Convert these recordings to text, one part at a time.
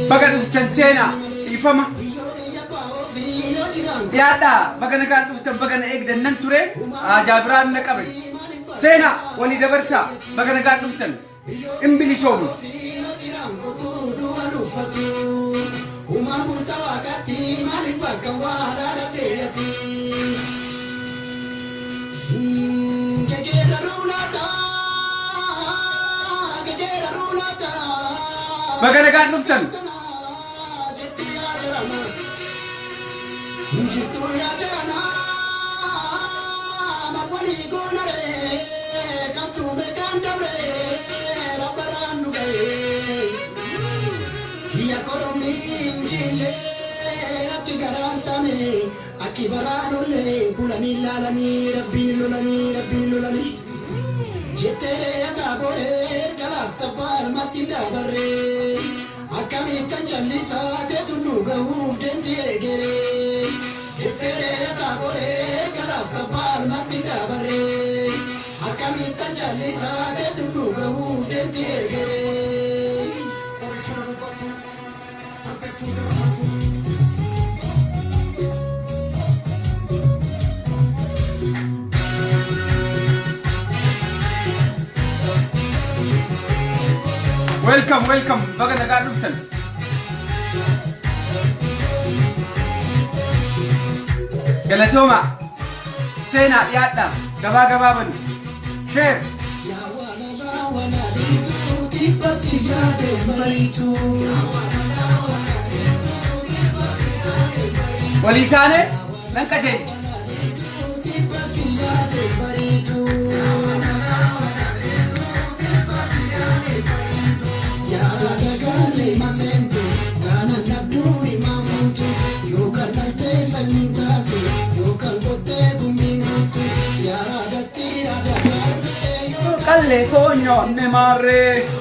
Bagan uftan sena ifama yaada bagan kan uftan bagan egdan nan ture ajabran naqabe sena wali dabarsa bagan kan uftan imbilisom bagan kan uftan Jitu ya jana mawali gonare kaptu bekandabre rabaranu gaye ya koromi jile atigarantane akibaranule bulani lalani rabbi lulani jetere atabore galafta far matinda barre akami kanchalisa tetunu gahuf dentegere jetere tabore galafta far matinda barre akami kanchalisa tetunu gahuf dentegere Welcome bagan naga duftan galatoma sena yadda gaba bani share ya wala tibasiyade maritu walitane nan kaje tibasiyade maritu Masento, gana nabduri mafutu, yokal nalte sanintatu, yokal bote gumingutu, yara datira datare, yokal le coño ne marre.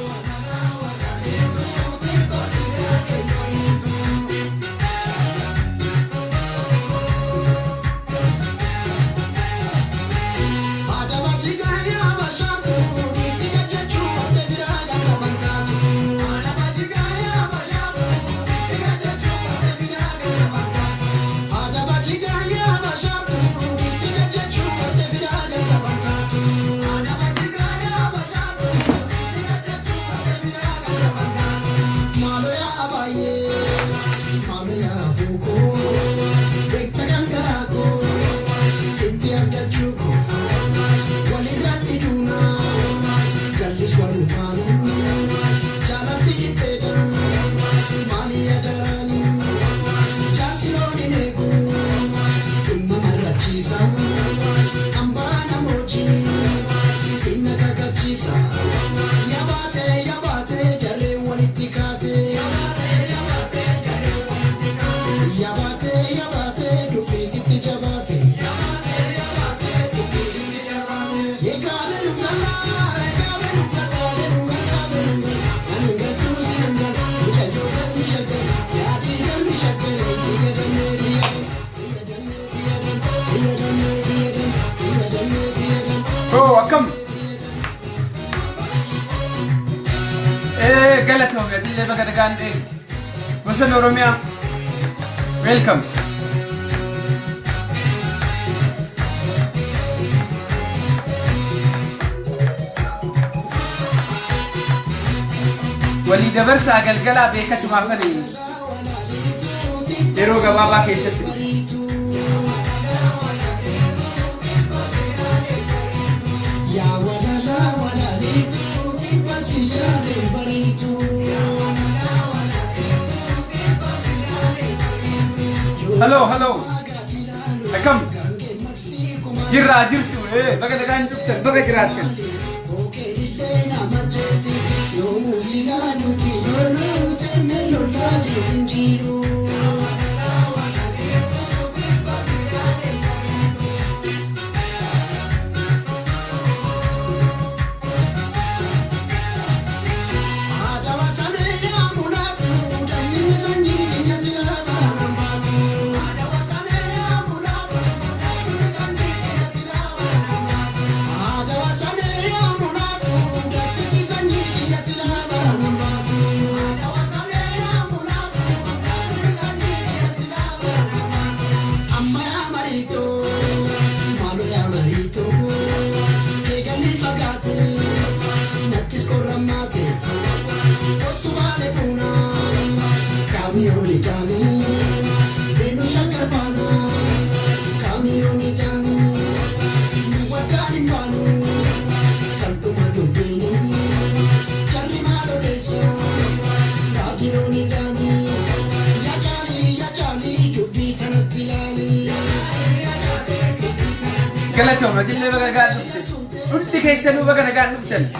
Welcome. Galatoma ya tije baga dagan Musan Oromia. Welcome. Wali dabarsa galgala bekatu mafani. Dero gababa keesatti. Hello. Welcome. Jirtu. Baga dagan duftan baga jiratkan. Galatoo matillee baga nagaan dhuftan. Hundi keessanuu baga nagaan dhuftan.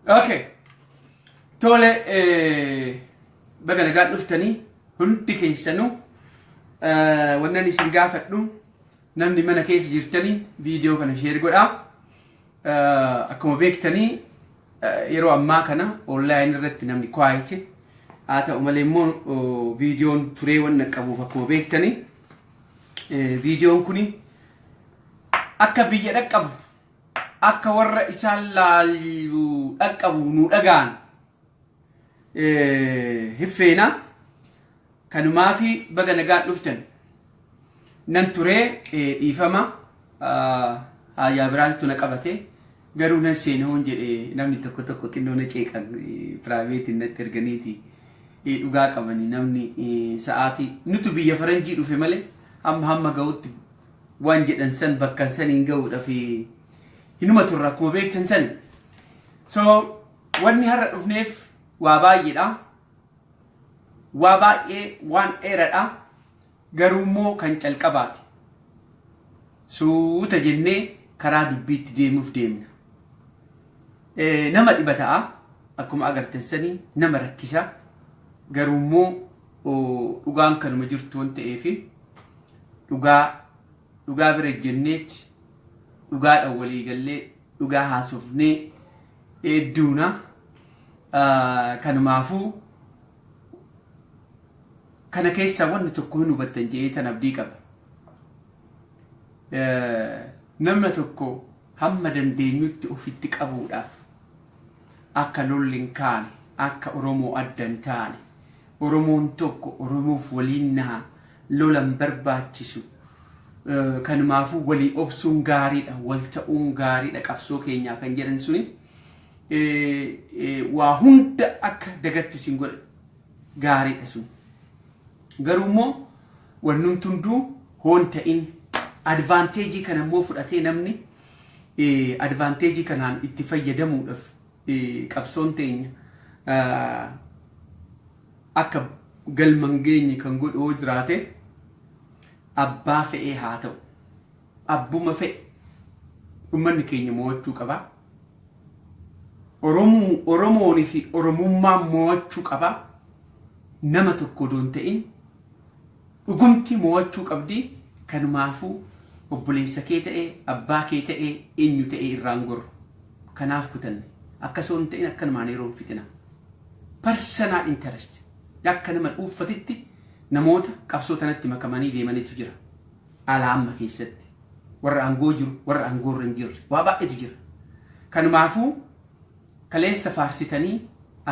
Okay. Tole baga nagaan dhuftanii hundi keessanuu wannan isin gaafadhu namni mana keessa jirtanii viidiyoo kana share godhaa. Akkuma beektanii yeroo ammaa kana online irratti namni quiet haa ta'u malee immoo viidiyoon turee waan qabuuf akkuma beektanii viidiyoon kuni akka biyya dhaqqabu akka warra isaan laalu dhaqqabu nu dhagaan hifeena kanumaa fi baga nagaan dhuftan nan turee dhiifama haajaa biraatu na qabate garuu nan seenuun jedhe namni tokko tokko xinnoo na ceeqan private natti erganiiti dhugaa qabani namni sa'aatii nutu biyya faranjii dhufe malee hamma ga'utti waan jedhan san bakka saniin ga'uudhaaf hinuma turre akkuma beektan san. So wanni har'a dhufneef waa baay'eedha. Waa baay'ee waan dheeraadha. Garuu immoo kan calqabaati. Suuta jennee karaa dubbiitti deemuuf deemna. Nama dhibata'a akkuma agartan sanii nama rakkisa. Garuu immoo dhugaan kanuma jirtu waan ta'eef dhugaa bira jenneetti dhugaadhaan walii gallee dhugaa haasofnee hedduuna kanumaafuu kana keessa wanni tokko hin hubattan jedhee tan abdii qaba. Namna tokko hamma dandeenyutti ofitti qabuudhaaf akka lolli hin kaane akka Oromoo adda hin taane Oromoon tokko Oromoof waliin naha lolan barbaachisu kanumaafuu walii obsuun gaariidha wal ta'uun gaariidha qabsoo keenyaa kan jedhan suni waa hunda akka dagattu sin godha gaariidha sun. Garuu immoo wannumti hunduu hoon ta'in advantage kana immoo fudhatee namni advantage kanaan itti fayyadamuudhaaf qabsoon teenya akka galman geenye kan godhu jiraate abbaa fe'ee haa ta'u abbuma fe'e ummanni keenya mo'achuu qaba. Oromoon fi Oromummaan mo'achuu qaba. Nama tokko doon ta'in dhugumti mo'achuu qabdi. Kanumaafuu obboleessa kee ta'ee abbaa kee ta'ee eenyu ta'ee irraan gorru kanaaf kutanne akkasuma ta'in akka namaan yeroo fitina personal interest akka nama dhuunfatitti namoota qabsoo tanatti makamanii deemanitu jira alaamma keessatti warra aangoo jiru warra aangoo irra hin jirre waa baay'eetu jira. Kanumaafuu kaleessa faarsitanii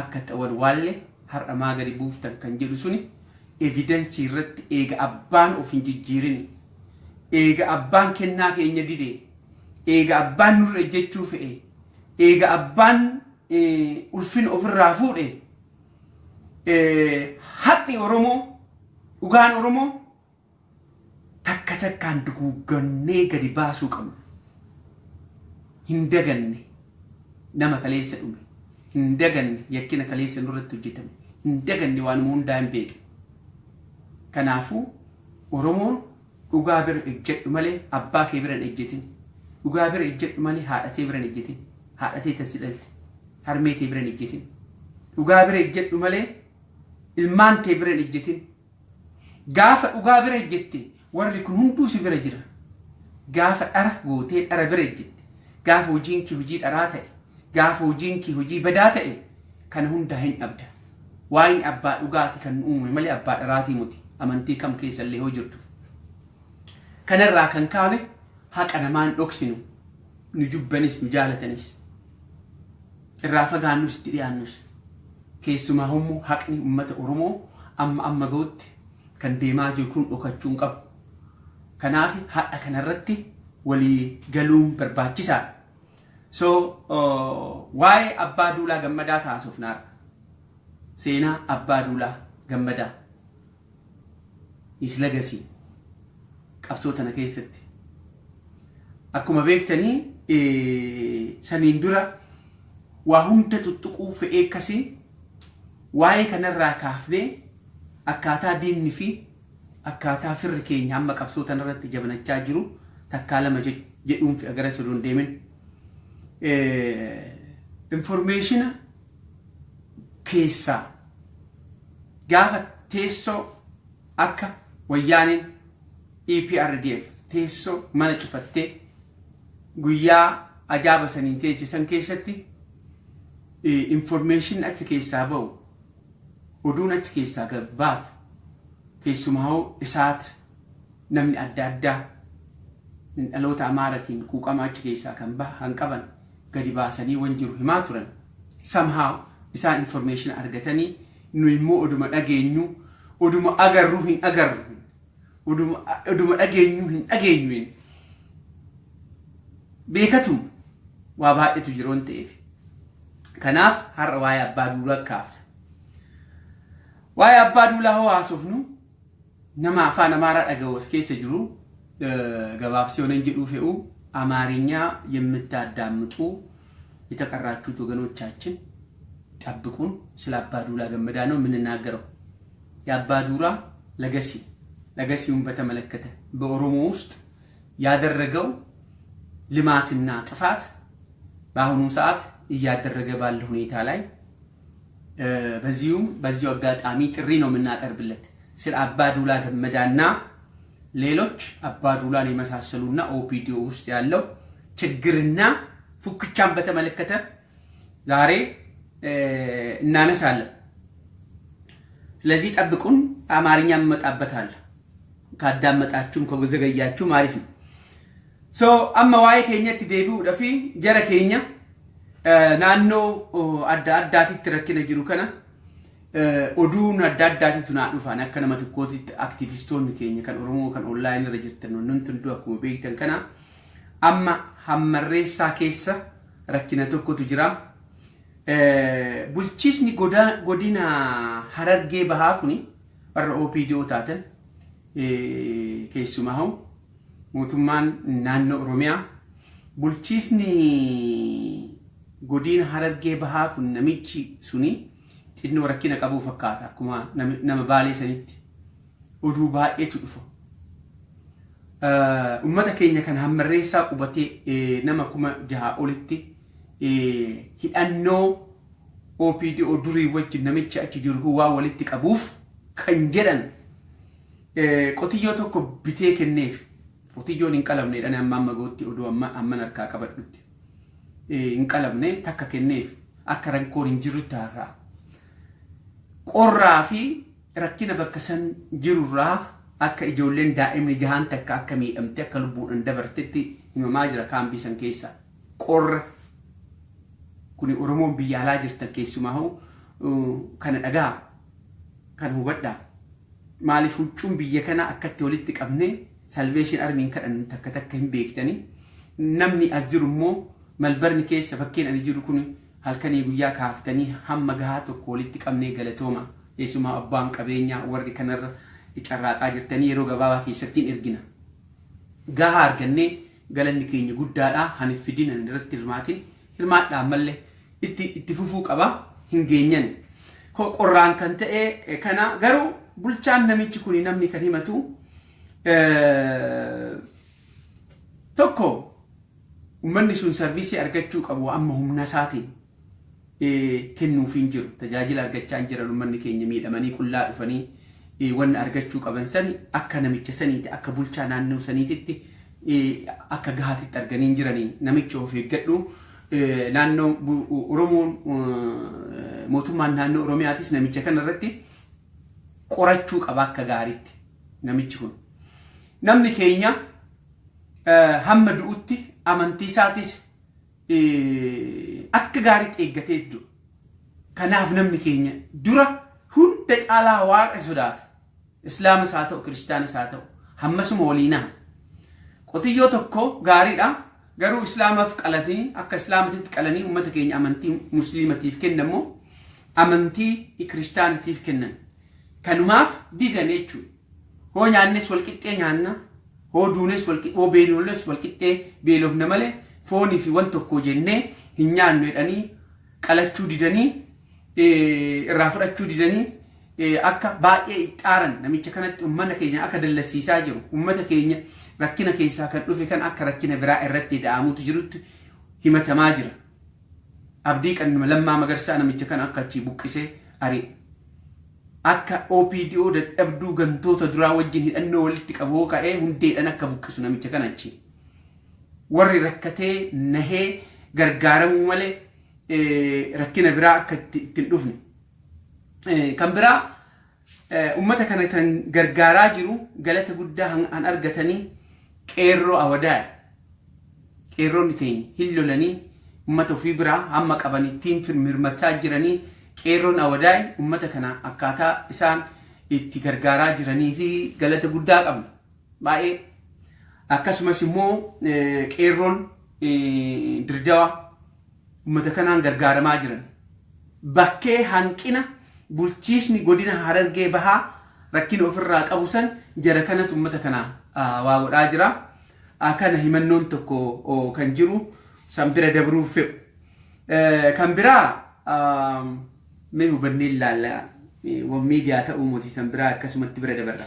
akka ta'an waalle har'a maa gadi buuftan kan jedhu suni evidence irratti eega abbaan of hin jijjiirini eega abbaan kennaa keenya didee eega abbaan nurra ejjechuu fe'e eega abbaan ulfina ofirraa fuudhe haqqi Oromoo dhugaan Oromoo takka takkaan duguggannee gadi baasuu qabna. Hin daganne nama kaleessa dhume hin daganne yakkina kaleessa nurratti hojjetame hin daganne waan hundaa hin beekne. Kanaafuu Oromoon dhugaa bira ejjedhu malee abbaa kee bira hin ejjetin. Dhugaa bira ejjedhu malee haadhatee bira hin ejjetin. Haadhatee tassi dhalte harmeetee bira hin ejjetin. Dhugaa bira ejjedhu malee ilmaan tee bira hin ejjetin. Gaafa dhugaa bira ejjette warri kun hunduu si bira jira. Gaafa dhara gootee dhara bira ejjette. Gaafa hojiin kee hojii dharaa ta'e. Gaafa hojiin kee hojii badaa ta'e kana hundaa hin dhabda. Waan abbaa dhugaati kan uume malee abbaa dharaatii muti. Amantii kam keessallee hoo jirtu. Kanarraa kan kaane haqa namaan dhoksinu nu jubbanis nu jaalatanis irraa fagaannus itti dhiyaannus keessumaa hummoo haqni uummata Oromoo amma gootti kan deemaa jiru kun dhokachuu hin qabu. Kanaaf haqa kanarratti walii galuun barbaachisaadha. So waa'ee Abbaa Duulaa Gammadaa taasifnaara. Seenaa Abbaa Duulaa Gammadaa his legacy qabsoo tana keessatti akkuma beektanii saniin dura waa hunda tuttuquu fe'ee akkasii waa'ee kanarraa kaafnee akkaataa diinni fi akkaataa firri keenya amma qabsoo tanarratti jabanachaa jiru takkaa lama jedhuun fi agara suduun deemin information keessaa gaafa teessoo akka wayyaaniin EPRDF teessoo mana cufattee guyyaa ajaaba saniin teechisan keessatti information achi keessaa ba'u oduun achi keessaa baatu keessumaa isaat namni adda addaa dhaloota Amaaratiin quuqamaa achi keessaa kan bahan qaban gadi baasanii waan jiru himaa turan. Somehow isaan information argatanii nu immoo oduma dhageenyu oduma agarru hin agarru oduma dhageenyu hin dhageenyu beekatum waa baay'eetu jiroon ta'eef. Kanaaf har'a waa'ee Abbaa Duulaa kaafna. Waa'ee Abbaa Duulaa hoo haasofnu nama afaan Amaaraa dhaga'u as keessa jiru gabaabsee honan jedhuu fe'u አማርኛ የምታዳምጡ የተቀራችሁት ወገኖቻችን ጠብቁን። ስለ አባ ዱላ ገመዳ ነው የምንናገረው። የአባ ዱላ ለገሲውን በተመለከተ በኦሮሞ ውስጥ ያደረገው ልማትና ጥፋት በአሁኑ ሰዓት እያደረገ ባለ ሁኔታ ላይ በዚሁ አጋጣሚ ጥሪ ነው የምናቀርብለት። ስለ አባ ዱላ ገመዳና ሌሎች አባ ዱላን የመሳሰሉና ኦፒዲዮ ውስጥ ያለው ችግርና ፉክቻን በተመለከተ ዛሬ እናነሳለን። ስለዚህ ጠብቁን። አማርኛ መጣበታል። ካዳመጣችሁም ከዘገያችሁም አሪፍ ነው። amma waa'ee keenyatti deebi'uu dhafi jara keenya naannoo adda addaatitti rakkina jiru kana oduun adda addaatitu naa dhufan akka nama tokkootitti aktivistoonni keenya kan Oromoo kan online irra jirtan nun tundu akkuma beektan kana amma hammarreessaa keessa rakkina tokkotu jira. Bulchiisni godina Harargee Bahaa kuni warra OPDO taatan keessumaa mootummaan naannoo Oromiyaa bulchiisni godina Harargee Bahaa kun namichi suni xinnoo rakkina qabu fakkaata akkuma nama baalee sanitti oduu baay'eetu dhufa. Ummata keenya kan hammarreessaa qubatee nama 6,000 olitti hidhannoo OPDO durii wajjin namicha achi jiru waa walitti qabuuf kan jedhan qotiyyoo tokko bitee kenneef. Qotiyyoon hin qalamne dhaan amma gootti oduu amma harkaa qabadhutti hin qalamne takka kenneef akka rankoon hin jiru taasa. Qorraa fi rakkina bakka san jirurraa akka ijoolleen daa'imni jahaan takka akka miidhamte akka lubbuudhaan dabartetti himamaa jira kaambii san keessa. Qorra kuni Oromoon biyya alaa jirtan keessumaa kana dhagaa kan hubadhaa. Maaliif huccuun biyya kana akkatti walitti qabnee Salvation Army kadhan takka takka hin beektani namni azirummoo malbarni keessa bakkeen ani jiru kun halkanii guyyaa kaaftanii hamma gahaa tokko walitti qabnee galatooma yeesuma abbaan qabeenyaa warri kanarra carraaqaa jirtanii yeroo gabaabaa keessatti ergina gahaa argannee galanni keenya guddaadha hanif fidina irratti hirmaadhaa malle itti fufuu qaba hin geenyan qorraan kan ta'e kana garuu bulchaan namichi kun namni kan himatu tokko ummanni sun serviisii argachuu qabu amma humna isaatiin kennuuf hin jiru tajaajila argachaa hin jiran ummanni keenya miidhamanii qullaa dhufanii wanna argachuu qaban sani akka namicha saniitti akka bulchaa naannoo saniititti akka gahaatitti arganii jiranii namicha of eeggadhu naannoo Oromoon mootummaan naannoo Oromiyaatis namicha kana irratti qorachuu qaba akka gaariitti namichi kun namni keenya hamma du'utti amantii isaatis akka gaariitti eeggatee jiru kanaaf namni keenya dura hunda caalaa waaqa sodaata islaamas haa ta'u kiristaanas haa ta'u hammasuma waliinaa qotiyyoo tokko gaariidha garuu islaamaaf qalatanii akka islaamatitti qalanii ummata keenya amantii musliimatiif kennamoo amantii kiristaanatiif kennan kanumaaf didan jechuudha hoo nyaannes walqixxee nyaanna hoo duunes walqixxee hoo beelolles walqixxee beelofna malee foonii fi wan tokko jennee hin nyaannu jedhanii qalachuu didanii irraa fudhachuu didanii akka baay'ee ixaaran namicha kanatti ummata keenya akka dallasiisaa jiru ummata keenya rakkina keessaa kan dhufe kan akka rakkina biraa irratti da'amuutu jirutti himatamaa jira abdii qannuma Lammaa Magarsaa namicha kan akka achi buqqisee ari akka OPDO dadhabduu gantoota duraa wajjin hidhannoo walitti qaboo ka'ee hundeedhaan akka buqqisu namicha kan achi warri rakkatee nahee gargaaramuu malee rakkina biraa akka ittiin dhufne kan biraa ummata kana kan gargaaraa jiru galata guddaa han argatanii qeerroo awadaa qeerroonni teenya hillolanii ummata ofii biraa hamma qabanittiin firmirmataa jiranii qeerroon awadaa ummata kana akkaataa isaan itti gargaaraa jiranii fi galata guddaa qabna baay'ee akkasumas immoo qeerroon Dirdawa ummata kanaan gargaaramaa jiran bakkee hanqina bulchiisni godina Harargee bahaa rakkina ofirraa qabu san jara kanatu ummata kana waa godhaa jira kana himannoon tokko kan jiru san bira dabruuf kan biraa mee hubannee ilaalla wan miidiyaa ta'uu mootii san biraa akkasumatti bira dabarra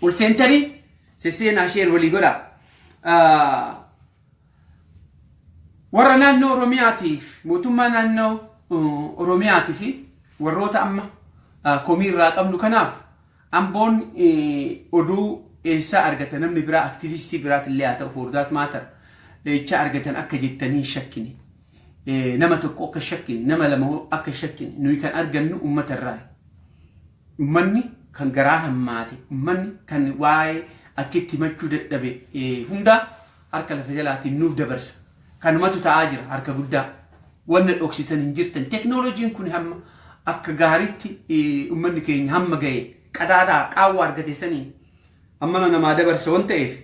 ol seentanii seseenaa sheer walii godha warra naannoo Oromiyaatiif mootummaa naannoo Oromiyaatiif warroota amma komiirraa qabnu kanaaf amboon oduu eessaa argatan namni biraa aktivistii biraatillee haa ta'u fordaat maatar echa argatan akka jettanii shakkini nama tokko akka shakkini nama lama akka shakkini nuyi kan argannu ummata irraa ummanni kan garaa hammaate ummanni kan waa'ee akkitti himachuu dadhabe hunda harka lafa jalaatiin nuuf dabarsa kanumatu ta'aa jira harka guddaa wanna dhoksitan hin jirtan teknooloojiin kun hamma akka gaariitti ummanni keenya hamma ga'e qadaadhaa qaawwa argate sanii amma namaa dabarsa waan ta'eef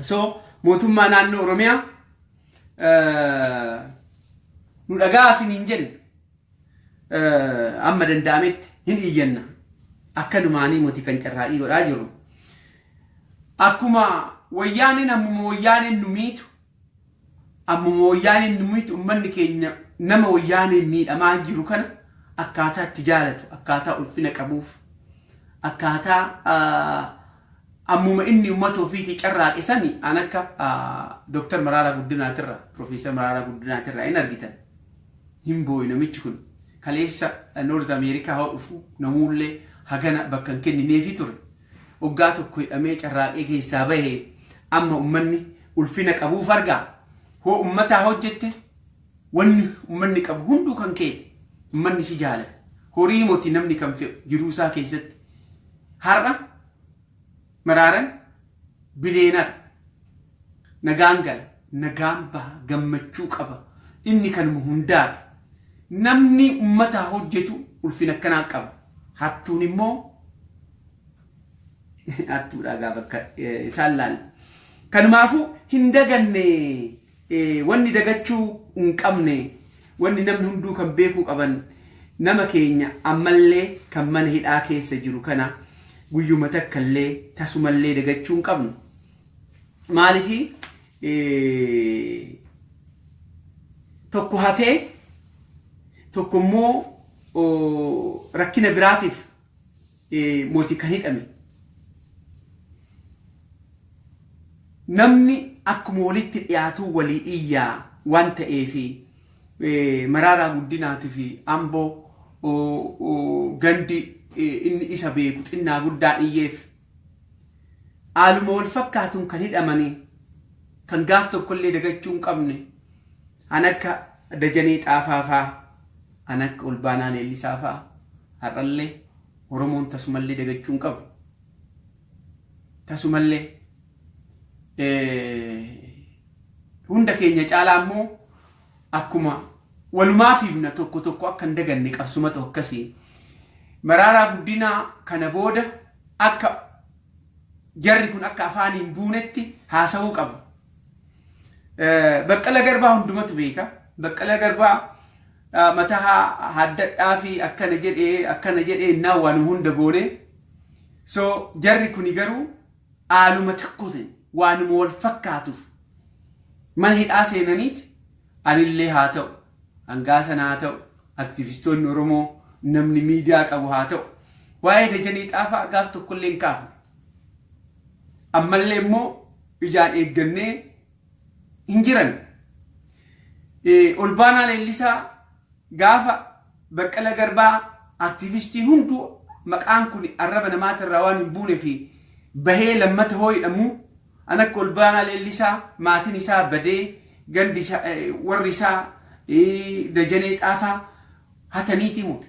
so mootummaa naannoo Oromiyaa nu dhagaa isiniin jenne amma danda'ametti hin iyyanna akkanumaanii mootii kan carraaqii godhaa jiru akkuma wayyaaniin ammuma wayyaaniin nu miitu ammuma wayyaaniin nu miitu ummanni keenya nama wayyaaniin miidhamaa jiru kana akkaataa itti jaalatu akkaataa ulfina qabuuf akkaataa ammuma inni ummata ofiitii carraaqe sani an akka Dr. Mararaa Guddinaatirra Profeesar Mararaa Guddinaatirra hin argitan hin booyi namichi kun kaleessa North America haa dhufu namuullee hagana bakka hin kennineefi ture waggaa tokko hidhamee carraaqee keessaa bahee amma ummanni ulfina qabuuf argaa hoo ummataa hojjette wanni ummanni qabu hunduu kan keeti ummanni si jaalata horii mootii namni kan fe'u jiruusaa keessatti har'a Maraaran bileenar nagaan gala nagaan baha gammachuu qaba inni kanuma hundaati namni ummataa hojjetu ulfina akkanaa qaba hattuun immoo attuudha bakka isaan laal. Kanumaafu hin daganne wanni dagachuu hin qabne wanni namni hunduu kan beekuu qaban nama keenya ammallee kan mana hidhaa keessa jiru kana guyyuma takkallee tasumallee dagachuu hin qabnu. Maalifi tokko hatee tokko immoo rakkina biraatiif mootii kan hidhame. Namni akkuma walitti dhiyaatu walii iyyaa waan ta'eefi Maraaraa Guddinaatii fi Amboo gandi inni isa beeku xinnaa guddaa dhiyyeef aaluma wal fakkaatuun kan hidhamanii kan gaaf tokkollee dagachuu hin qabne an akka Dajanee Xaafaafaa an akka Olbaanaa Leellisaafaa har'allee Oromoon tasumallee dagachuu hin qabu. Tasumallee hunda keenya caalaa immoo akkuma walumaafiifna tokko tokko akka hin daganne qabsuma tokkasii Maraaraa Guddinaa kana booda akka jarri kun akka afaaniin buunetti haasawuu qaba. Baqqala Garbaa hundumatu beeka. Baqqala Garbaa mataa haddadhaa fi akkana jedhee innaa waan hunda goone. So jarri kuni garuu aaluma tokkotin waanuma wal fakkaatuuf mana hidhaa seenaniiti anillee haa ta'u hangaasan haa ta'u aktivistoonni Oromoo namni miidiyaa qabu haa ta'u waa'ee Dajanee Xaafaa gaaf tokkollee hin kaafu. Ammallee immoo ijaan eeggannee hin jiran. Olbaanaa Leellisaa gaafa Baqqala Garbaa aktivistiin hunduu maqaan kun arraba namaatirraa waan hin buune fi bahee lammata hoo hidhamu an akka Olbaanaa Leellisaa maatiin isaa badee gandi warri isaa Dajanee Xaafaa hataniiti muute.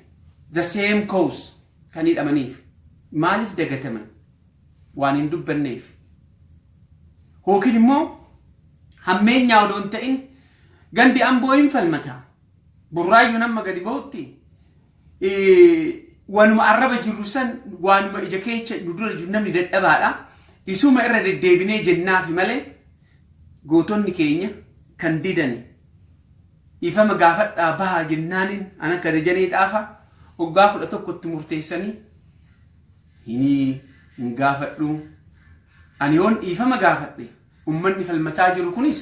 The same cause kan hidhamaniif maaliif dagataman waan hin dubbanneef. Hookin immoo hammeenyaa odoo hin ta'in gandi Amboo hin falmata. Burraayyuu nama gadi ba'utti waanuma arraba jirru san waanuma ija keecha nu dura jiru namni dadhabaadha. Isuma irra deddeebinee jennaafi malee gootonni keenya kan didan ifama gaafadhaa bahaa jennaanin an akka Dajanee Xaafaa waggaa 11tti murteessanii hin gaafadhu. Ani yoon ifama gaafadhe ummanni falmataa jiru kunis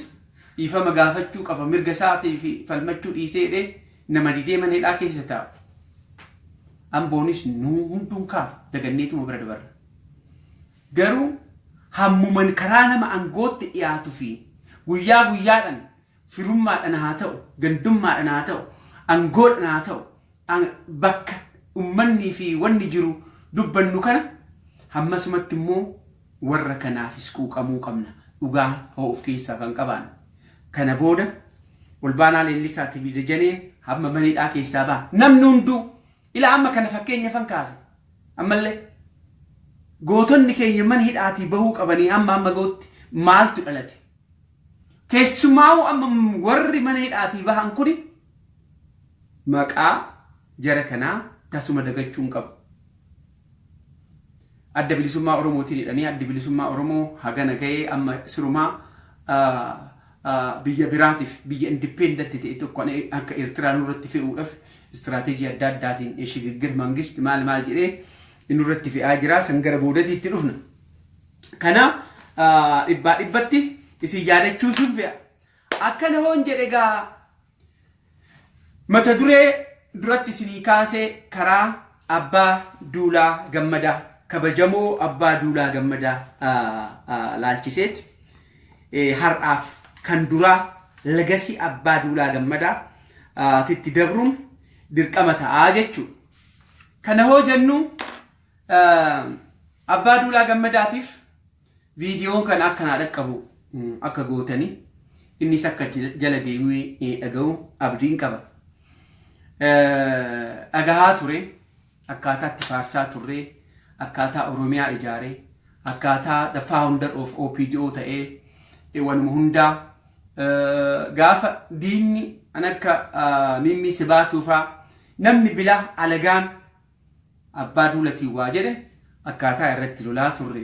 ifama gaafachuu qaba mirga isaatii fi falmachuu dhiiseedhe nama didee mana hidhaa keessa taa'u. Amboonis nuu hunduun kaafu daganneetuma bira dabarra. Garuu hammuman karaa nama angootti dhiyaatu fi guyyaa guyyaadhaan firummaadhaan haa ta'u gandummaadhaan haa ta'u angoodhaan haa ta'u bakka ummanni fi wanni jiru dubbannu kana hammasumatti immoo warra kanaafis quuqamuu qabna. Dhugaa hoo of keessaa kan qaban. Kana booda Olbaanaa Leellisaatii fi Dajaneen hamma mana hidhaa keessaa ba'a. Namni hunduu ila amma kana fakkeenya fankaasa. Ammallee gootonni keenya mana hidhaatii bahuu qabanii amma gootti maaltu dhalate? Keessumaa amma warri mana hidhaatii bahan kuni maqaa jara kanaa tasuma dagachuu hin qabu. Adda bilisummaa Oromootiin hidhanii adda bilisummaa Oromoo hagana ga'ee amma sirumaa biyya biraatiif biyya indipendentii ta'e tokko akka Eertiraa nurratti fe'uudhaaf istiraatejii adda addaatiin shigiggir mangisti maal jedhee nurratti fe'aa jira. San gara boodatiitti dhufna. Kana dhibbaa dhibbatti isin yaadachuusuun fe'a. Akkana hoon jedhe gaa mata duree duratti isinii kaasee karaa Abbaa Duulaa Gammadaa kabajamoo Abbaa Duulaa Gammadaa laalchiseet har'aaf kan duraa legacy Abbaa Duulaa Gammadaa titti dabruun dirqama ta'aa jechuudha. Kana hoo jennu Abbaa Duulaa Gammadaatiif viidiyoon kan akkanaa dhaqqabu akka gootanii innis akka jala deemee dhaga'u abdiin qaba. Dhagahaa ture akkaataa itti faarsaa turre akkaataa Oromiyaa ijaaree akkaataa the founder of OPDO ta'ee wanuma hundaa gaafa diinni an akka Mimmi Sibaatuufaa namni bila alagaan Abbaa Duulatiin waa jedhe akkaataa irratti lolaa turre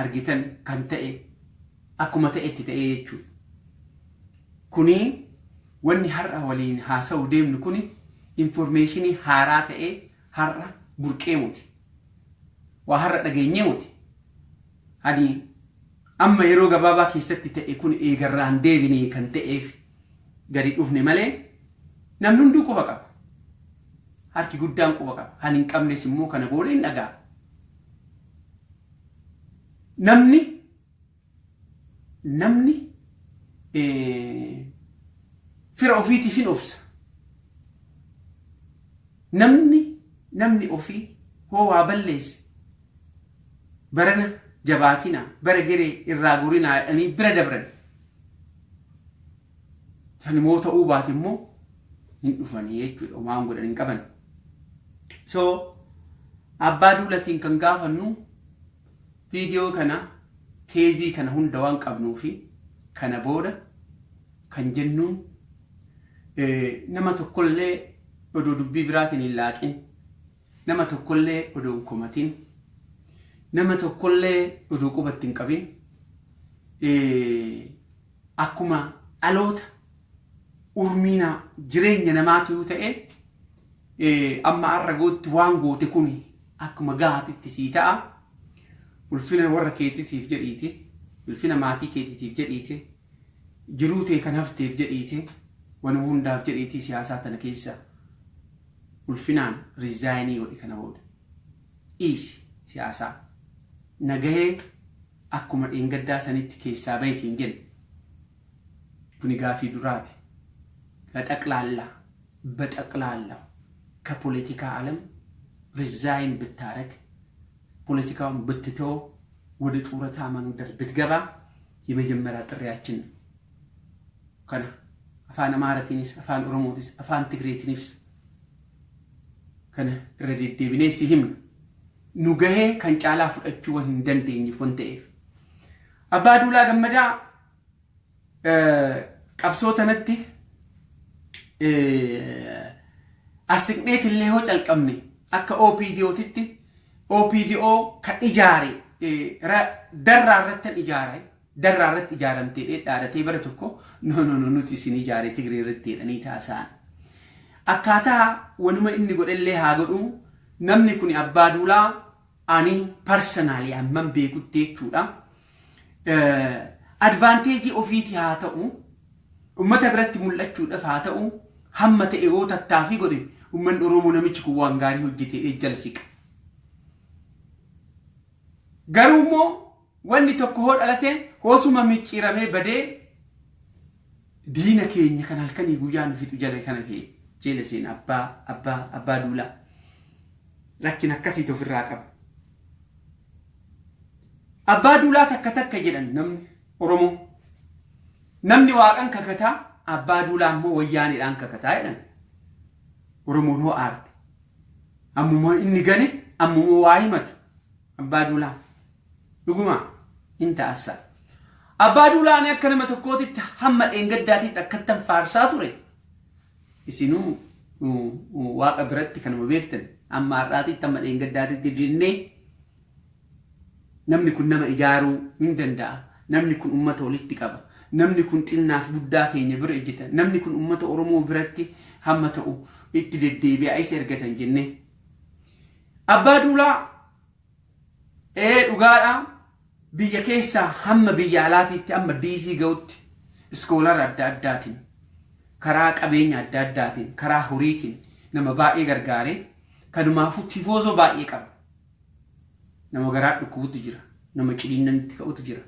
argitan kan ta'e akkuma ta'etti ta'ee jechuudha. Kuni wanni har'a waliin haasa'u deemnu kuni informationii haaraa ta'ee har'a burqee muti. Waa har'a dhageenyee muti. Ani amma yeroo gabaabaa keessatti ta'e kun eegarraan deebinee kan ta'eef gadi dhufne malee namni hunduu quba qaba. Harki guddaan quba qaba. Kan hin qabnes immoo kana booda hin dhagaa. Namni fira ofiitiif hin obsa. Namni ofii hoo waa balleesse barana jabaatina bara geree irraa gurinaa jedhanii bira dabran. San immoo ta'uu baate immoo hin dhufanii jechuudha. Waan godhan hin qaban. So abbaa duulatiin kan gaafannu viidiyoo kana keezii kana hunda waan qabnuu fi kana booda kan jennuun nama tokkollee odoo dubbii biraatiin hin laaqin, nama tokkollee odoo hin komatin, nama tokkollee odoo qubatti hin qabin, akkuma dhaloota urmiina jireenya namaatu ta'e amma har'a gootti waan goote kun akkuma gaatitti sii ta'a. Ulfina warra keetiitiif jedhiiti, ulfina maatii keetiitiif jedhiiti, jiruu tee kan hafteef jedhiiti, wanuma hundaaf jedhiiti siyaasaa tana keessa ulfinaan rizaayinii godhi kana booda. Dhiisi siyaasaa. Nagahee akkuma dheengaddaa sanitti keessaa bahisiin jennu. Kuni gaafii duraati. በጠቅላላ ከፖለቲካ ዓለም ሪዛይን ብታረግ ፖለቲካውን ብትተው ወደ ጡረታ መንደር ብትገባ የመጀመሪያ ጥሪያችን ከነ አፋን አማራቲኒስ አፋን ኦሮሞቲስ አፋን ትግሬቲኒስ ከነ ረዲዴቢኔስ ይህም ኑገሄ ከንጫላ ፍለቹ ወንደንደኝ ፎንቴፍ አባዱላ ገመዳ ቀብሶ ተነቲ አስቅኔት ለሆ ጨልቀምኒ አከ ኦፒዲኦ ትቲ ኦፒዲኦ ከኢጃሪ ደራረተን ኢጃራይ ደራረት ኢጃረምቴ ዳዳቴ በረተኮ ኖ ኑቲ ሲኒ ኢጃሪ ትግሪ ረቴ ደኒ ታሳን አካታ ወንመ እንኒ ጎደለ ሃገዱ ነምኒ ኩኒ አባዱላ አኒ ፐርሰናሊ አመን ቤኩቴ ቹዳ አድቫንቴጂ ኦፊቲ ሃተኡ ኡመተ ብረት ሙለቹ ደፋተኡ ሐመተ ኤጎ ተታፊ ጎዴ ኡመን ኦሮሞ ነምች ኩዋን ጋሪ ሁጅቴ እጀልሲቅ ገሩሞ ወኒ ተኮ ሆዳለቴ ሆሱማ ሚቂራሜ በዴ ዲነ ኬኛ ከናልከኒ ጉያን ፊቱ ጀለ ከነቴ ጀለሲን አባ ዱላ ለኪን አከሲ ተፍራቀብ አባ ዱላ ተከተከ ጀደን ነም ኦሮሞ ነምኒ ዋቀን ከከታ አባ ዱላ ሞ ወያኔ ዳን ከከታ አይደን ኦሮሞ ነው አርት አሙሞ እንገኔ አሙሞ ዋይመት አባ ዱላ ዱጉማ እንተ አሳ አባ ዱላ ነ ከነመ ተኮት ተሐመ እንገዳቲ ተከተን ፋርሳ ቱሬ እስኑ ዋቀ ብረት ከነመ ቤክተን አማራቲ ተመ እንገዳቲ ዲድኔ namni kun nama ijaaru hin danda'a namni kun ummata walitti qaba namni kun xinnaaf guddaa keenya bira ejjeta namni kun ummata oromoo biratti hamma ta'u itti deddeebi'a isa ergatan jenne abbaa duulaa dhugaadha biyya keessa hamma biyya alaatiitti amma diisii ga'utti iskoolar adda addaatiin karaa qabeenya adda addaatiin karaa horiitiin nama baay'ee gargaare kanumaafuu tifoozoo baay'ee qaba nama garaa dhukkubtu jira nama cidhinnanti ka'utu jira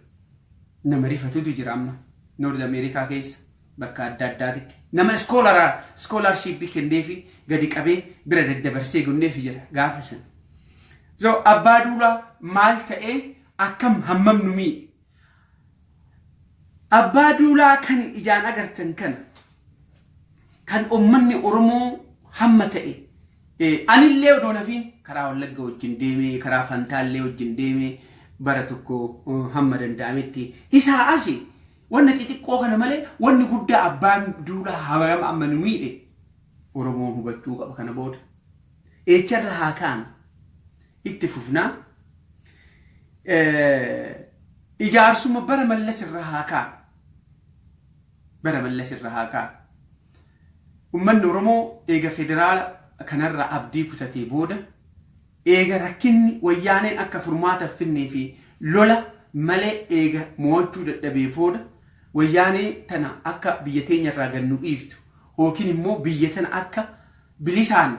nama rifatutu jira amma North America keessa bakka adda addaatitti nama scholarship kenneefi gadi qabee bira daddabarsee gonneefi jira gaafa san so abbaa duula maal ta'ee akkam hammam numii abbaa duulaa kan ijaan agartan kana kan ummanni oromoo hamma ta'e anillee odoonafin karaa wallagga wajjin deemee karaa fantaallee wajjin deemee bara tokko hamma danda'ametti isaa asi wanni xixiqqoo kana malee wanni guddaa abbaan duulaa hawama amma nu miidhe oromoon hubachuu qaba kana booda echarra haa kaan itti fufnaa ijaarsuma bara mallas irra haa kaa. Bara mallas irra haa kaa. Ummanni Oromoo eega federaala kanarra abdii kutatee booda eega rakkinni wayyaaneen akka furmaata finnee fi lola malee eega mo'achuu dadhabee booda wayyaanee tana akka biyya teenya irraa gannu dhiiftu yookiin immoo biyya tana akka bilisaan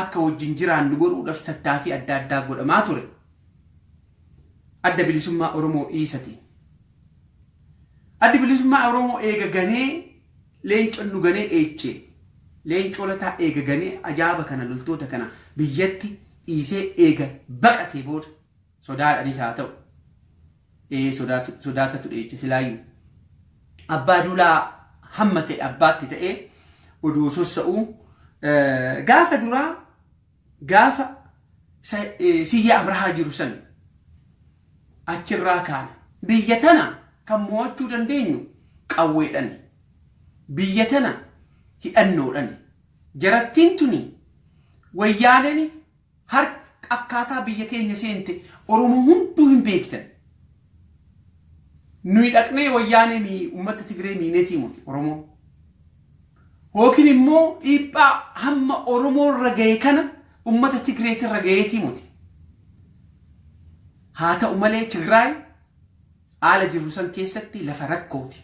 akka wajjin jiraannu godhuudhaaf tattaaffii adda addaa godhamaa ture. Adda bilisummaa Oromoo dhiisati. Adda bilisummaa Oromoo eega ganee leencoon nu ganee dheechee. Leencoo lataa eega ganee ajaa'aba kana loltoota kana biyyatti dhiisee eega baqatee booda sodaadhanis haa ta'u. Sodaatatu dheeche silaayyuu. Abbaa duulaa hamma ta'e abbaatti ta'ee oduu sossa'uu gaafa duraa gaafa Siyyaa Abrahaa jiru san achirraa kaana biyya tana kan mo'achuu dandeenyu qawweedhaan biyya tana hidhannoodhaan jarattiin tuni wayyaaneen harka akkaataa biyya keenya seente Oromoo hunduu hin beektan. Nuyi dhaqnee wayyaanee uummata Tigree miineetii muti Oromoo. Yookiin immoo dhiibbaa hamma Oromoo irra ga'e kana uummata Tigreetii irra ga'eetii muti. Haa ta'u malee Tigraay haala jiru san keessatti lafa rakkooti.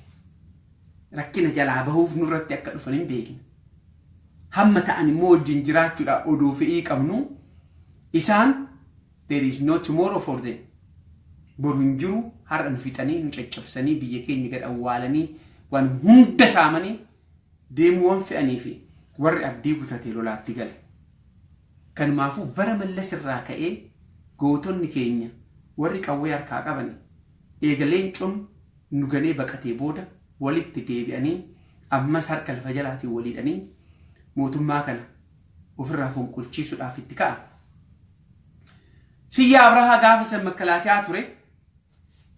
Rakkina jalaa bahuuf nurratti akka dhufan hin beekne. Hamma ta'an immoo wajjin jiraachuudhaan oduu fe'ii qabnu isaan there is no tomorrow for them. Boru hin jiru har'a nu fixanii nu caccabsanii biyya keenya gad awwaalanii waan hunda saamanii deemuu waan fe'anii fi warri abdii gutatee lolaatti gale. Kanumaafuu bara mallas irraa ka'ee gootonni keenya warri qawwee harkaa qaban eega leencoon nu ganee baqatee booda walitti deebi'anii ammas harka lafa jalaatiin waliidhanii mootummaa kana ofirraa fonqolchiisuudhaaf itti ka'a. Siyyaa Abrahaa gaafa san makalaakaa ture.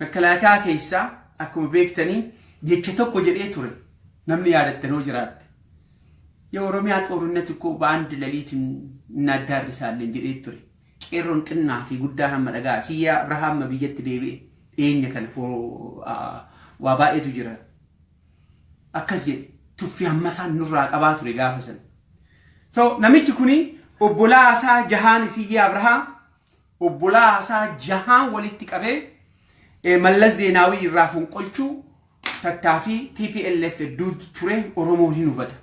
Makalaakaa keessaa akkuma beektanii jecha tokko jedhee ture. Namni yaadattanoo jiraatte. Yoo Oromiyaa xoorinnet እኮ በአንድ ሌሊት እናዳርሳለን jedhee ture. Qeerroon xinnaa fi guddaa hamma dhagaa Siyyaa Abrahaa biyyatti deebi'e eenyu kana waa baay'eetu jira. Akkas jedhe tuffii hammasaan nurraa qabaa ture gaafa san. So namichi kuni obbolaa isaa jahaan Siyyaa Abrahaa obbolaa isaa jahaan walitti qabee Mallas Zeenaawii irraa fonqolchuu tattaaffii TPLF duutu ture Oromoon hin hubata.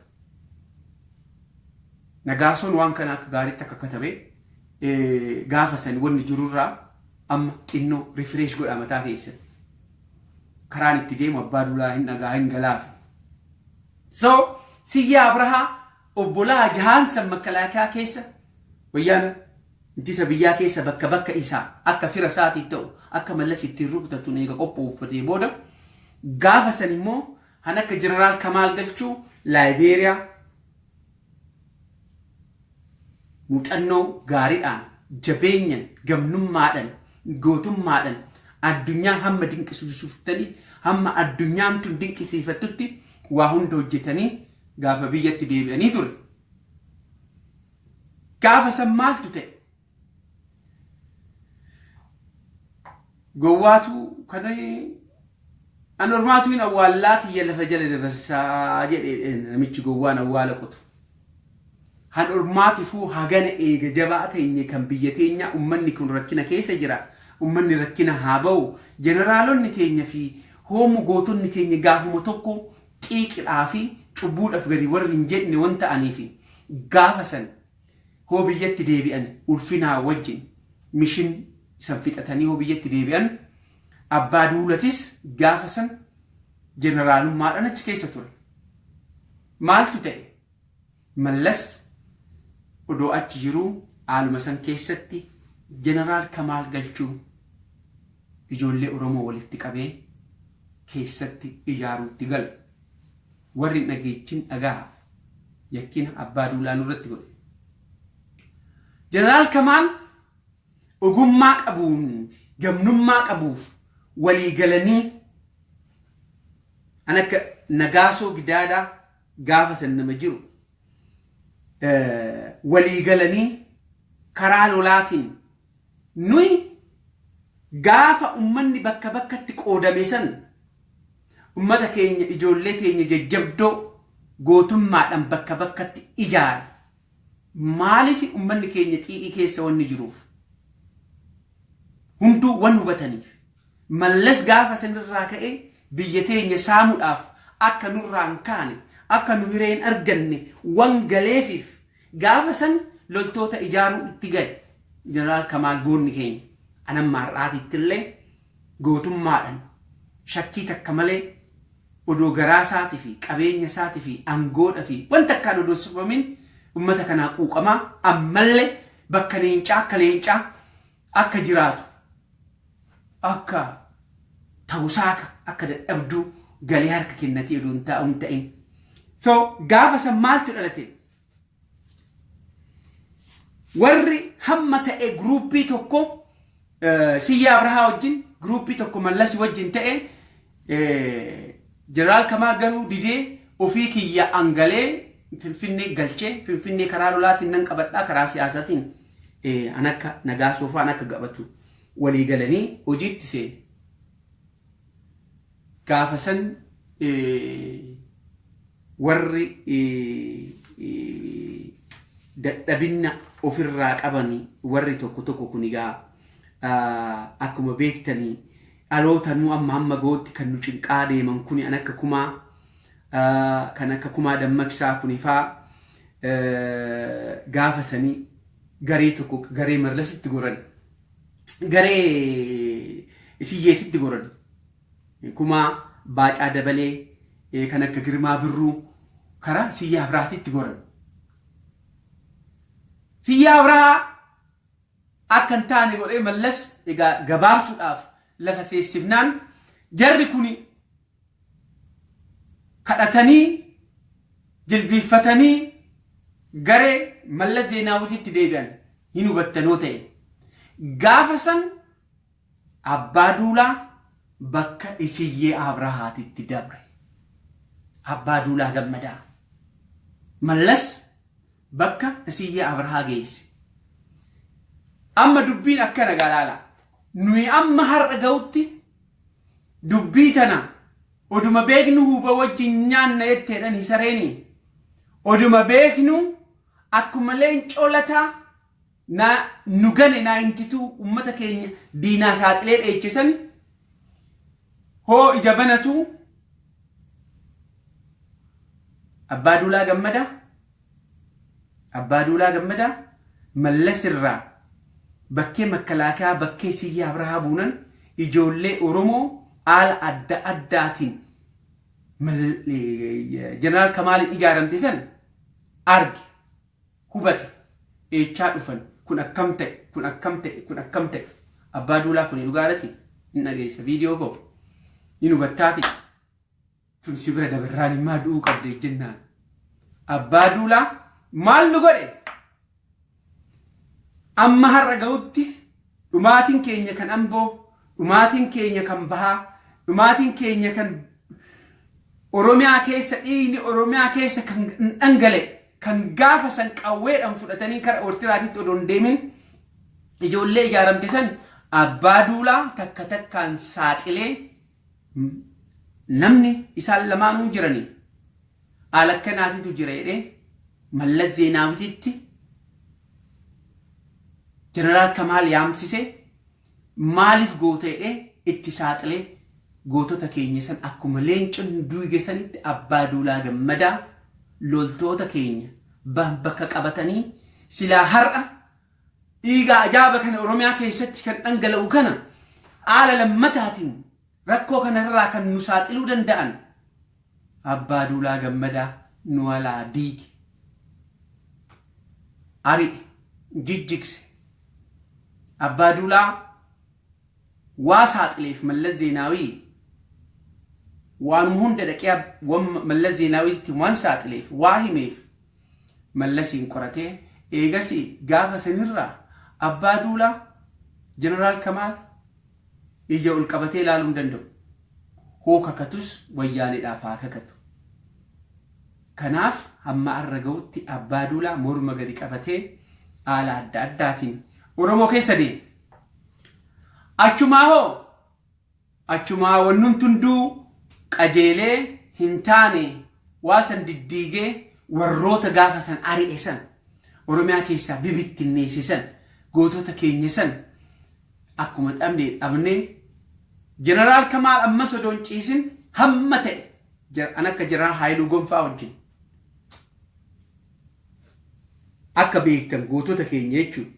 Nagaasoon waan kana akka gaariitti akka katabee gaafa san wanni jirurraa amma xinnoo refresh godha mataa keessa. Karaan itti deemu abbaa duulaa hin dhagaa hin galaafe. So Siyyaa Abrahaa obbolaa jahaan san makalaakaa keessa wayyaana intisa biyyaa keessa bakka bakka isaa akka fira isaatii ta'u akka mallas ittiin rukutatu eega qophooffatee booda gaafa san immoo han akka jeneraal Kamaal Galchuu Laayibeeriyaa muuxannoo gaariidhaan jabeenyan gamnummaadhaan gootummaadhaan addunyaan hamma dinqisiisuuftanii hamma addunyaan tun dinqisiifattutti waa hunda hojjetanii gaafa biyyatti deebi'anii ture. Gaafa san maaltu ta'e? Gowwaatu kana anormaatu hin awwaalaati yalafa jala dabarsaa jedhee namichi gowwaan awwaala qotu. Anormaati fuu hagana eega jabaa ta'e kan biyya teenya ummanni kun rakkina keessa jira. Ummanni rakkina haa ba'u. Jeneraalonni teenya fi hoomu gootonni keenya gaafuma tokko xiiqidhaa fi cubbuudhaaf gadi warri hin jedhne waan ta'aniif gaafa san hoo biyyatti deebi'an ulfinaa wajjin mishin san fixatanii hoo biyyatti deebi'an abbaa duulatis gaafa san jeneraalummaadhaan achi keessa ture. Maaltu ta'e? Mallas odoo achi jiruu haaluma san keessatti jeneraal Kamaal Galchuu ijoollee Oromoo walitti qabee keessatti ijaaruutti gala. Warri dhageechin dhagaa yakkina abbaa duulaa nurratti godhe. Jeneraal Kamaal ogummaa qabuun gamnummaa qabuuf walii galanii an akka Nagaasoo Gidaadaa gaafa san nama jiru walii galanii karaa lolaatiin nuyi gaafa ummanni bakka bakkatti qoodame san ummata keenya ijoollee teenya jajjabdoo gootummaadhaan bakka bakkatti ijaare maaliif ummanni keenya xiiqii keessa wanni jiruuf hunduu wan hubataniif mallas gaafa sanirraa ka'ee biyya teenya saamuudhaaf akka nurraan kaane akka nu hireen arganne wan galeefiif gaafa san loltoota ijaaruu itti gahe jeneraal Kamaal goonni keenya anamma har'aatitti illee gootummaadhaan shakkii takka malee odoo garaa isaatii fi qabeenya isaatii fi angoodha fi wanta akkaan odoo sufamin ummata kanaa quuqamaa ammallee bakka leencaa akka jiraatu akka ta'usaaka akka dadhabduu galee harka kennatee odoo hin ta'in so gaafa san maaltu dhalate warri hamma ta'e gruupii tokko Siyyaa Abrahaa wajjin gruupii tokko Mallas wajjin ta'e jeneraal Kamaal garuu didee ofii kiyya angalee Finfinnee galchee Finfinnee karaa lolaatiin nan qabadhaa karaa siyaasatiin an akka nagaa soofaan akka qabatu walii galanii hojiitti seene. Gaafa san warri dadhabinna ofirraa qabanii warri tokko kun egaa akkuma beektanii aloota nu amma gootti kan nu cinqaa deeman kuni an akka kumaa dammaqsaa kunifaa gaafa sanii garee tokko garee Mallasitti goran garee Isiyyeetitti goran kumaa Baacaa Dabalee kan akka Girmaa Birruu karaa Siyyaa Abrahaatitti goran Siyyaa Abrahaa akkan taane godhee Mallas egaa gabaabsuudhaaf lafa seessifnaan jarri kuni kadhatanii jilbiiffatanii garee Mallas Zeenaawititti deebi'an hin hubattanoo ta'e gaafa san Abbaa Duulaa bakka Isiyyee Abrahaatitti dabre Abbaa Duulaa Gammadaa Mallas bakka Isiyyee Abrahaa geesse amma dubbiin akkana galaala nuyi amma har'a ga'utti dubbii tana oduma beeknu huba wajjin nyaanna jetteedhan hisareeni oduma beeknu akkuma leencoolataa nu gane 92 ummata keenya diinaa saaxilee dheechisan hoo ija banatu Abbaa Duulaa Gammadaa Mallas irraa bakkee Makkalaakaa bakkee Siyyaa Abrahaa buunan ijoollee Oromoo haala adda addaatiin jeneraal Kamaaliin ijaaramte san arge hubate eechaa dhufan kun akkam ta'e Abbaa Duulaa kun dhugaadhati hin dhageessa viidiyoo koo hin hubattaati tumsi bira dabarraan himaa du'uu qabde jennaan Abbaa Duulaa maal nu godhe amma har'a ga'utti dhumaatiin keenya kan Amboo dhumaatiin keenya kan Bahaa dhumaatiin keenya kan Oromiyaa keessa dhiigni Oromiyaa keessa kan dhangale kan gaafa san qawweedhaan fudhatanii kara Ortiraatitti odoo hin deemin ijoollee ijaaramte san Abbaa Duulaa takka takkaan saaxilee namni isaan lamaanuu jiranii alakkanaatitu jira jedhee Mallas Zeenaawititti jeneraal Kamaal yaamsise maaliif goota jedhee itti saaxilee gootota keenya san akkuma leencon duuge sanitti Abbaa Duulaa Gammadaa loltoota keenya bakka qabatanii silaa har'a dhiiga ajaa'iba kana Oromiyaa keessatti kan dhangala'u kana haala lammataatiin rakkoo kanarraa kan nu saaxiluu danda'an Abbaa Duulaa Gammadaa nu walaa diige ari'e jijjigse Abbaa Duulaa waa saaxileef Mallas Zeenaawii waan hunda dhaqee Mallas Zeenaawiitti waan saaxileef waa himeef Mallasiin qoratee eegasi gaafa sanirraa Abbaa Duulaa jeneraal Kamaal ija ol qabatee ilaaluu hin danda'u hoo kakatus wayyaanidhaaf haa kakatu kanaaf hamma har'a ga'utti Abbaa Duulaa morma gadi qabatee haala adda addaatiin Oromoo keessa deema achumaa wannum tunduu qajeelee hin taane waasan diddiigee warroota gaafa san ari'e san Oromiyaa keessaa bibittinneessisan gootota keenya san akkuma dhabnee Jeneraal Kamaal ammas odoon ciisin hamma ta'e an akka Jeneraal Haayiluu Gonfaa wajjin akka beektan gootota keenya jechuudha.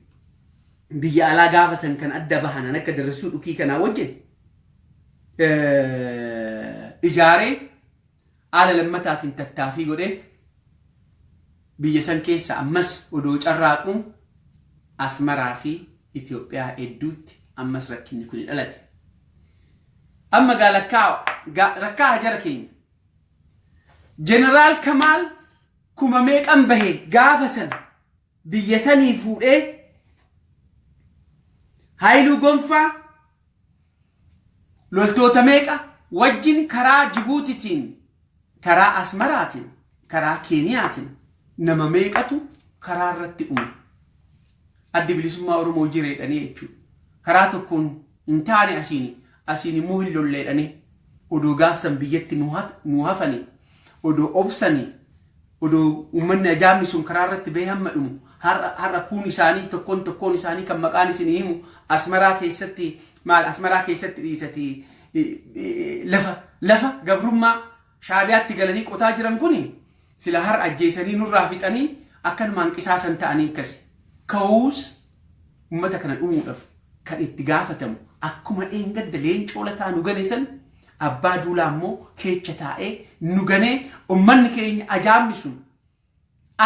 Biyya alaa gaafa san kan adda bahanan akka Darrassuu Dhukii kanaa wajjin ijaaree haala lammataatiin tattaafii godhee biyya san keessa ammas odoo carraaquu Asmaraa fi Itoophiyaa hedduutti ammas rakkinni kun dhalate. Amma rakkaa jara keenya Jeneraal Kamaal kuma meeqan bahe gaafa san biyya sanii fuudhee Haayiluu Gonfaa loltoota meeqa wajjin karaa Jibuutitiin karaa Asmaraatiin karaa Keeniyaatiin nama meeqatu karaa irratti uume. Addi bilisummaa Oromoo jireedhanii jechuudha. Karaa tokkoon hin taane asiin immoo hin lolleedhanii odoo gaafsan biyyatti nu hafanii odoo obsanii odoo uummanni ajaa'ibni sun karaa irratti bahee hamma dhumu har'a kun isaanii tokkoon isaanii kan maqaan isinii himu Asmaraa keessatti dhiisati lafa gabrummaa Shaabiyaatti galanii qotaa jiran kuni sila har'a ajjeesanii nurraa fixanii akkanumaan qisaasan ta'anii akkasi. Ka'uus uummata kana dhumuudhaaf kan itti gaafatamu akkuma dheengadda leencoo lataa nu gane san abbaa duulaa immoo keecha taa'ee nu ganee uummanni keenya ajaa'ibni sun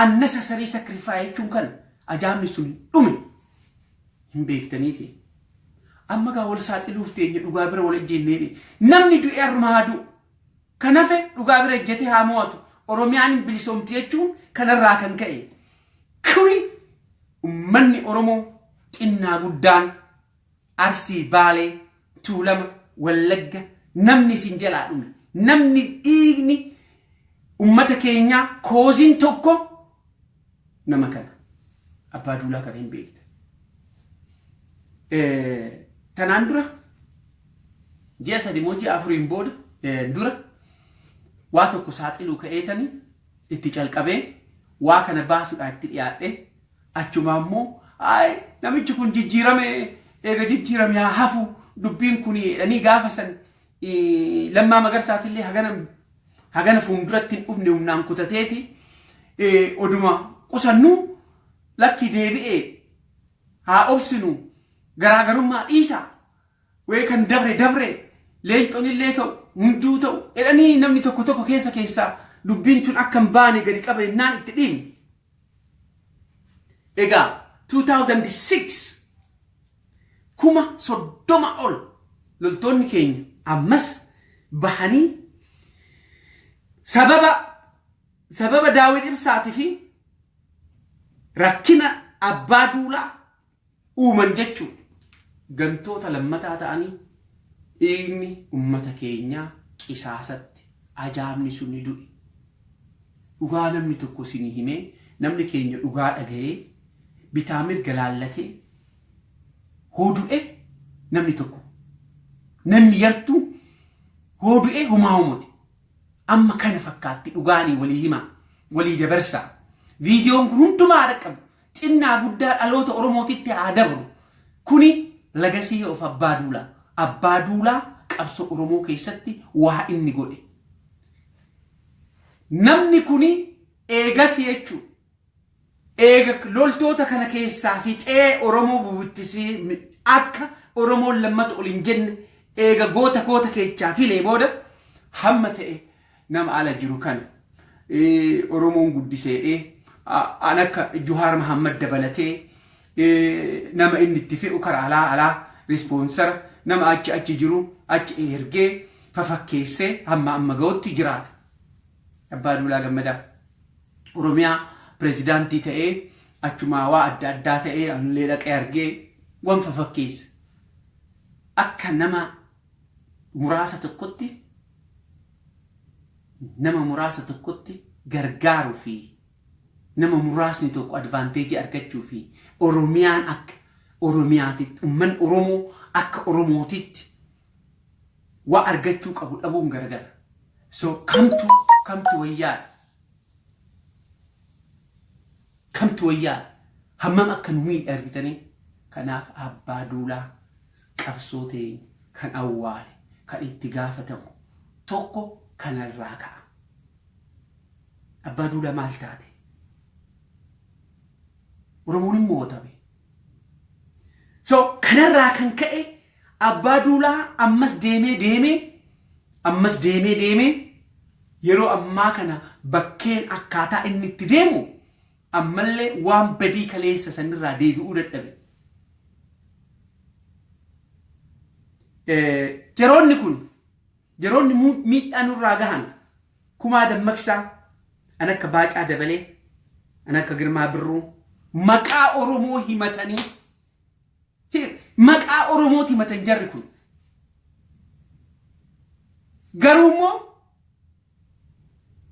unnecessary sacrifice jechuun kana ajaa'ibni sun dhume hin beektaniiti. Amma gaa wal saaxiluuf teenya dhugaa bira wal ejjennee namni du'e armaa du'u kan hafe dhugaa bira ejjete haa mo'atu Oromiyaan bilisoomti jechuun kanarraa kan ka'e kuni uummanni Oromoo xinnaa guddaan Arsii Baalee Tuulama Wallagga namni sin jalaa dhume namni dhiigni ummata keenya koosiin tokko nama kana abbaa duulaa kana hin beekte. Tanaan dura ji'a 3 moo ji'a 4 booda dura waa tokko saaxiluu ka'eetanii itti calqabee waa kana baasuudhaan itti dhiyaadhe achuma immoo namichi kun jijjiirame eega jijjiirame haa hafu dubbiin kun jedhanii gaafa san Lammaa Magarsaatiillee hagana fuulduratti hin dhufne humnaan kutateeti oduma qusannu lakki deebi'ee haa obsinu garaagarummaa dhiisaa wee kan dabre leencoon illee ta'u hunduu ta'u jedhanii namni tokko keessaa dubbiin tun akka hin baane gadi qabannaan itti dhiibne. Egaa 2006 kuma 30 ol loltoonni keenya ammas bahanii sababa Daawit Ibsaatii fi rakkina abbaa duulaa uuman jechuudha. Gantoota lammataa ta'anii dhiigni ummata keenyaa qisaasatti ajaa'ibni sun ni du'e. Dhugaa namni tokko sinii himee namni keenya dhugaa dhaga'ee bitaa mirga laallatee hoodu'e namni tokko namni yartuu hoodu'e humaa umuti. Amma kana fakkaatti dhugaanii walii himaa walii dabarsaa. Viidiyoon kun hundumaa dhaqqabu xinnaa guddaa dhaloota Oromootitti haa dabru. Kuni lagasii of abbaa duulaa. Abbaa duulaa qabsoo Oromoo keessatti waa inni godhe. Namni kuni eegas jechuudha. Eega loltoota kana keessaa fixee Oromoo bubbittisii akka Oromoon lammata ol hin jenne eega goota keechaa filee booda hamma ta'e nama ala jiru kana Oromoon guddiseedhee an akka Juhaar Mahammad dabalatee nama inni itti fe'u karaa alaa respoonsara nama achi jiru achi ergee fafakkeessee amma ga'utti jiraata. Abbaa Duulaa Gammadaa Oromiyaa pirezidaantii ta'ee achumaa waa adda addaa ta'ee anillee dhaqee argee wan fafakkeessa. Akka nama muraasa tokkotti gargaaruu fi nama muraasni tokko advaanteejii argachuu fi Oromiyaan Oromiyaatitti umman Oromoo akka Oromootitti waa argachuu qabu dhabuun garagara. So kamtu wayyaa hammam akka nu miidha argitanii. Kanaaf abbaa duulaa qabsoo ta'e kan awwaale kan itti gaafatamu tokko kanarraa ka'a. Abbaa duulaa maal taate? Oromoon immoo mootabe. So kanarraa kan ka'e abbaa duulaa ammas deemee yeroo ammaa kana bakkeen akkaataa inni itti deemu ammallee waan badii kaleessa sanirraa deebi'uu dadhabe. Yeroonni miidhaan irraa gahan Kumaa Dammaqsaa, an akka Baacaa Dabalee, an akka Girmaa Birruu maqaa Oromoo himatanii maqaa Oromooti himatan jarri kun. Garuu immoo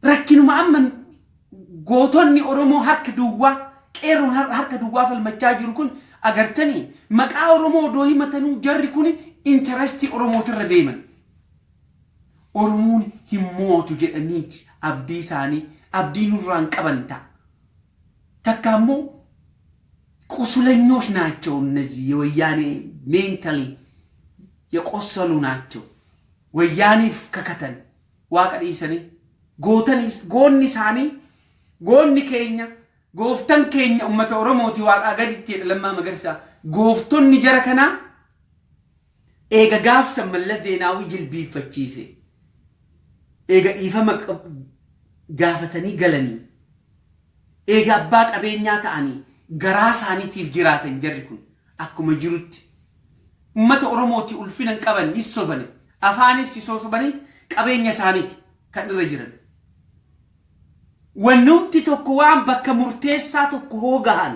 rakkinuma amman gootonni Oromoo harka duwwaa qeerroon harka duwwaa falmachaa jiru kun agartanii maqaa Oromoo doo himatanuu jarri kun interestii Oromootirra deeman. Oromoon hin mootu jedhaniiti abdii isaanii abdii nurraan qabanta. Takka immoo ቁስለኞች ናቸው እነዚህ የወያኔ ሜንታሊ የቆሰሉ ናቸው። ወያኔ ከከተን ዋቀዲሰኒ ጎኒ ሳኒ ጎኒ ኬኛ ጎፍተን ኬኛ ኡመተ ኦሮሞቲ ዋቃ ገዲቴ ለማ መገርሳ ጎፍቶን ጀረከና ኤገ ጋፍ ሰመለስ ዜናዊ ጅልቢ ፈቺሴ ኤገ ኢፈመ ጋፈተኒ ገለኒ ኤገ አባ ቀቤኛ ታኒ garaa isaaniitiif jiraatan jarri kun akkuma jirutti ummata Oromooti ulfinan qaban issobane afaanis isosobanii qabeenya isaaniiti kan irra jiran. Wannumti tokko waan bakka murteessaa tokko hoogahan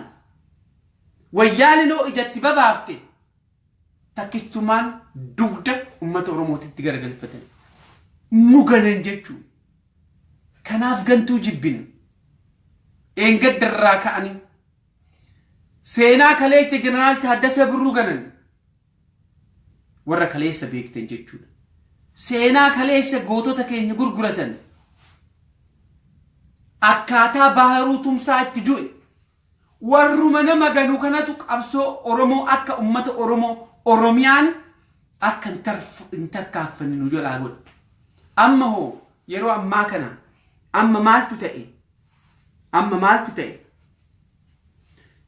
wayyaalinoo ijatti babaafte takkistumaan dugda ummata Oromootitti garagalfatan nu ganan jechuun. Kanaaf gantuu jibbina eengaddarraa ka'anii seenaa kaleetti jeneraal Taaddasee Birruu ganan warra kaleessa beektan jechuudha. Seenaa kaleessa gootota keenya gurguratan akkaataa Baharuu Tumsaa itti du'e warruma nama ganuu kanatu qabsoo Oromoo akka ummata Oromoo Oromiyaan akka hin tarkaaffanne nu jalaa godha. Amma hoo yeroo ammaa kana amma maaltu ta'e?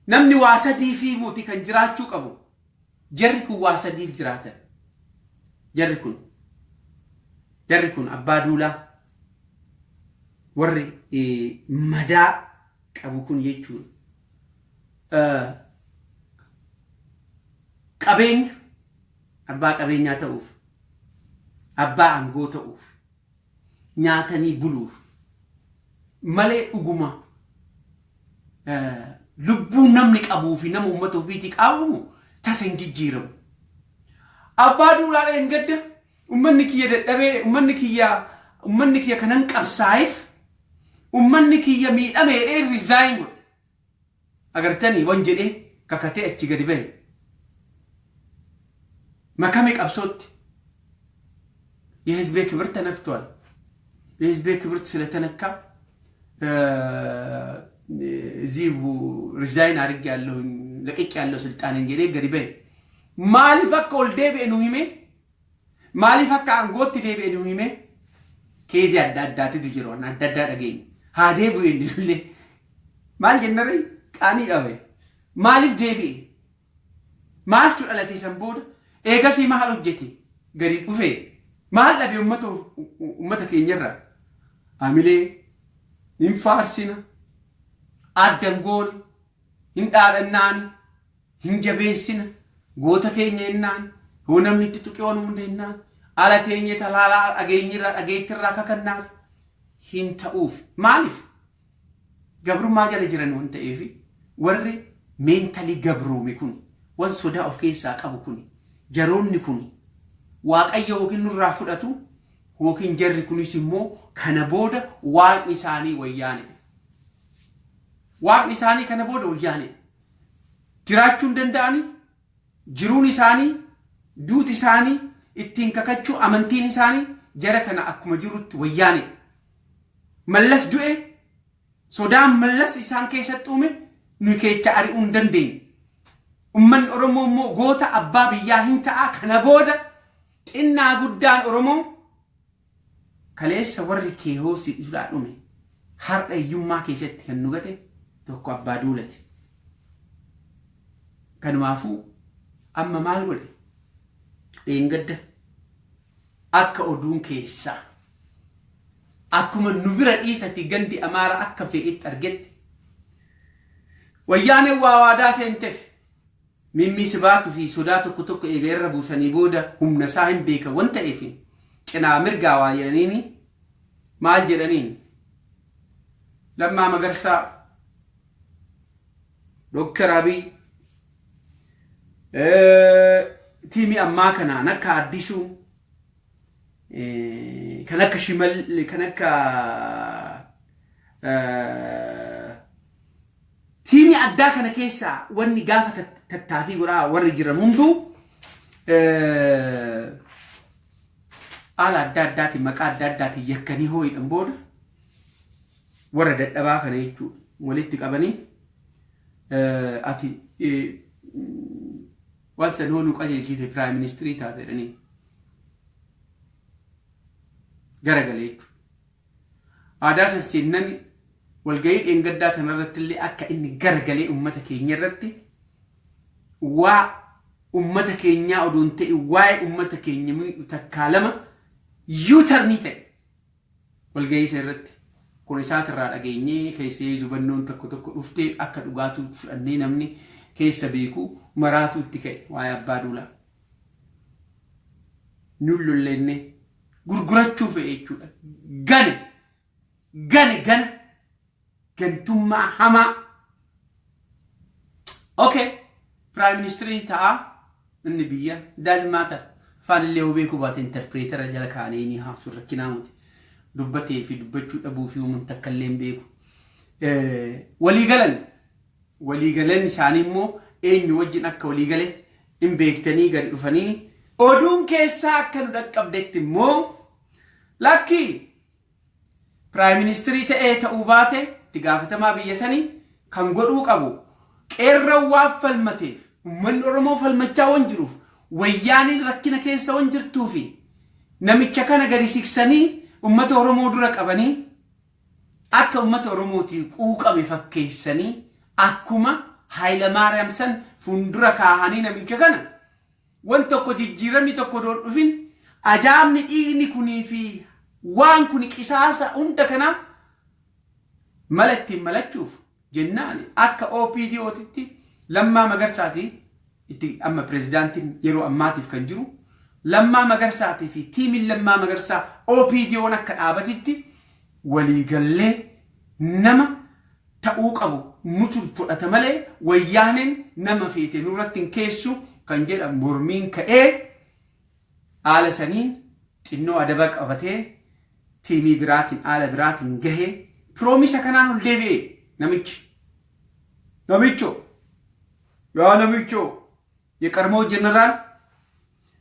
Namni waa sadii fi muuti kan jiraachuu qabu. Jarri kun waa sadiif jiraatan. Jarri kun abbaa duulaa warri madaa qabu kun jechuudha. Qabeenya abbaa qabeenyaa ta'uuf, abbaa aangoo ta'uuf, nyaatanii buluuf malee dhuguma lubbuun namni qabuu fi nama uummata ofiitii qabu tasa hin jijjiiramu. Abbaa duulaa engadda ummanni kiyya dadhabee ummanni kiyya kanan qabsaa'eef ummanni kiyya miidhamee resign godhe. Agartanii wan jedhee kakatee achi gadi bahe. Makame qabsootti የህዝቤ ክብር ተነክቷል። የህዝቤ ክብር ስለተነካ እዚህ ሪዛይን አድርግ ያለው ለቅቅ ያለው ስልጣን እንግዲህ ገሪበ ማሊፈካ ወልዴ በኑ ሂሜ ማሊፈካ አንጎት ዴበ ኑ ሂሜ ከዚ አዳዳት ድጅሮና አዳዳ ደገኝ ሃዴ ቡይንድለ ማል ጀነሪ ቃኒ ቀበ ማሊፍ ዴበ ማልቹ አለቴ ሰምቦድ ኤጋሲ ማል ኦጀቲ ገሪ ኡፌ ማል ለቢ ኡመተ ከኝራ አሚሌ ኢንፋርሲና አደንጎል hindaadhanaan hinjabeessina goota keenya ennaan honamni itti tuqeewwan hunda ennaan ala teenye talaalaa dhageettirraa kakannaaf hin ta'uuf maaliif gabrummaa jala jiran waan ta'eef warri mentally gabroome kun wan sodaa of keessaa qabu kun jaroonni kun waaqayyo yookiin nurraa fudhatu yookiin jarri kunis immoo kana booda waaqni isaanii wayyaane waaqni isaanii kana booda wayyaane jiraachuun danda'ani jiruun isaanii duuti isaanii ittiin kakachuu amantiin isaanii jara kana akkuma jirutti wayyaane mallas du'e sodaan mallas isaan keessatti uume nu keecha ari'uu hin dandeenye umman oromoo immoo goota abbaa biyyaa hin ta'a kana booda xinnaa guddaan oromoo kaleessa warri keehoo si dhume har'a iyyummaa keessatti kan nu gate tokko abbaa duulati kanumaafuu amma maal godhe dheengadda akka oduun keessaa akkuma nu bira dhiisati gandi amaara akka fe'itti argetti wayyaane waa waadaa seenteef mimmi sibaatu fi sodaa tokko eega irra buusanii booda humna isaa hin beeka wanta ta'eef cinaa mirgaa waa jedhaniini maal jedhaniin Lammaa Magarsaa Dr. Abiy tiimi ammaa kanaan akka addisuu kan akka shimal kan akka tiimi addaa kana keessaa wanni gaafa tattaafii godhaa warri jiran hunduu ala adda maqaa adda yakkanii hooyidhan booda warra dadhabaa kana jechuudha walitti qabanii ati wasa noonu qajeelchite prime minister taate jedhanii garagalee jechuudha aadaa sasseennani walgahii dheengaddaa kanarratti illee akka inni garagalee ummata keenya irratti waa ummata keenyaa oduun ta'e waa'ee ummata keenya takkaalama yuutarnii ta'e walgahii isa irratti kun isaatirraa dhageenyee keessee zubannoon tokko dhuftee akka dhugaatu fudhannee namni keessa beeku maraatu itti ka'e waa'ee abbaa duulaa nullolleenne gurgurachuu fe'e jechuudha gane gantummaa hamaa okay prime minister ta'a inni biyya doesn't matter afaan illee beeku baate interpreter jala kaanee ni haasu rakkinaa muti dubbatee fi dubbachuu dhabuu fi uumun takka illee beeku waliigalan isaanii immoo eenyu wajjin akka waliigale hin beektanii gadi dhufanii oduun keessaa akka nu dhaqqabdetti immoo lakki prime minister ta'uu baate itti gaafatamaa biyya sanii kan godhuu qabu qeerrawwaa falmateef ummanni oromoo falmachaa waan jiruuf wayyaaniin rakkina keessa waan jirtuu fi namicha kana gadi siksanii ummata oromoo dura qabanii akka ummata oromootii quuqame fakkeessanii akkuma Haayila Maariyaam san fundura kaahanii namicha kana wan tokko jijjiiramni tokko doon dhufin ajaa'ibni dhiigni kunii fi waan kun qisaasa hunda kana malatti malachuuf jennaan akka OPDOtitti Lammaa Magarsaati itti amma prezidaantiin yeroo ammaatiif kan jiru Lammaa Magarsaati fi tiimiin Lammaa Magarsaa OPDOn akka dhaabatitti waliigallee nama ta'uu qabu nutu fudhata malee wayyaaneen nama feete nurratti hin keessu kan jedhan mormiin ka'ee haala saniin xinnoo adaba qabatee tiimii biraatiin haala biraatiin gahee proomisa kanaan ol deebi'e namicho የቀድሞው ጀነራል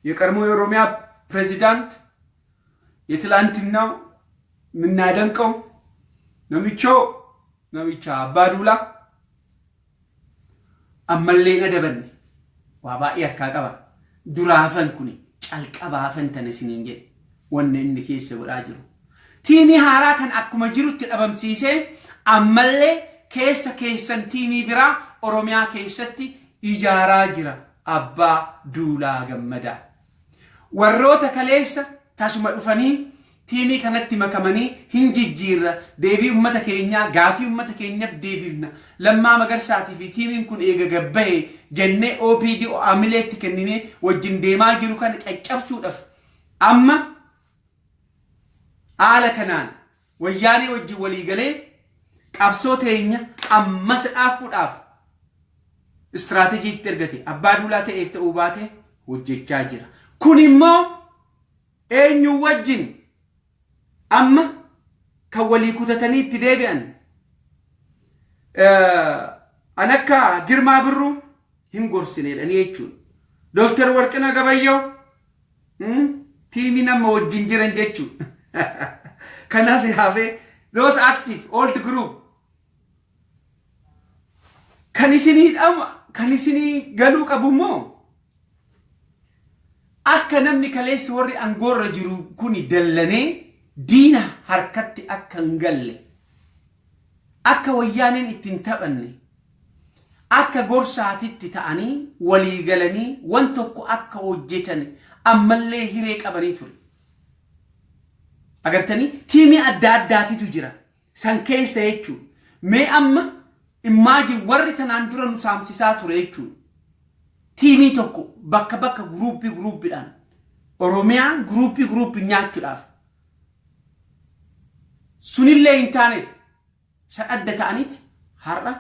የቀድሞው የኦሮሚያ ፕሬዚዳንት የትላንትናው ምናደንቀው ነሚቻ አባዱላ አመሌነ ደበን ዋባኢ አካቀባ ዱራፈን ኩኒ ጫልቀባፈን ተነሲንንጀ ወነ እንከይሰ ወዳጅሩ ቲኒ ሃራ ከን አኩመ ጅሩት ተጠበምሲሴ አመሌ keessan tiimii biraa oromiyaa keessatti ijaaraa jira abbaa duulaa gammadaa warroota kaleessa tasuma dhufanii tiimii kanatti makamanii hin jijjiirra deebii ummata keenyaa gaafii ummata keenyaaf deebifna Lammaa Magarsaati fi tiimiin kun eega gabbahe jennee OPDO amileetti kenninee wajjin deemaa jiru kana caccabsuudhaaf amma haala kanaan wayyaanee wajjin waliigalee qabsoo teenya ammas dhaafuudhaaf istiraatejii ergate abbaa duulaa ta'eef ta'uu baate hojjechaa jira kun immoo eenyu wajjin amma kan walii kutatanii itti deebi'an anakka Girmaa Birruu hin gorsineedhanii jechuudha Dr. Warqina Gabayyo tiimi nama wajjin jiran jechuun kanaaf hafe those active old group kan isinii galuu qabu moo akka namni kaleessi warri angoorra jiru kuni dallanee diina harkatti akka hin galle akka wayyaaneen ittiin taphanne akka gorsaatitti ta'anii walii galanii wan tokko akka hojjetan ammallee hiree qabanii ture. Agartanii tiimii adda addaatitu jira san keessa jechuun mee amma imagine warri tanaan dura nu saamsisaa ture jechuun tiimii tokko bakka gruupiidhaan Oromiyaa gruupii nyaachuudhaaf sunillee hin taaneef san adda ta'aniiti har'a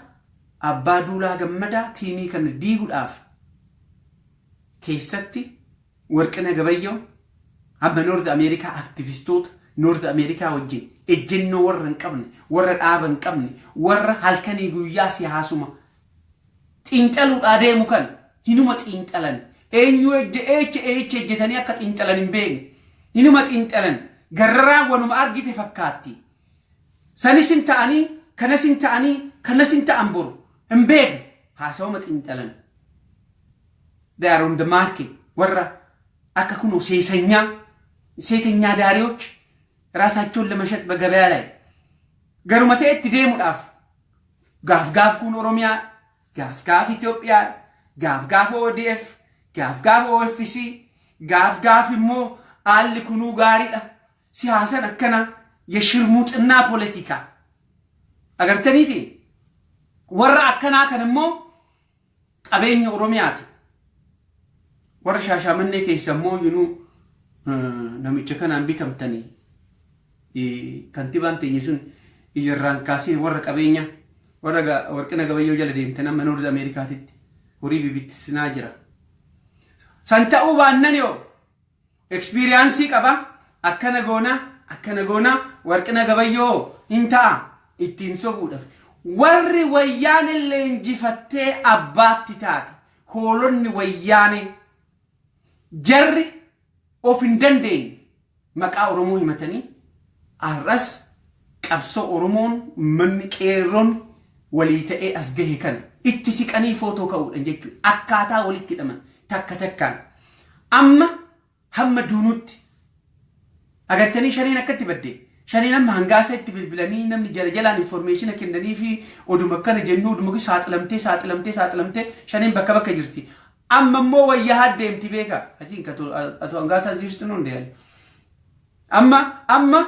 Abbaa Duulaa Gammadaa tiimii kan diiguudhaaf keessatti Warqina Gabayyoo amma North America aktivistoota North America wajjin ejjennoo warra hin qabne warra dhaaba hin qabne warra halkanii guyyaa siyaasuma xiinxaluudhaa deemu kan hinuma xiinxalan eenyu ejjetanii akka xiinxalan hin beekne hinuma xiinxalan garraraa wanuma argite fakkaatti sanis hin ta'anii kanas hin ta'anii kanas hin ta'an boru hin beekne haasawuma xiinxalan they are on the market warra akka kunoo ሴተኛ ዳሪዎች ራሳቸውን ለመሸጥ በገበያ ላይ ገሩመቴ እትደሙዳፍ ጋፍጋፍ ኩን ኦሮሚያ ጋፍጋፍ ኢትዮጵያ ጋፍጋፍ ኦዲኤፍ ጋፍጋፍ ኦኤፍሲ ጋፍጋፍ ሞ አል ኩኑ ጋሪዳ ሲያሰን አከና የሽርሙጥና ፖለቲካ አገርተኒቲ ወራ አከና ከነሞ ቀበኝ ኦሮሚያት ወርሻሻመኔ ከይሰሞ ይኑ namicha kanaan bitamtanii kantiibaan teenya sun ijarraan kaasiin warra qabeenya warra Warqina Gabayyoo jala deemtan amma Noorz Ameerikaatitti horii bibittisinaa jira. San ta'uu baannan yoo ekspiriyaansii qaba akkana goona Warqina Gabayyoo hin ta'a ittiin sobuudhaaf warri wayyaane leenjifattee abbaatti taate hoolonni wayyaane jarri of hin dandeenye maqaa Oromoo himatanii arras qabsoo Oromoon manni qeerroon walii ta'ee as gahe kana itti siqanii footoo ka'uudhaan jechuudha akkaataa walitti hidhaman takkaan amma hamma duunutti agartanii shaniin akkatti badde shaniin amma hangaasa itti bilbilanii namni jalaan information kennanii fi oduma kana jennu oduma saaxilamtee shaniin bakka jirti. amma mo wayya haddeemti beeka atiin ka ato angasa ziistu non deal amma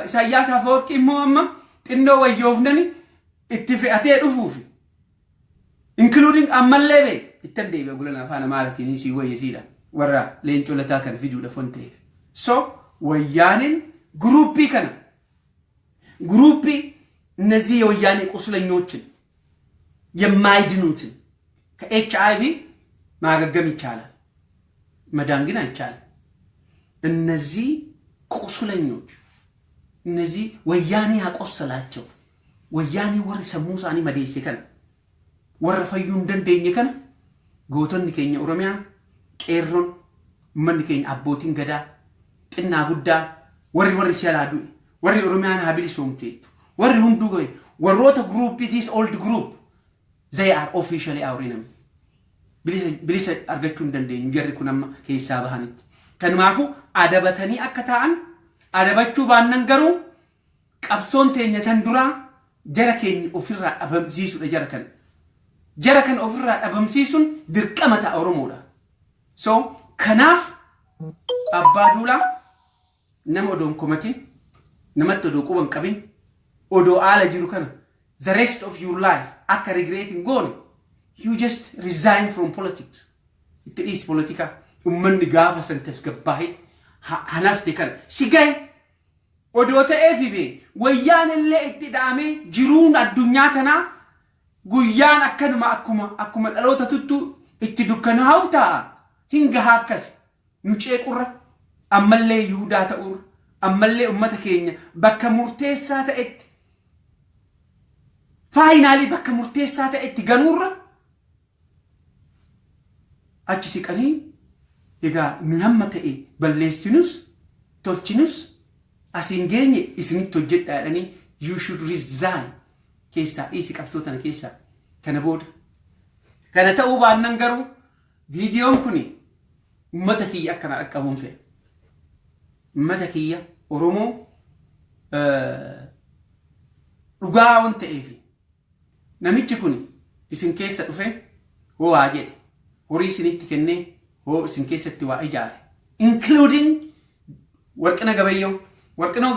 Isaayyaas Afeworqi immoo amma xinnoo wayyoofnani itti fe'atee dhufuufi including ammallee be ittan deebi'a gulana afaan Amaaraatiin si wayyisiidha warra leencoo lataa kan fiduudha fonteef so wayyaanin gruupii kana gruupii እነዚህ የወያኔ ቁስለኞችን የማይድኑትን ከኤችአይቪ ማገገም ይቻላል መዳን ግን አይቻልም እነዚህ ቁስለኞች እነዚህ ወያኔ ያቆሰላቸው ወያኔ ወር ሰሙሳኒ መደይሴ ከነ ወር ፈዩ እንደንደኝ ከነ ጎቶን ከኛ ኦሮሚያ ቄሮን ምን ከኛ አቦቲን ገዳ ጥና ጉዳ ወር ሲያላዱ ወር ኦሮሚያን ሀቢል ሶምቴ ወር ሁንዱ ጎይ ወሮተ ግሩፕ this old group they are officially ourinam bilis argachu ndandeen jarri kunamma keessa bahanit kanmaafu adabatani akkataan adabachu baannan garu qabsoon teenya tan dura jara keenya ofirra abamsiisu jara kan ofirra abamsiisun dirqamata oromoodha so kanaaf abbaa duula nama odon komati namatti odo quban qabin odo ala jiru kana the rest of your life after regretting gone you just resign from politics it is politica umman gafa santas gabbahid hanafte kan sigay odo ta FB wayan le ittidame jirun adunya tana guyan akkanuma akkuma dalota tuttu itti dukkan hawta hinga hakkas nucee qurra ammalle yuhuda ta'ur ammalle ummata keenya bakka murteessa ta'etti finally bakka murteessa ta'etti ganurra achi siqanii egaa nu hamma ta'e balleessinus tolchinus asiin geenye isinitti hojjedhaa jedhanii you should resign keessaa dhiisi qabsootana keessaa kana booda kana ta'uu baannan garuu viidiyoon kuni ummata kiyya akkana dhaqqabuun fedha ummata kiyya Oromoo dhugaa waan ta'eef namichi kuni isin keessa dhufe hoo waa jedhe horii isinitti kennee hoo isin keessatti waa ijaare including Warqina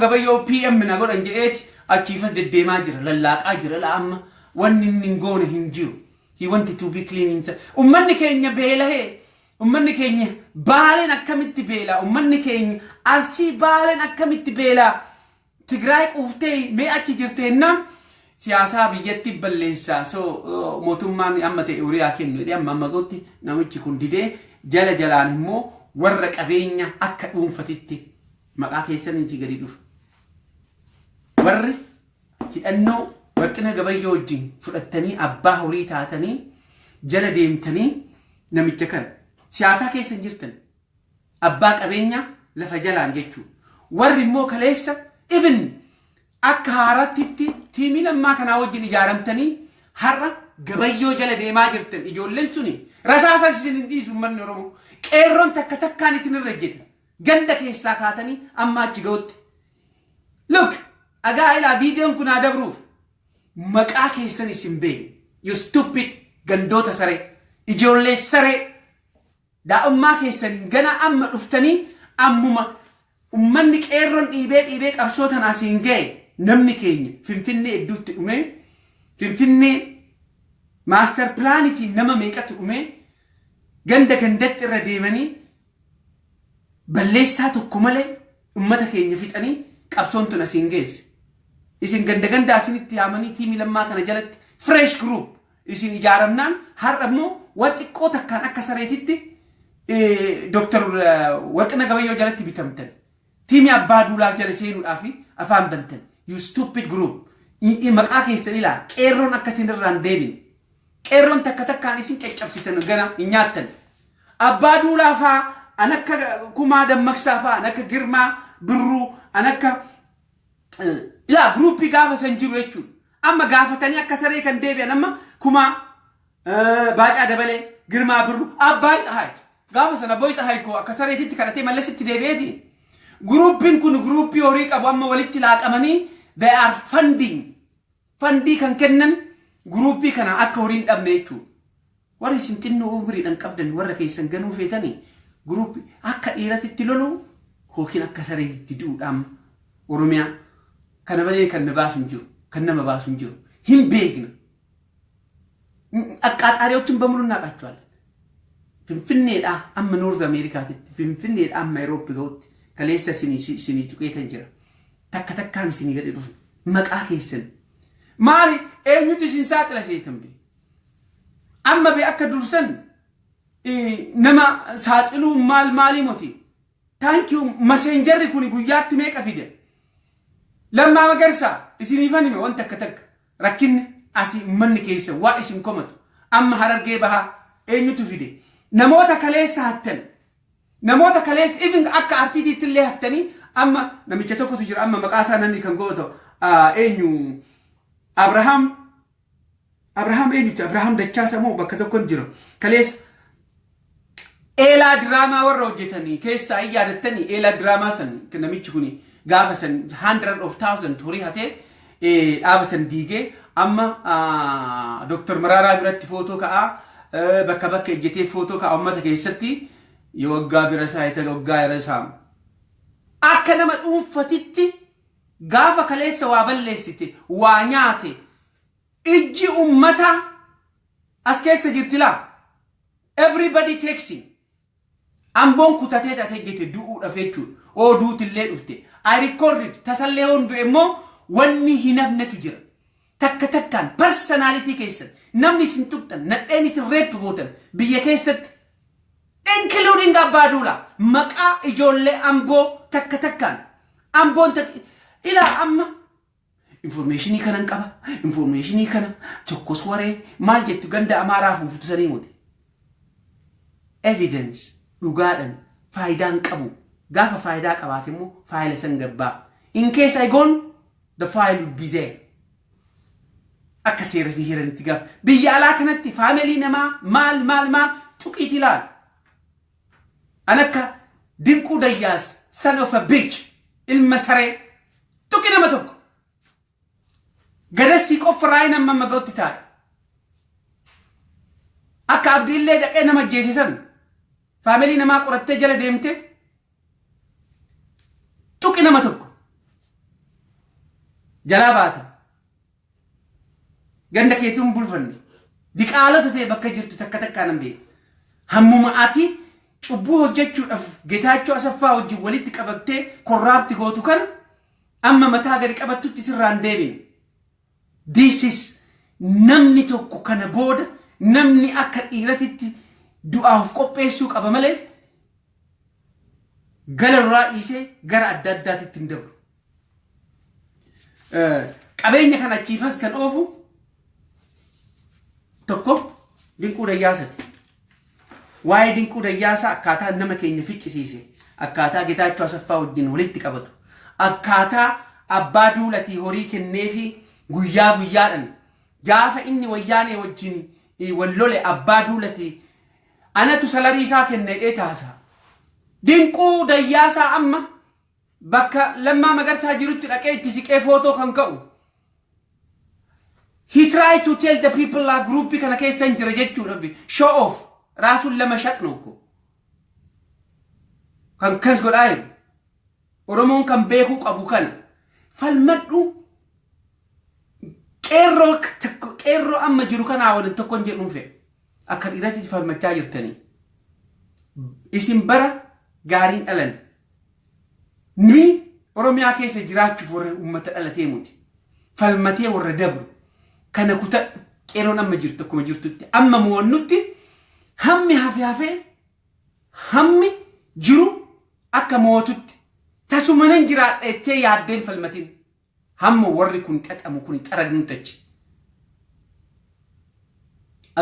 Gabayyoo PM na godhan jedheeti achiifas deddeemaa jira lallaaqaa jira la'amma wanni inni goone hin jiru he wanted to be clean himself ummanni keenya beelahee ummanni keenya baaleen akkamitti beelaa ummanni keenya Arsii baaleen akkamitti beelaa Tigraay quuftee mee achi jirteenna siyaasaa biyyatti balleessaa so mootummaan amma ta'e uriyaa kennu jedhee amma gootti namichi kun didee jala jalaan immoo warra qabeenya akka dhuunfatitti maqaa keessaniin si gadi dhufa warri hidhannoo Warqina Gabayyoo wajjin fudhattanii abbaa horii taatanii jala deemtanii namicha kana siyaasaa keessa hin jirtan abbaa qabeenya lafa jalaan jechuu warri immoo kaleessa even akka haaraatti tiimii lammaa kanaa wajjin ijaaramtanii har'a Gabayyoo jala deemaa jirtan ijoolleen suni rasaasa isin hin dhiisu manni Oromoo qeerroon takka takkaan isin irra ejjeta ganda keessaa kaatanii amma achi ga'utti look agaa ilaa viidiyoon kun adabruuf maqaa keessan isin beekne you stupid gandoota saree ijoollee saree daa'ummaa keessan gana amma dhuftanii ammuma ummanni qeerroon dhiibee qabsootan asiin ga'e namni keenya Finfinnee hedduutti dhume Finfinnee master plaanitiin nama meeqatu dhume ganda gandatti irra deemanii balleessaa tokko malee ummata keenya fixanii qabsoon tun asiin geesse isin ganda asinitti yaamanii tiimii lammaa kana jalatti fresh group isin ijaaramnaan har'a immoo waan xiqqoo takkaan akka sareetitti Dr. Warqina Gabayyoo jalatti bitamtan tiimii abbaa duulaa jala seenuudhaaf afaan bantan you stupid group maqaa keessan ilaa qeerroon akkasin irraan deemin qeerroon takka takkaan isin caccabsitan gana hin nyaattan abbaa duulaa faa anakka Kumaa Dammaqsaa faa anakka Girmaa Birruu anakka ilaa gruupii gaafa san jiru jechuudha amma gaafatanii akka saree kan deebi'an amma Kumaa Baacaa Dabalee Girmaa Birruu abbaa Tsahaay gaafa sana abbaa Tsahaay koo akka sareetitti kadhatee mallasitti deebi'eeti gruupiin kun gruupii horii qabu amma walitti laaqamanii they are fundii kan kennan gruupii kana akka horiin dhabne jechuudha warri isin xinnoo umriidhaan qabdan warra keessan ganuu feetanii gruupii akka dhiiratitti lolu hookiin akka sareetitti duudhaam Oromiyaa kana malee kan na baasu jiru kan nama baasu jiru hin beekna አቃጣሪዎችን በሙሉ እናቃቸዋለን ፍንፍኔዳ አም ኖርዝ አሜሪካቲtti ፍንፍኔዳ አም አውሮፓ ጎት ከሌሰ ሲኒ ቱቄተን ጅራ ተከተካን ሲኒ ገደ ዱፍ መቃ ከይሰን ማሊ ኤኙት ሲንሳጥለ ሲተምቢ አም በአከዱርሰን ነማ ሳጥሉ ማሊ ሞቲ ታንኪዩ መሴንጀር ኩኒ ጉያት ሜቀ ፊደ ለማ መገርሳ ሲኒፈን ወንተ ከተክ ረኪን asi manni keessa waa isin komatu amma harargee baha eenyutu fide namoota kaleessa hattan namoota kaleessa even akka artiitiitti illee hattanii amma namicha tokkotu jira amma maqaa isaa nanni kan gooto eenyu Abrahaam eenyuti Abrahaam Dachaasa moo bakka tokkon jira kaleessa eelaa diraamaa warra hojjetanii keessa ayyaadattanii eelaa diraamaa san namichi kuni gaafa san 100,000 horii hatee dhaaba san diigee amma Dr. Mararaa biratti footoo ka'a bakka ejjetee footoo ka'a ummata keessatti yoo waggaa bira saayita waggaa irra saam akka nama dhuunfatitti gaafa kaleessa waa balleessite waa nyaate ijji ummata as keessa jirtila everybody takes it amboon kutatee ejjete du'uudhaaf jechuudha oo duutillee dhufte I recorded tasallee hundu immoo wanni hinafnetu jira takkan personality keessa namni sin tuqtan nadheen isin reep gootan biyya keessatti including abbaaduula maqaa ijoollee amboo takkan amboon ila amma information kanan qaba information kana tokkos waree maal jettu ganda amaaraa fuufutu sanii mote evidence dhugaadhan faayidaan qabu gaafa faayidaa qabaate immoo faayila san gabbaa in case I gone the file would be there akka seera fi hiranitti gaaf biyya alaa kanatti family namaa maal tuqiiti ilaal anakka dinquu dayyaas son of a bitch ilma saree tuqi nama tokko gadassi qofraa nama magootti taa'e akka abdiillee dhaqee nama jeesisan family namaa qorattee jala deemte tuqi nama tokko jalaa baata ganda keetuun bulfanne diqaalota ta'e bakka jirtu takka nan beeku hammuma ati cubbuu hojjechuudhaaf Getaachoo Asaffaa wajjin walitti qabattee korraapti gootu kana amma mataa gadi qabattutti sirraan deebin this is namni tokko kana booda namni akka dhiiratitti du'aaf qopheessuu qaba malee galarraa dhiisee gara adda addaatitti hin dabru qabeenya kana achiifas kan oofu tokko dinquu dayyaasati waa'ee dinquu dayyaasaa akkaataa nama keenya ficcisiise akkaataa Getaachoo Asaffaa wajjin walitti qabatu akkaataa abbaa duulatii horii kenneefi guyyaadhaan gaafa inni wayyaanee wajjin wallole abbaa duulatii anatu salarii isaa kennee taasa dinquu dayyaasaa amma bakka Lammaa Magarsaa jirutti dhaqee itti siqee footoo kan ka'u he tried to tell the people la group kana keessa hin jira jechuudha show off raasul lama shaqnoko kan kas godhaayi oromoon kan beeku qabu kana falmadhu qeerroo amma jiru kana waliin tokkon jedhuun fe akka dhiirati falmachaa jirtanii isin bara gaariin dhalan ni oromiyaa keessa jiraachuuf warra ummata dhalatee muti falmatee warra dabru kana kuta qeeroon amma jirtu akkuma jirtutti amma mo'annutti hammi hafee hammi jiru akka mootutti tasumanan jiraadheettee yaaddeen falmatin hamma warri kun xaxamu kun xaragnutachi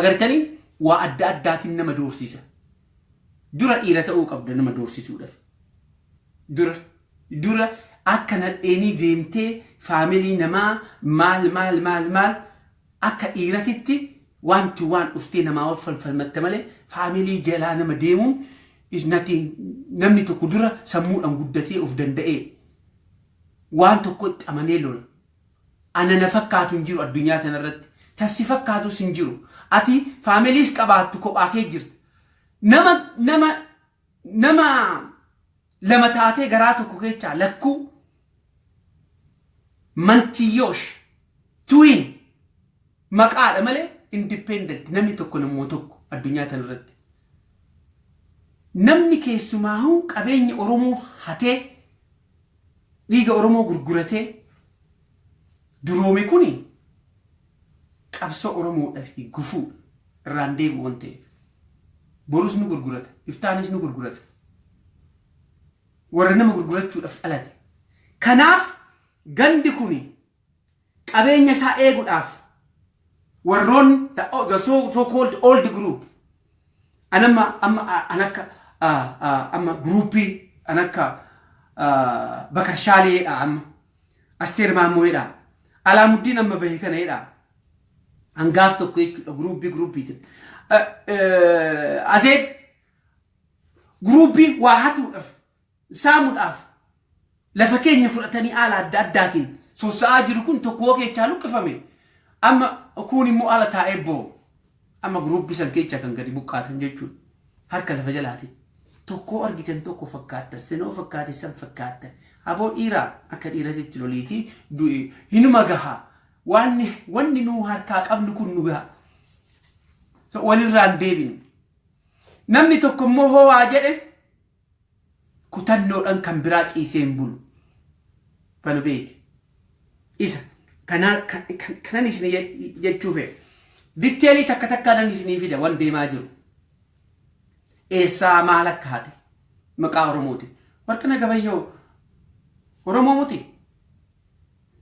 agartanii waa adda addaatiin nama doorsisa dura dhiira ta'uu qabda nama doorsisuudhaaf dura akka nadheenii deemtee family namaa maal akka dhiiratitti wanti waan dhuftee namaa wal falmatte malee family jalaa nama deemuun is nothing namni tokko dura sammuudhaan guddatee of danda'ee waan tokko itti amanee lola ana na fakkaatu hin jiru addunyaa tanarratti tassi fakkaatu hin jiru ati families qabaattu kophaa kee jirta nama lama taatee garaa tokko keessa lakkuu mantiyoosh twin maqaadha malee independent namni tokko namoo tokko addunyaa tanarratti namni keessumaahu qabeenya oromoo hatee dhiiga oromoo gurguratee duroome kuni qabsoo oromoodhaaf gufuu irraan deebi'u waan ta'eef borus nu gurgurata iftaanis nu gurgurata warra nama gurgurachuudhaaf dhalate kanaaf gandi kuni qabeenya isaa eeguudhaaf warroon the so called old group amma groupii anakka Bakarshaaleedha amma Asteer Maammoodha Alaamuddin amma bahee kanaadha hangaaf tokko jechuudha groupii Azeeb groupii waa hatuudhaaf saamuudhaaf lafa keenya fudhatanii haala adda addaatiin soosa'aa jiru kun tokko keechaa luqqifame amma kun immoo ala taa'ee boo amma groupii san keechaa kan gadi buqqaatan jechuudha harka lafa jalaati tokko argitan tokko fakkaata senoo fakkaate san fakkaata aboo dhiiraa akka dhiiratitti loliitii du'e hinuma gahaa wanni nu harkaa qabnu kun nu gahaa walirraan deebinu namni tokko immoo hoo jedhe kutannoodhaan kan biraa ciisee hin bulu kana beeki isa kanan isin jechuufe ditteelii takkaan isinii fida waan deemaa jiru eessaa maal akka haate maqaa oromooti warqina gabayyoo oromoo muti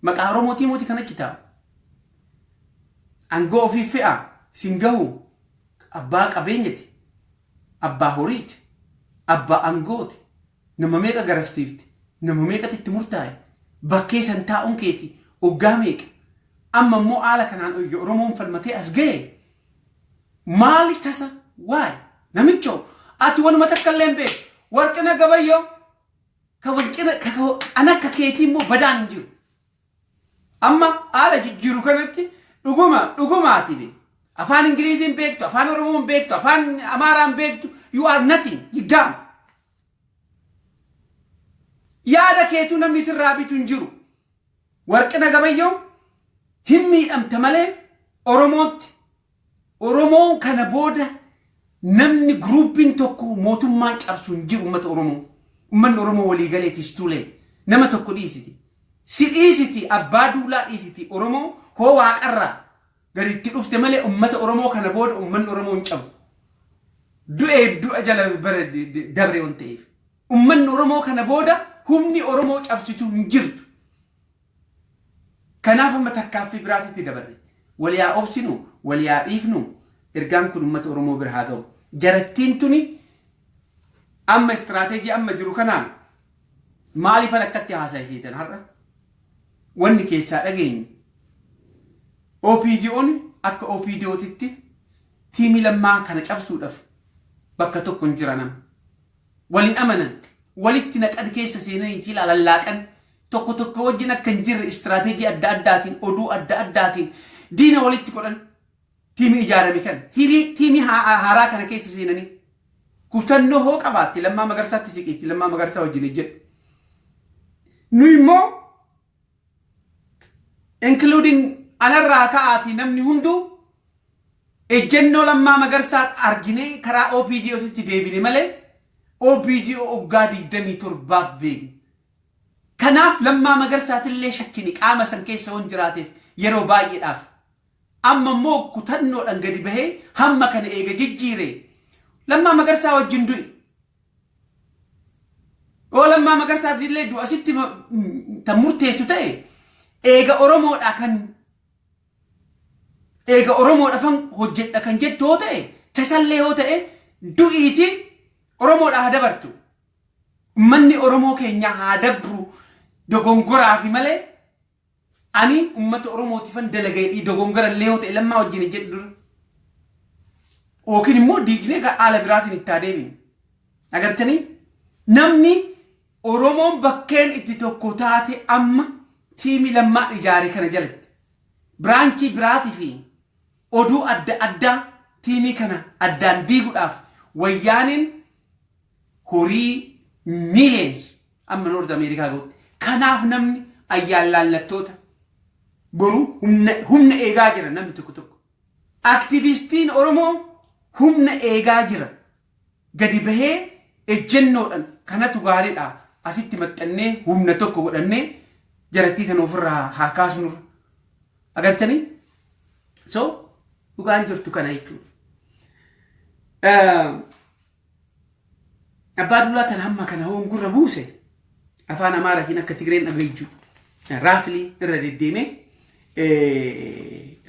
maqaa oromootii muti kana kitaaba angoo ofii fe'a singahu abbaa qabeenyati abbaa horiiti, abbaa aangooti, nama meeqa garafsiifti, nama meeqa itti murtaa'e, bakkee san taa'uun keeti oggaa meeqa. Amma immoo haala kanaan Oromoon falmatee as ga'e maali tasa waay namichoo ati wanuma takka illee hin beeku Warqina Gabayyoo ka warqina anakka keetii immoo badaan hin jiru. Amma haala jijjiiru kanatti dhugumaati be. Afaan Ingiliziin beektu, afaan Oromoon beektu, afaan Amaaraan beektu, you are nothing, you dumb. Yaada keetu namni sirraa bitu hin jiru. Warqina Gabayyoo hin miidhamte malee Oromootti. Oromoon kana booda namni gruupiin tokko mootummaan cabsu hin jiru uummata Oromoo. Uummanni Oromoo walii galeetis tuulee nama tokko dhiisiti. Si dhiisiti abbaa duulaa dhiisiti Oromoo hoo waaqarraa gaditti dhufte malee uummata Oromoo kana booda uummanni Oromoo hin cabu. Du'a jala bara dabre waan ta'eef. Uummanni Oromoo kana booda humni Oromoo cabsitu hin jirtu. Kanaaf amma tarkaaffii biraatitti dabarre. Waliyaa obsinu, waliyaa dhiifnu ergaan kun uummata Oromoo bira haa ga'u. Jarattiin tuni amma istiraatejii amma jiru kanaan maaliifan akkatti haasa'isiitan har'a? Wanni keessaa dhageenyu. OPDO'n akka OPDO'titti tiimii lammaa kana cabsuudhaaf bakka tokko hin jiran. Waliin amanan, walitti naqan keessa seenaniitii lallaaqan tokko wajjin akka hin jirre istiraatejii adda addaatiin, oduu adda addaatiin diina walitti godhan tiimii ijaarame kan tiimii haaraa kana keessa seenanii kutannoo hoo qabaatti Lammaa Magarsaatti siqiitti Lammaa Magarsaa wajjin jedhu. Nu immoo including anarraa ka'aati namni hunduu ejjennoo Lammaa Magarsaa argine karaa OPDO'tti deebine malee OPDO oggaa 27 beekne. Kanaaf Lammaa Magarsaattillee shakkini qaama san keessa waan jiraateef yeroo baay'eedhaaf amma immoo kutannoodhaan gadi bahee hamma kana eega jijjiire Lammaa Magarsaa wajjin du'i. Oo Lammaa Magarsaattillee du'a asitti tan murteessu ta'e eega Oromoodhaafan hojjedha kan jettu yoo ta'e tasallee yoo ta'e du'iiti Oromoodhaa haa dabartu. Uummanni Oromoo keenya haa dabru dogongoraa fi malee ani uummata Oromootifan dalagayii dogongora illee yoo ta'e Lammaa wajjin jedhu dura. Yookiin immoo diignee haala biraatiin itti adeeminu. Agartanii namni Oromoon bakkeen itti tokko taate amma tiimii Lammaa ijaare kana jalatti biraanchii biraatii fi oduu adda addaa tiimii kana addaan diiguudhaaf wayyaaniin horii millions amma North America ga'utti. Kanaaf namni ayyaan laallattoota boru humna eegaa jira namni tokko. Aktivistiin Oromoo humna eegaa jira. Gadi bahee ejjennoodhaan kanatu gaariidha. Asitti maxxannee humna tokko godhannee jarattii tan ofirraa haa kaasnurra. Agartanii? So dhugaan jirtu kana jechuudha. Abbaa duulaa tan hamma kana hongurra buuse afaan Amaaraatiin akka Tigreen dhagayju raafilii irra deddeemee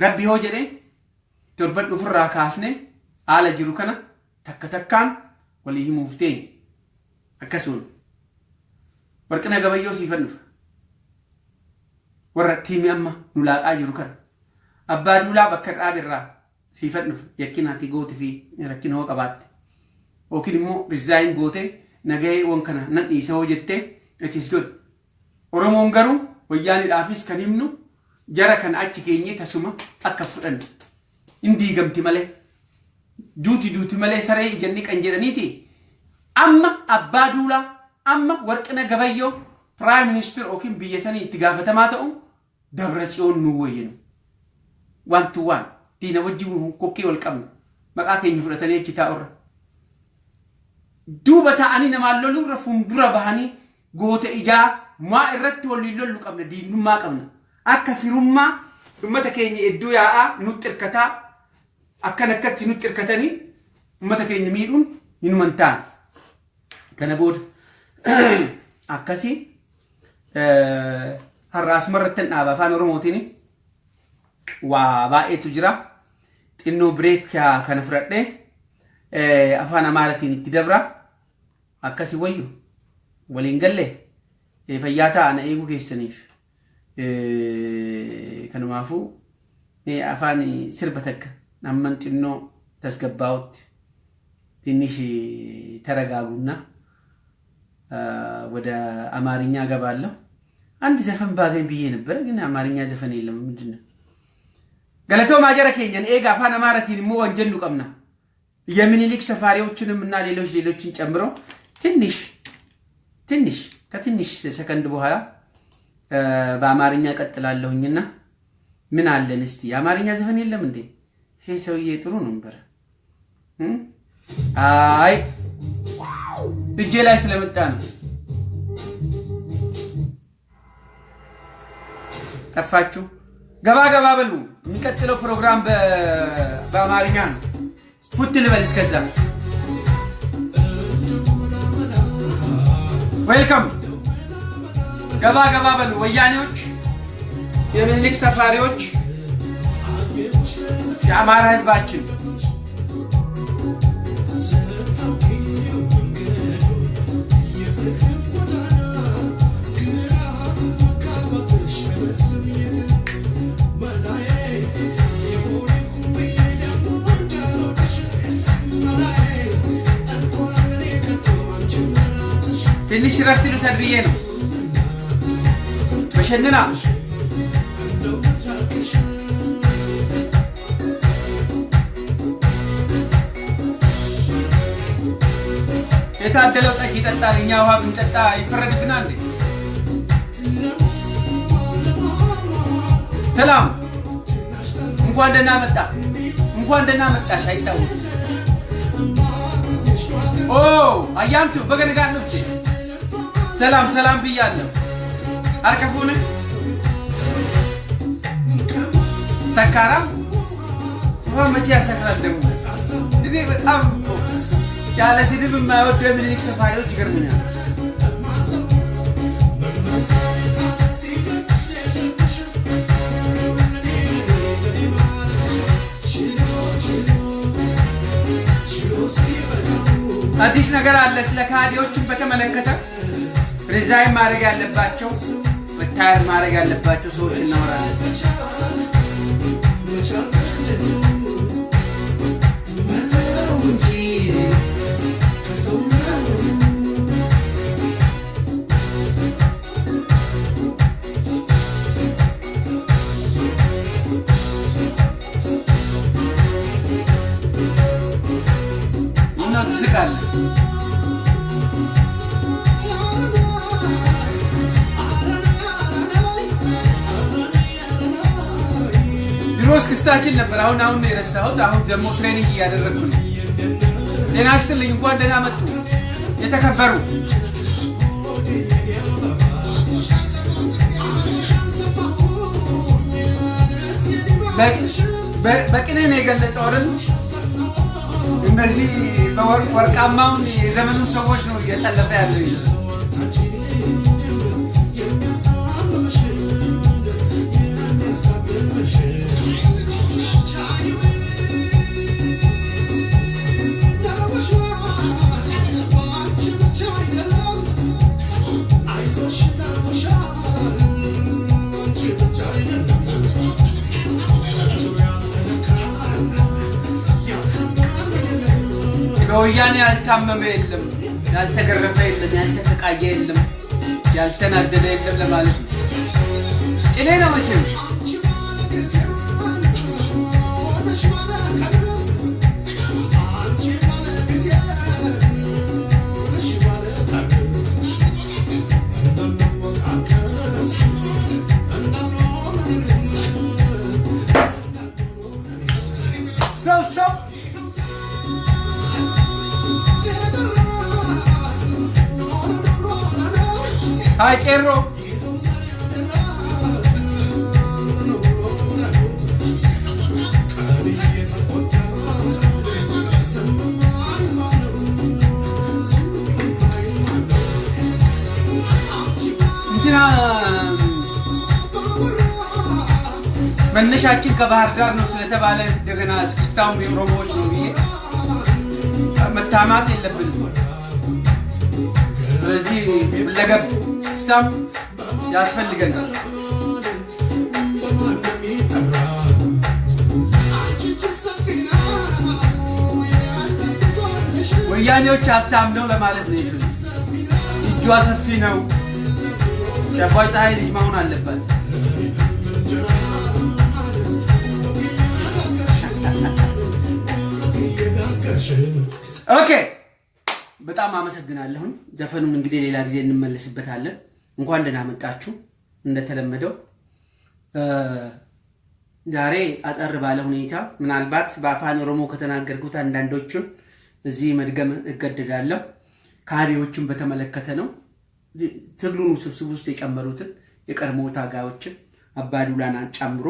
rabbi hoo jedhee torban dhufurraa kaasnee haala jiru kana takkaan walii himuuf ta'e akkasuma Warqina Gabayyoo siifan dhufa warra tiimii amma nu laaqaa jiru kana abbaa duulaa bakka dhaabirraa siifan dhufa yakkinaati goote fi rakkina hoo qabaatte yookiin immoo resign goote nagahee waan kana nan dhiisa hoo jettee it is good. Oromoon garuu wayyaaniidhaafis kan himnu jara kana achi keenyee tasuma akka fudhannu hin diigamti malee duuti malee saree ijanni kan jedhaniiti amma abbaa duulaa amma Warqina Gabayyoo prime minister yookiin biyya sanii itti gaafatamaa ta'u Dabratsiyoon nu wayyinu. One to one diina wajjin kokkee wal qabna maqaa keenya fudhatanii achi taa'urra. Duuba ta'anii namaan lolurra fuuldura bahanii goote ijaa maa irratti waliin lollu qabna diinummaa qabna. Akka firummaa uummata keenya iddoo yaa'aa nutti hirkataa akkatti nutti hirkatanii uummata keenya miidhuun hinuman ta'an. Kana booda akkasii har'aasuma irratti hin dhaaba afaan Oromootiin waa baay'eetu jira. Xinnoo bireek kana fudhadhee afaan amaaratiin itti dabra akkasi wayyu waliin galle fayyaata ana eegu keessaniif kanumaafu afaan sirba takka namman xinnoo tasgabbaa'utti ትንሽ ተረጋጉና ወደ አማርኛ ገባለሁ አንድ ዘፈን ባገኝ ብዬ ነበር ግን አማርኛ ዘፈን የለም ምንድነው ገለቶ ማጀራ ከኛን ኤጋ አፋን አማራቲን ሞ ወንጀሉ ቀምና የሚኒሊክ ሰፋሪዎችንም እና ሌሎችን ጨምሮ ትንሽ ከትንሽ ሰከንድ በኋላ በአማርኛ ቀጥላለሁኝና ምን አለን እስቲ አማርኛ ዘፈን የለም እንዴ ይሄ ሰውዬ ጥሩ ነበር አይ እጄ ላይ ስለመጣ ነው ጠፋችሁ ገባ በሉ የሚቀጥለው ፕሮግራም በአማርኛ ነው ፉት ልበል እስከዛ ዌልካም ገባ በሉ ወያኔዎች የሚኒሊክ ሰፋሪዎች የአማራ ህዝባችን ትንሽ ረፍት ልውሰድ ብዬ ነው በሸንና የታደለው ጠጅ ይጠጣል እኛ ውሃ ብንጠጣ ይፈረድብናል እንዴ ሰላም እንኳን ደህና መጣሽ አይታወቅ ኦ አያንቱ በገነጋን ነው ሰላም ብያለሁ አርከፉን ሰካራ ወመቼ ያሰክራል ደግሞ እኔ በጣም ያለ ሲድብ የማይወድ የሚኒሊክ ሰፋሪዎች ይገርሙኛል አዲስ ነገር አለ ስለ ካዲዎችን በተመለከተ ሪዛይን ማድረግ ያለባቸው ወታደር ማድረግ ያለባቸው ሰዎች እናወራለን ስቃል ድሮስ ክስታችን ነበር አሁን ነው የረሳሁት አሁን ደግሞ ትሬኒንግ ያደረግኩ ነው ደህና አስተልኝ እንኳን ደህና መጡ የተከበሩ በቅኔ ነው የገለጸው አይደል እነዚህ በወርቃማውን የዘመኑ ሰዎች ነው እየጠለፈ ያለው ወያኔ ያልታመመ የለም ያልተገረፈ የለም ያልተሰቃየ የለም ያልተናደደ የለም ለማለት ነው እኔ ነው መቼም ሰው Hi, Kerro. መነሻችን ከባህር ዳር ነው ስለተባለ እንደገና እስክስታው ኦሮሞዎች ነው ብዬ መታማት የለብንም። ስለዚህ ለገብ ሲስተም ያስፈልገናል። ወያኔዎች ሀብታም ነው ለማለት ነው። እጇ ሰፊ ነው። የአባይ ፀሐይ ልጅ መሆን አለበት። ኦኬ በጣም አመሰግናለሁ። ዘፈኑን እንግዲህ ሌላ ጊዜ እንመለስበታለን። እንኳን ደህና መጣችሁ። እንደተለመደው ዛሬ አጠር ባለ ሁኔታ ምናልባት በአፋን ኦሮሞ ከተናገርኩት አንዳንዶቹን እዚህ መድገም እገደዳለሁ። ካሪዎችን በተመለከተ ነው። ትግሉን ውስብስብ ውስጥ የጨመሩትን የቀድሞ ታጋዮችን አባዱላን ጨምሮ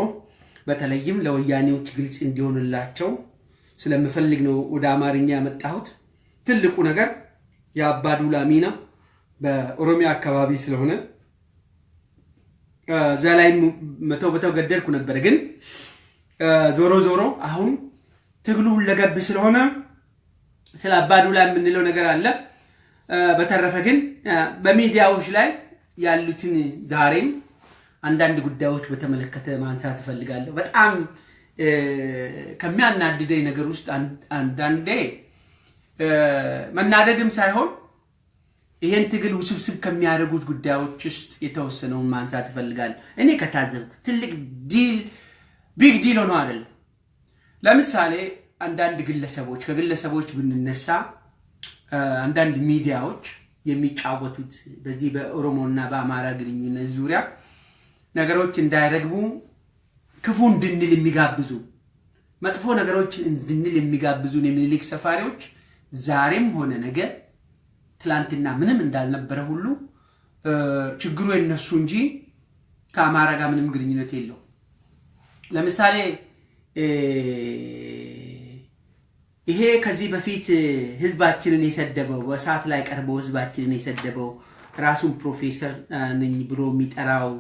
በተለይም ለወያኔዎች ግልጽ እንዲሆንላቸው ስለምፈልግ ነው ወደ አማርኛ ያመጣሁት። ትልቁ ነገር የአባዱላ ሚና በኦሮሚያ አካባቢ ስለሆነ ዘላይ መተው ገደልኩ ነበር። ግን ዞሮ ዞሮ አሁን ትግሉ ለገብ ስለሆነ ስለ አባዱላ የምንለው ነገር አለ። በተረፈ ግን በሚዲያዎች ላይ ያሉትን ዛሬም አንዳንድ ጉዳዮች በተመለከተ ማንሳት ፈልጋለሁ። በጣም ከሚያናድደኝ ነገር ውስጥ አንዳንዴ መናደድም ሳይሆን ይሄን ትግል ውስብስብ ከሚያደርጉት ጉዳዮች ውስጥ የተወሰነውን ማንሳት ፈልጋለሁ። እኔ ከታዘብኩ ትልቅ ቢግ ዲል ሆኖ አይደለም። ለምሳሌ አንዳንድ ግለሰቦች ከግለሰቦች ብንነሳ አንዳንድ ሚዲያዎች የሚጫወቱት በዚህ በኦሮሞና በአማራ ግንኙነት ዙሪያ ነገሮች እንዳይረግቡ ክፉ እንድንል የሚጋብዙ መጥፎ ነገሮች እንድንል የሚጋብዙን የሚልክ ሰፋሪዎች ዛሬም ሆነ ነገ ትላንትና ምንም እንዳልነበረ ሁሉ ችግሩ የነሱ እንጂ ከአማራ ጋር ምንም ግንኙነት የለው። ለምሳሌ ይሄ ከዚህ በፊት ህዝባችንን የሰደበው በሰዓት ላይ ቀርቦ ህዝባችንን የሰደበው ራሱን ፕሮፌሰር ነኝ ብሎ የሚጠራው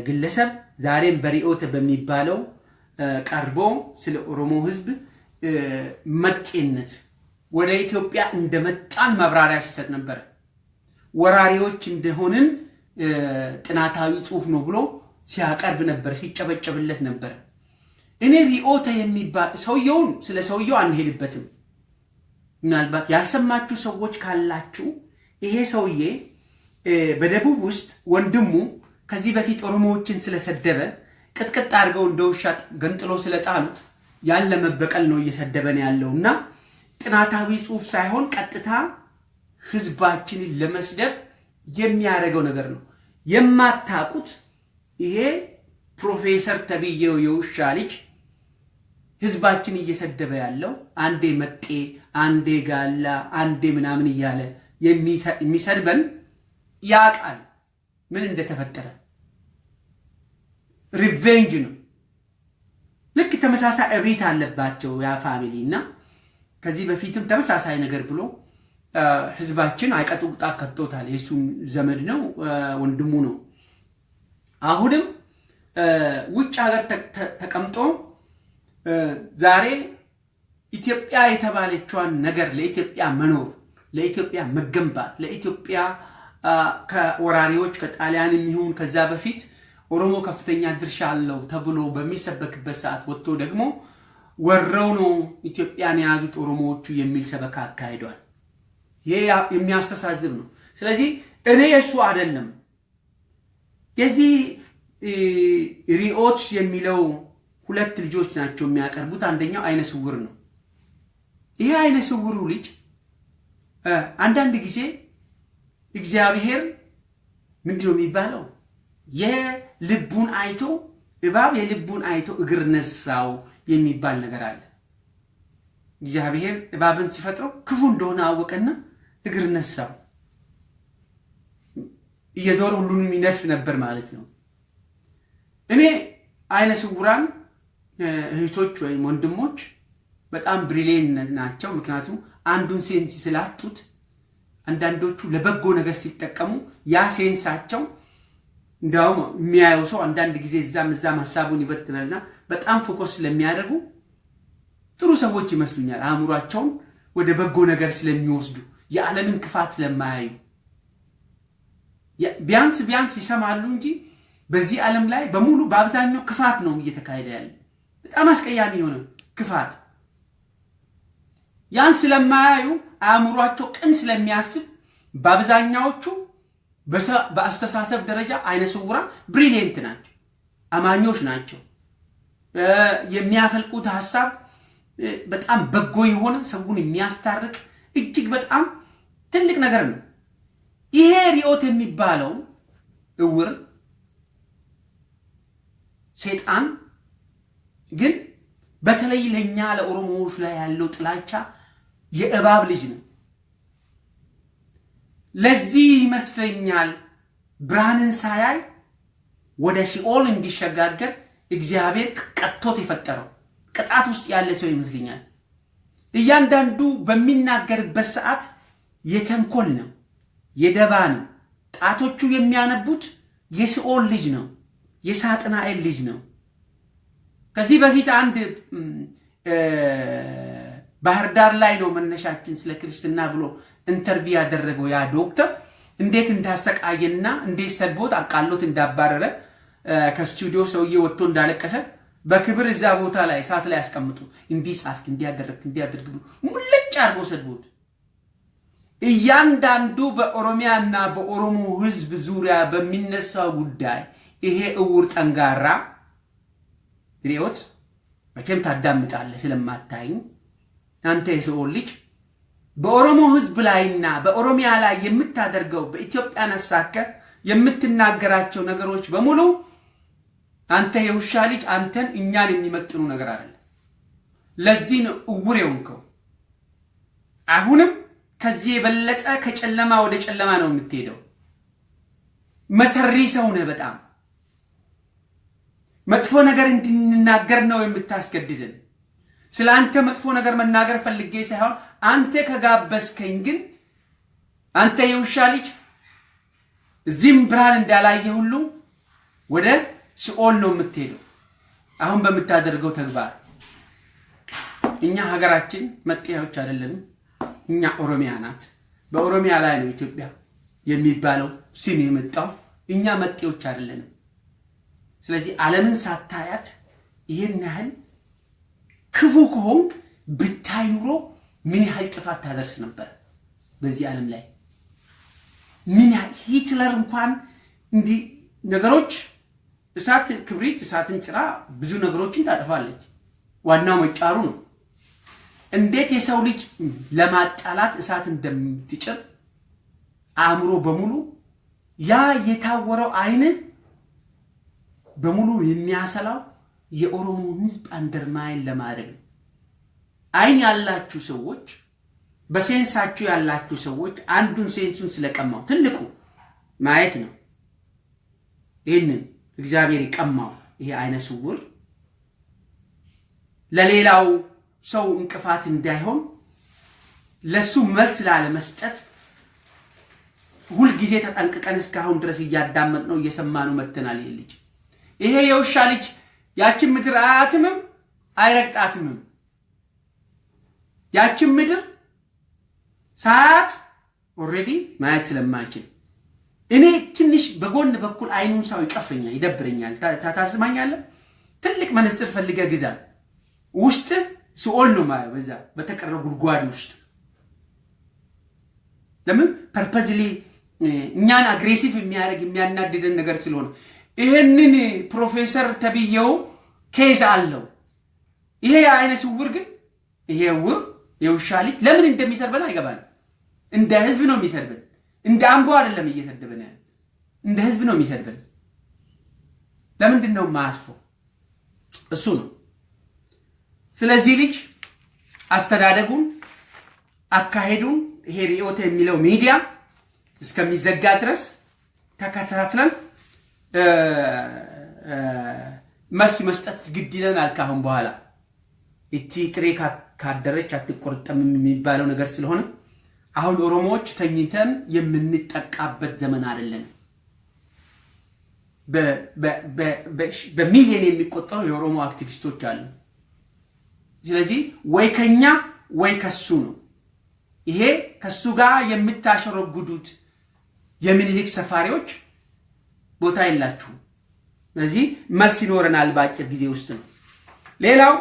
ግለሰብ ዛሬም በሪኦት በሚባለው ቀርቦ ስለ ኦሮሞ ህዝብ መጤነት ወደ ኢትዮጵያ እንደመጣን ማብራሪያ ሲሰጥ ነበር። ወራሪዎች እንደሆንን ጥናታዊ ጽሑፍ ነው ብሎ ሲያቀርብ ነበር፣ ሲጨበጨብለት ነበር። እኔ ሪኦት የሚባል ሰውየውን ስለ ሰውየው አንሄድበትም። ምናልባት ያልሰማችሁ ሰዎች ካላችሁ ይሄ ሰውዬ በደቡብ ውስጥ ወንድሙ ከዚህ በፊት ኦሮሞዎችን ስለሰደበ ቅጥቅጥ አድርገው እንደውሻ ገንጥሎ ስለጣሉት ያን ለመበቀል ነው እየሰደበን ያለውና ጥናታዊ ጽሑፍ ሳይሆን ቀጥታ ህዝባችንን ለመስደብ የሚያደርገው ነገር ነው። የማታቁት ይሄ ፕሮፌሰር ተብዬው የውሻ ልጅ ህዝባችን እየሰደበ ያለው አንዴ መጤ፣ አንዴ ጋላ፣ አንዴ ምናምን እያለ የሚሰድበን ያቃል ምን እንደተፈጠረ። ሪቬንጅ ነው። ልክ ተመሳሳይ እብሪት አለባቸው ያ ፋሚሊና ከዚህ በፊትም ተመሳሳይ ነገር ብሎ ህዝባችን አይቀጡ ቁጣ ከቶታል። የሱ ዘመድ ነው፣ ወንድሙ ነው። አሁንም ውጭ ሀገር ተቀምጦ ዛሬ ኢትዮጵያ የተባለችዋን ነገር ለኢትዮጵያ መኖር፣ ለኢትዮጵያ መገንባት፣ ለኢትዮጵያ ከወራሪዎች ከጣሊያንም ይሁን ከዛ በፊት ኦሮሞ ከፍተኛ ድርሻ አለው ተብሎ በሚሰበክበት ሰዓት ወጥቶ ደግሞ ወረው ነው ኢትዮጵያን የያዙት ኦሮሞዎቹ የሚል ሰበካ አካሂዷል። ይሄ የሚያስተሳዝብ ነው። ስለዚህ እኔ የሱ አይደለም የዚህ ሪኦት የሚለው ሁለት ልጆች ናቸው የሚያቀርቡት። አንደኛው አይነ ስውር ነው። ይሄ አይነ ስውሩ ልጅ አንዳንድ ጊዜ እግዚአብሔር ምንድነው የሚባለው የልቡን አይቶ እባብ የልቡን አይቶ እግር ነሳው የሚባል ነገር አለ። እግዚአብሔር እባብን ሲፈጥረው ክፉ እንደሆነ አወቀና እግር ነሳው። እየዞረ ሁሉንም ይነድፍ ነበር ማለት ነው። እኔ አይነ ስውራን እህቶች ወይም ወንድሞች በጣም ብሪሊየንት ናቸው። ምክንያቱም አንዱን ሴንስ ስላጡት አንዳንዶቹ ለበጎ ነገር ሲጠቀሙ ያ ሴንሳቸው እንዳውም የሚያየው ሰው አንዳንድ ጊዜ እዛም ሐሳቡን ይበትናልና በጣም ፎከስ ስለሚያደርጉ ጥሩ ሰዎች ይመስሉኛል። አእምሯቸውን ወደ በጎ ነገር ስለሚወስዱ የዓለምን ክፋት ስለማያዩ ቢያንስ ይሰማሉ እንጂ በዚህ ዓለም ላይ በሙሉ በአብዛኛው ክፋት ነው እየተካሄደ ያለ በጣም አስቀያሚ የሆነ ክፋት ያን ስለማያዩ አእምሯቸው ቅን ስለሚያስብ በአብዛኛዎቹ በአስተሳሰብ ደረጃ አይነ ስውራ ብሪሊየንት ናቸው አማኞች ናቸው የሚያፈልቁት ሐሳብ በጣም በጎ የሆነ ሰውን የሚያስታርቅ እጅግ በጣም ትልቅ ነገር ነው ይሄ ሪዮት የሚባለው እውር ሰይጣን ግን በተለይ ለኛ ለኦሮሞዎች ላይ ያለው ጥላቻ የእባብ ልጅ ነው ለዚህ ይመስለኛል ብርሃንን ሳያይ ወደ ሲኦል እንዲሸጋገር እግዚአብሔር ቀጥቶት የፈጠረው ቅጣት ውስጥ ያለ ሰው ይመስለኛል እያንዳንዱ በሚናገርበት ሰዓት የተንኮል ነው የደባ ነው ጣቶቹ የሚያነቡት የሲኦል ልጅ ነው የሳጥናኤል ልጅ ነው ከዚህ በፊት አንድ ባህር ዳር ላይ ነው መነሻችን ስለ ክርስትና ብሎ ኢንተርቪው ያደረገው ያ ዶክተር እንዴት እንዳሰቃየና እንዴት ሰድቦት አቃሎት እንዳባረረ ከስቱዲዮ ሰውዬ ወጥቶ እንዳለቀሰ በክብር እዛ ቦታ ላይ ሳት ላይ ያስቀምጡ እንዲጻፍክ እንዲያደርግ ብሎ ሙልጭ አርጎ ሰድቦት እያንዳንዱ በኦሮሚያና በኦሮሞ ህዝብ ዙሪያ በሚነሳው ጉዳይ ይሄ እውር ጠንጋራ ሪዮት መቼም ታዳምጣለህ ስለማታይ አንተ የሰው ልጅ በኦሮሞ ህዝብ ላይና በኦሮሚያ ላይ የምታደርገው በኢትዮጵያ ነሳከ የምትናገራቸው ነገሮች በሙሉ አንተ የውሻ ልጅ አንተን እኛን የሚመጥኑ ነገር አይደለም ለዚህ ነው እውር የሆንከው አሁንም ከዚህ የበለጠ ከጨለማ ወደ ጨለማ ነው የምትሄደው መሰሪ ሰው ነህ በጣም መጥፎ ነገር እንድንናገር ነው የምታስገድደን ስላንተ መጥፎ ነገር መናገር ፈልጌ ሳይሆን አንተ ከጋበስከኝ ግን አንተ የውሻ ልጅ እዚህም ብርሃን እንዳላየ ሁሉ ወደ ሲኦል ነው የምትሄደው አሁን በመታደርገው ተግባር እኛ ሀገራችን መጤዎች አይደለንም እኛ ኦሮሚያ ናት በኦሮሚያ ላይ ነው ኢትዮጵያ የሚባለው ስም የመጣው እኛ መጤዎች አይደለንም ስለዚህ ዓለምን ሳታያት ይሄን ያህል ክፉ ከሆንክ ብታይ ኑሮ ምን ያህል ጥፋት ታደርስ ነበር በዚህ ዓለም ላይ ምን ያህል ሂትለር እንኳን እንዲ ነገሮች እሳት ክብሪት እሳትን ጭራ ብዙ ነገሮችን ታጠፋለች ዋናው መጫሩ ነው እንዴት የሰው ልጅ ለማጣላት እሳት እንደምትጭር አእምሮ በሙሉ ያ የታወረው አይነ በሙሉ የሚያሰላው የኦሮሞን ህዝብ አንደርማይን ለማድረግ አይን ያላችሁ ሰዎች በሴንሳችሁ ያላችሁ ሰዎች አንዱን ሴንሱን ስለቀማው ትልቁ ማየት ነው ይሄንን እግዚአብሔር ይቀማው ይሄ አይነ ስውር ለሌላው ሰው እንቅፋት እንዳይሆን ለሱ መልስ ለመስጠት ሁሉ ጊዜ ተጠንቅቀን እስካሁን ድረስ እያዳመጥነው እየሰማነው መተናል ይሄ የውሻ ልጅ ያችን ምድር አያትምም አይረግጣትም ያችን ምድር ሳት ኦሬዲ ማየት ስለማይችል እኔ ትንሽ በጎን በኩል አይኑን ሳው ይቀፈኛል ይደብረኛል ታታስማኛለህ ትልቅ መንስተር ፈልገ ግዛ ውስጥ ሲኦል ነው ማለት በዛ በተቀረው ጉድጓድ ውስጥ ለምን ፐርፐዝሊ እኛን አግሬሲቭ የሚያናድደን ነገር ስለሆነ ይሄንን ፕሮፌሰር ተብየው ኬዝ አለው ይሄ አይነ ስውር ግን ይሄው የውሻ ልጅ ለምን እንደሚሰርበን አይገባን እንደ ህዝብ ነው የሚሰርበን እንደ አንቦ አይደለም እየሰደበን እንደ ህዝብ ነው የሚሰርበን ለምንድን ነው ማርፎ እሱ ነው ስለዚህ ልጅ አስተዳደጉን አካሄዱን ይሄ ሪዮት የሚለው ሚዲያ እስከሚዘጋ ድረስ ተከታትለን መልስ መስጠት ግድ ይለናል ካሁን በኋላ እቲ ጥሬ ካደረች አትቆርጠም የሚባለው ነገር ስለሆነ አሁን ኦሮሞዎች ተኝተን የምንጠቃበት ዘመን አይደለም በሚሊዮን የሚቆጠሩ የኦሮሞ አክቲቪስቶች አሉ ስለዚህ ወይ ከኛ ወይ ከሱ ነው ይሄ ከሱ ጋር የምታሸረጉዱት የሚኒሊክ ሰፋሪዎች ቦታ የላችሁ ስለዚህ መልስ ይኖረናል ባጭር ጊዜ ውስጥ ነው ሌላው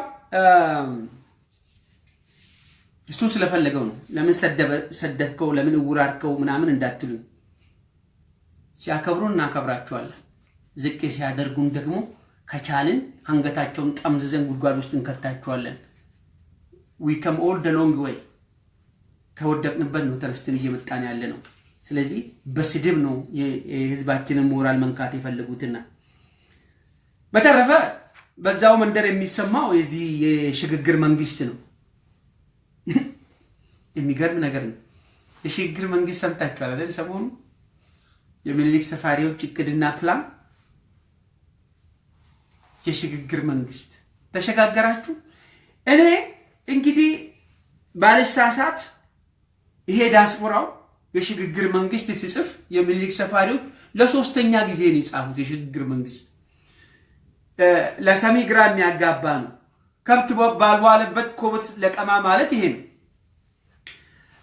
እሱ ስለፈለገው ነው ለምን ሰደብከው ለምን ውራርከው ምናምን እንዳትሉ ሲያከብሩን እናከብራቸዋለን ዝቅ ሲያደርጉን ደግሞ ከቻልን አንገታቸውን ጠምዝዘን ጉድጓድ ውስጥ እንከታቸዋለን we come all the long way ከወደቅንበት ነው ተነስተን እየመጣን ያለ ነው ስለዚህ በስድብ ነው የህዝባችንን ሞራል መንካት የፈለጉትና በተረፈ በዛው መንደር የሚሰማው የዚህ የሽግግር መንግስት ነው የሚገርም ነገር ነው የሽግግር መንግስት ሰምታችኋል አይደል ሰሞኑ የሚኒሊክ ሰፋሪዎች እቅድና ፕላን የሽግግር መንግስት ተሸጋገራችሁ እኔ እንግዲህ ባለሳሳት ይሄ ዳስፖራው የሽግግር መንግስት ሲጽፍ የሚኒሊክ ሰፋሪው ለሶስተኛ ጊዜ ነው የጻፉት የሽግግር መንግስት ለሰሚ ግራ የሚያጋባ ነው ከብት ባልዋለበት ኮበት ለቀማ ማለት ይሄ ነው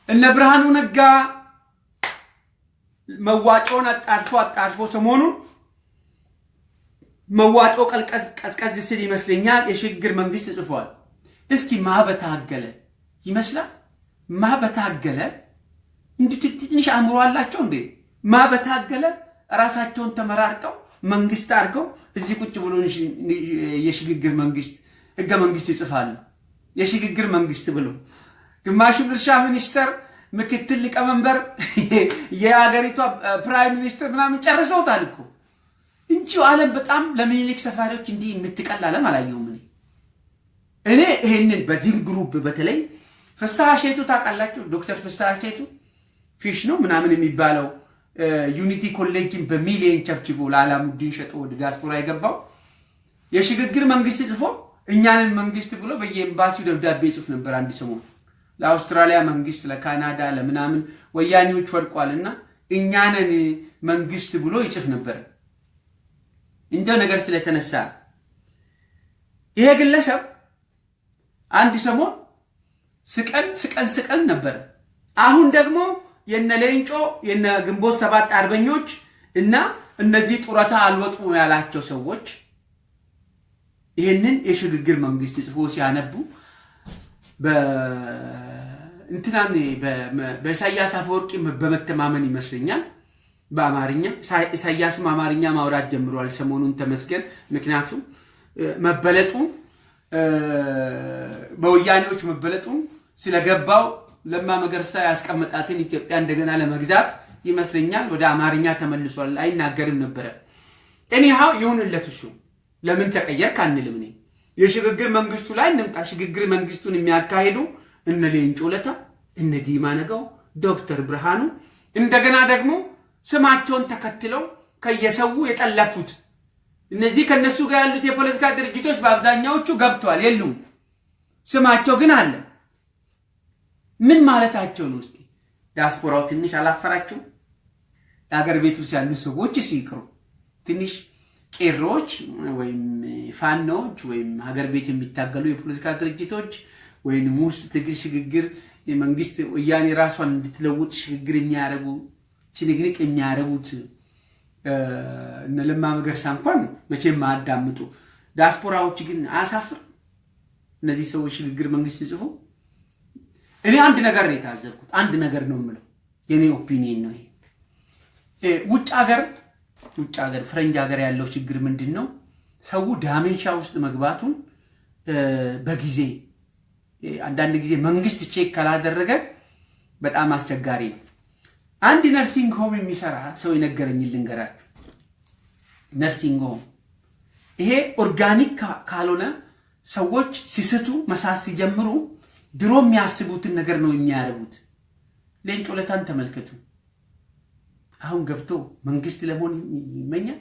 እነ ብርሃኑ ነጋ መዋጮን አጣርፎ ሰሞኑን መዋጮ ቀዝቀዝ ሲል ይመስለኛል የሽግግር መንግስት ጽፏል እስኪ ማበታገለ ይመስላል ማበታገለ እንድትትንሽ አምሮ አላቸው እንዴ ማበታገለ ራሳቸውን ተመራርጠው መንግስት አርገው እዚህ ቁጭ ብሎ የሽግግር መንግስት ህገ መንግስት ይጽፋሉ የሽግግር መንግስት ብሎ ግማሹ እርሻ ሚኒስተር ምክትል ሊቀመንበር የሀገሪቷ ፕራይም ሚኒስተር ምናምን ጨርሰውታል እኮ እንጂ ዓለም በጣም ለሚኒሊክ ሰፋሪዎች እንዲህ የምትቀላለም አላየውም እኔ ይሄንን በዚህ ግሩፕ በተለይ ፍሳሐ ሼቱ ታውቃላችሁ ዶክተር ፍሳሐ ሼቱ ፊሽ ነው ምናምን የሚባለው ዩኒቲ ኮሌጅን በሚሊየን ቸርችቦ ለዓላሙዲን ሸጦ ወደ ዲያስፖራ የገባው የሽግግር መንግስት ጽፎ እኛንን መንግስት ብሎ በየኤምባሲው ደብዳቤ ጽፍ ነበር አንድ ሰሞን ለአውስትራሊያ መንግስት ለካናዳ ለምናምን ወያኔዎች ወርቋልና እኛንን መንግስት ብሎ ይጽፍ ነበር እንደው ነገር ስለተነሳ ይሄ ግለሰብ አንድ ሰሞን ስቀን ነበር አሁን ደግሞ የነሌንጮ የነግንቦት ሰባት አርበኞች እና እነዚህ ጡረታ አልወጡ ያላቸው ሰዎች ይሄንን የሽግግር መንግስት ጽፎ ሲያነቡ በእንትናኔ በኢሳያስ አፈወርቂ በመተማመን ይመስለኛል በአማርኛ ኢሳያስ አማርኛ ማውራት ጀምሯል ሰሞኑን ተመስገን ምክንያቱም መበለጡ በወያኔዎች መበለጡ ስለገባው ለማ መገርሳ ያስቀመጣትን ኢትዮጵያ እንደገና ለመግዛት ይመስለኛል ወደ አማርኛ ተመልሷል አይናገርም ነበር እኒሃው ይሁንለት እሱ ለምን ተቀየርክ አንልም ነኝ የሽግግር መንግስቱ ላይ እንምጣ ሽግግር መንግስቱን የሚያካሂዱ እነ ሌንጮ ለታ እነ ዲማ ነገው ዶክተር ብርሃኑ እንደገና ደግሞ ስማቸውን ተከትለው ከየሰው የጠለፉት እነዚህ ከነሱ ጋር ያሉት የፖለቲካ ድርጅቶች በአብዛኛዎቹ ገብቷል የሉም ስማቸው ግን አለ ምን ማለታቸው ነው እስኪ ዲያስፖራው ትንሽ አላፈራቸው ያገር ቤት ውስጥ ያሉ ሰዎች ሲክሩ ትንሽ ቄሮች ወይም ፋኖች ወይም ሀገር ቤት የሚታገሉ የፖለቲካ ድርጅቶች ወይም ሙስ ትግል ሽግግር የመንግስት ወያኔ ራሷን እንድትለውጥ ሽግግር የሚያረጉ ችንግንቅ የሚያረጉት እነ ለማ መገርሳ እንኳን መቼም ማዳምጡ ዲያስፖራዎች ግን አሳፍር እነዚህ ሰዎች ሽግግር መንግስት ጽፉ እኔ አንድ ነገር ነው የታዘብኩት አንድ ነገር ነው የምለው የኔ ኦፒኒየን ነው ይሄ ውጭ ሀገር ፍረንጅ ሀገር ያለው ችግር ምንድነው ሰው ዳሜንሻ ውስጥ መግባቱን በጊዜ አንዳንድ ጊዜ መንግስት ቼክ ካላደረገ በጣም አስቸጋሪ ነው አንድ ነርሲንግ ሆም የሚሰራ ሰው ይነገረኝ ልንገራችሁ ነርሲንግ ሆም ይሄ ኦርጋኒክ ካልሆነ ሰዎች ሲስቱ መሳስ ሲጀምሩ ድሮ የሚያስቡትን ነገር ነው የሚያረጉት ሌንጮ ለታን ተመልከቱ አሁን ገብቶ መንግስት ለመሆን ይመኛል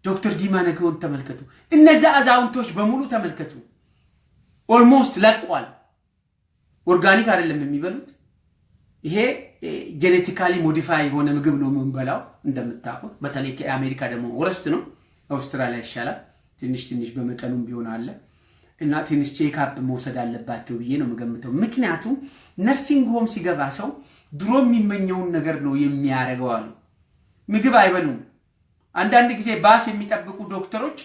ዶክተር ዲማ ነገውን ተመልከቱ እነዛ አዛውንቶች በሙሉ ተመልከቱ ኦልሞስት ለቋል ኦርጋኒክ አይደለም የሚበሉት ይሄ ጄኔቲካሊ ሞዲፋይ ሆነ ምግብ ነው የምንበላው እንደምታውቁት በተለይ ከአሜሪካ ደግሞ ወረስት ነው አውስትራሊያ ይሻላል ትንሽ በመጠኑም ቢሆን አለ እና ትንሽ ቼክ አፕ መውሰድ አለባቸው ብዬ ነው የምገምተው። ምክንያቱም ነርሲንግ ሆም ሲገባ ሰው ድሮ የሚመኘውን ነገር ነው የሚያደርገው አሉ። ምግብ አይበሉም። አንዳንድ ጊዜ ባስ የሚጠብቁ ዶክተሮች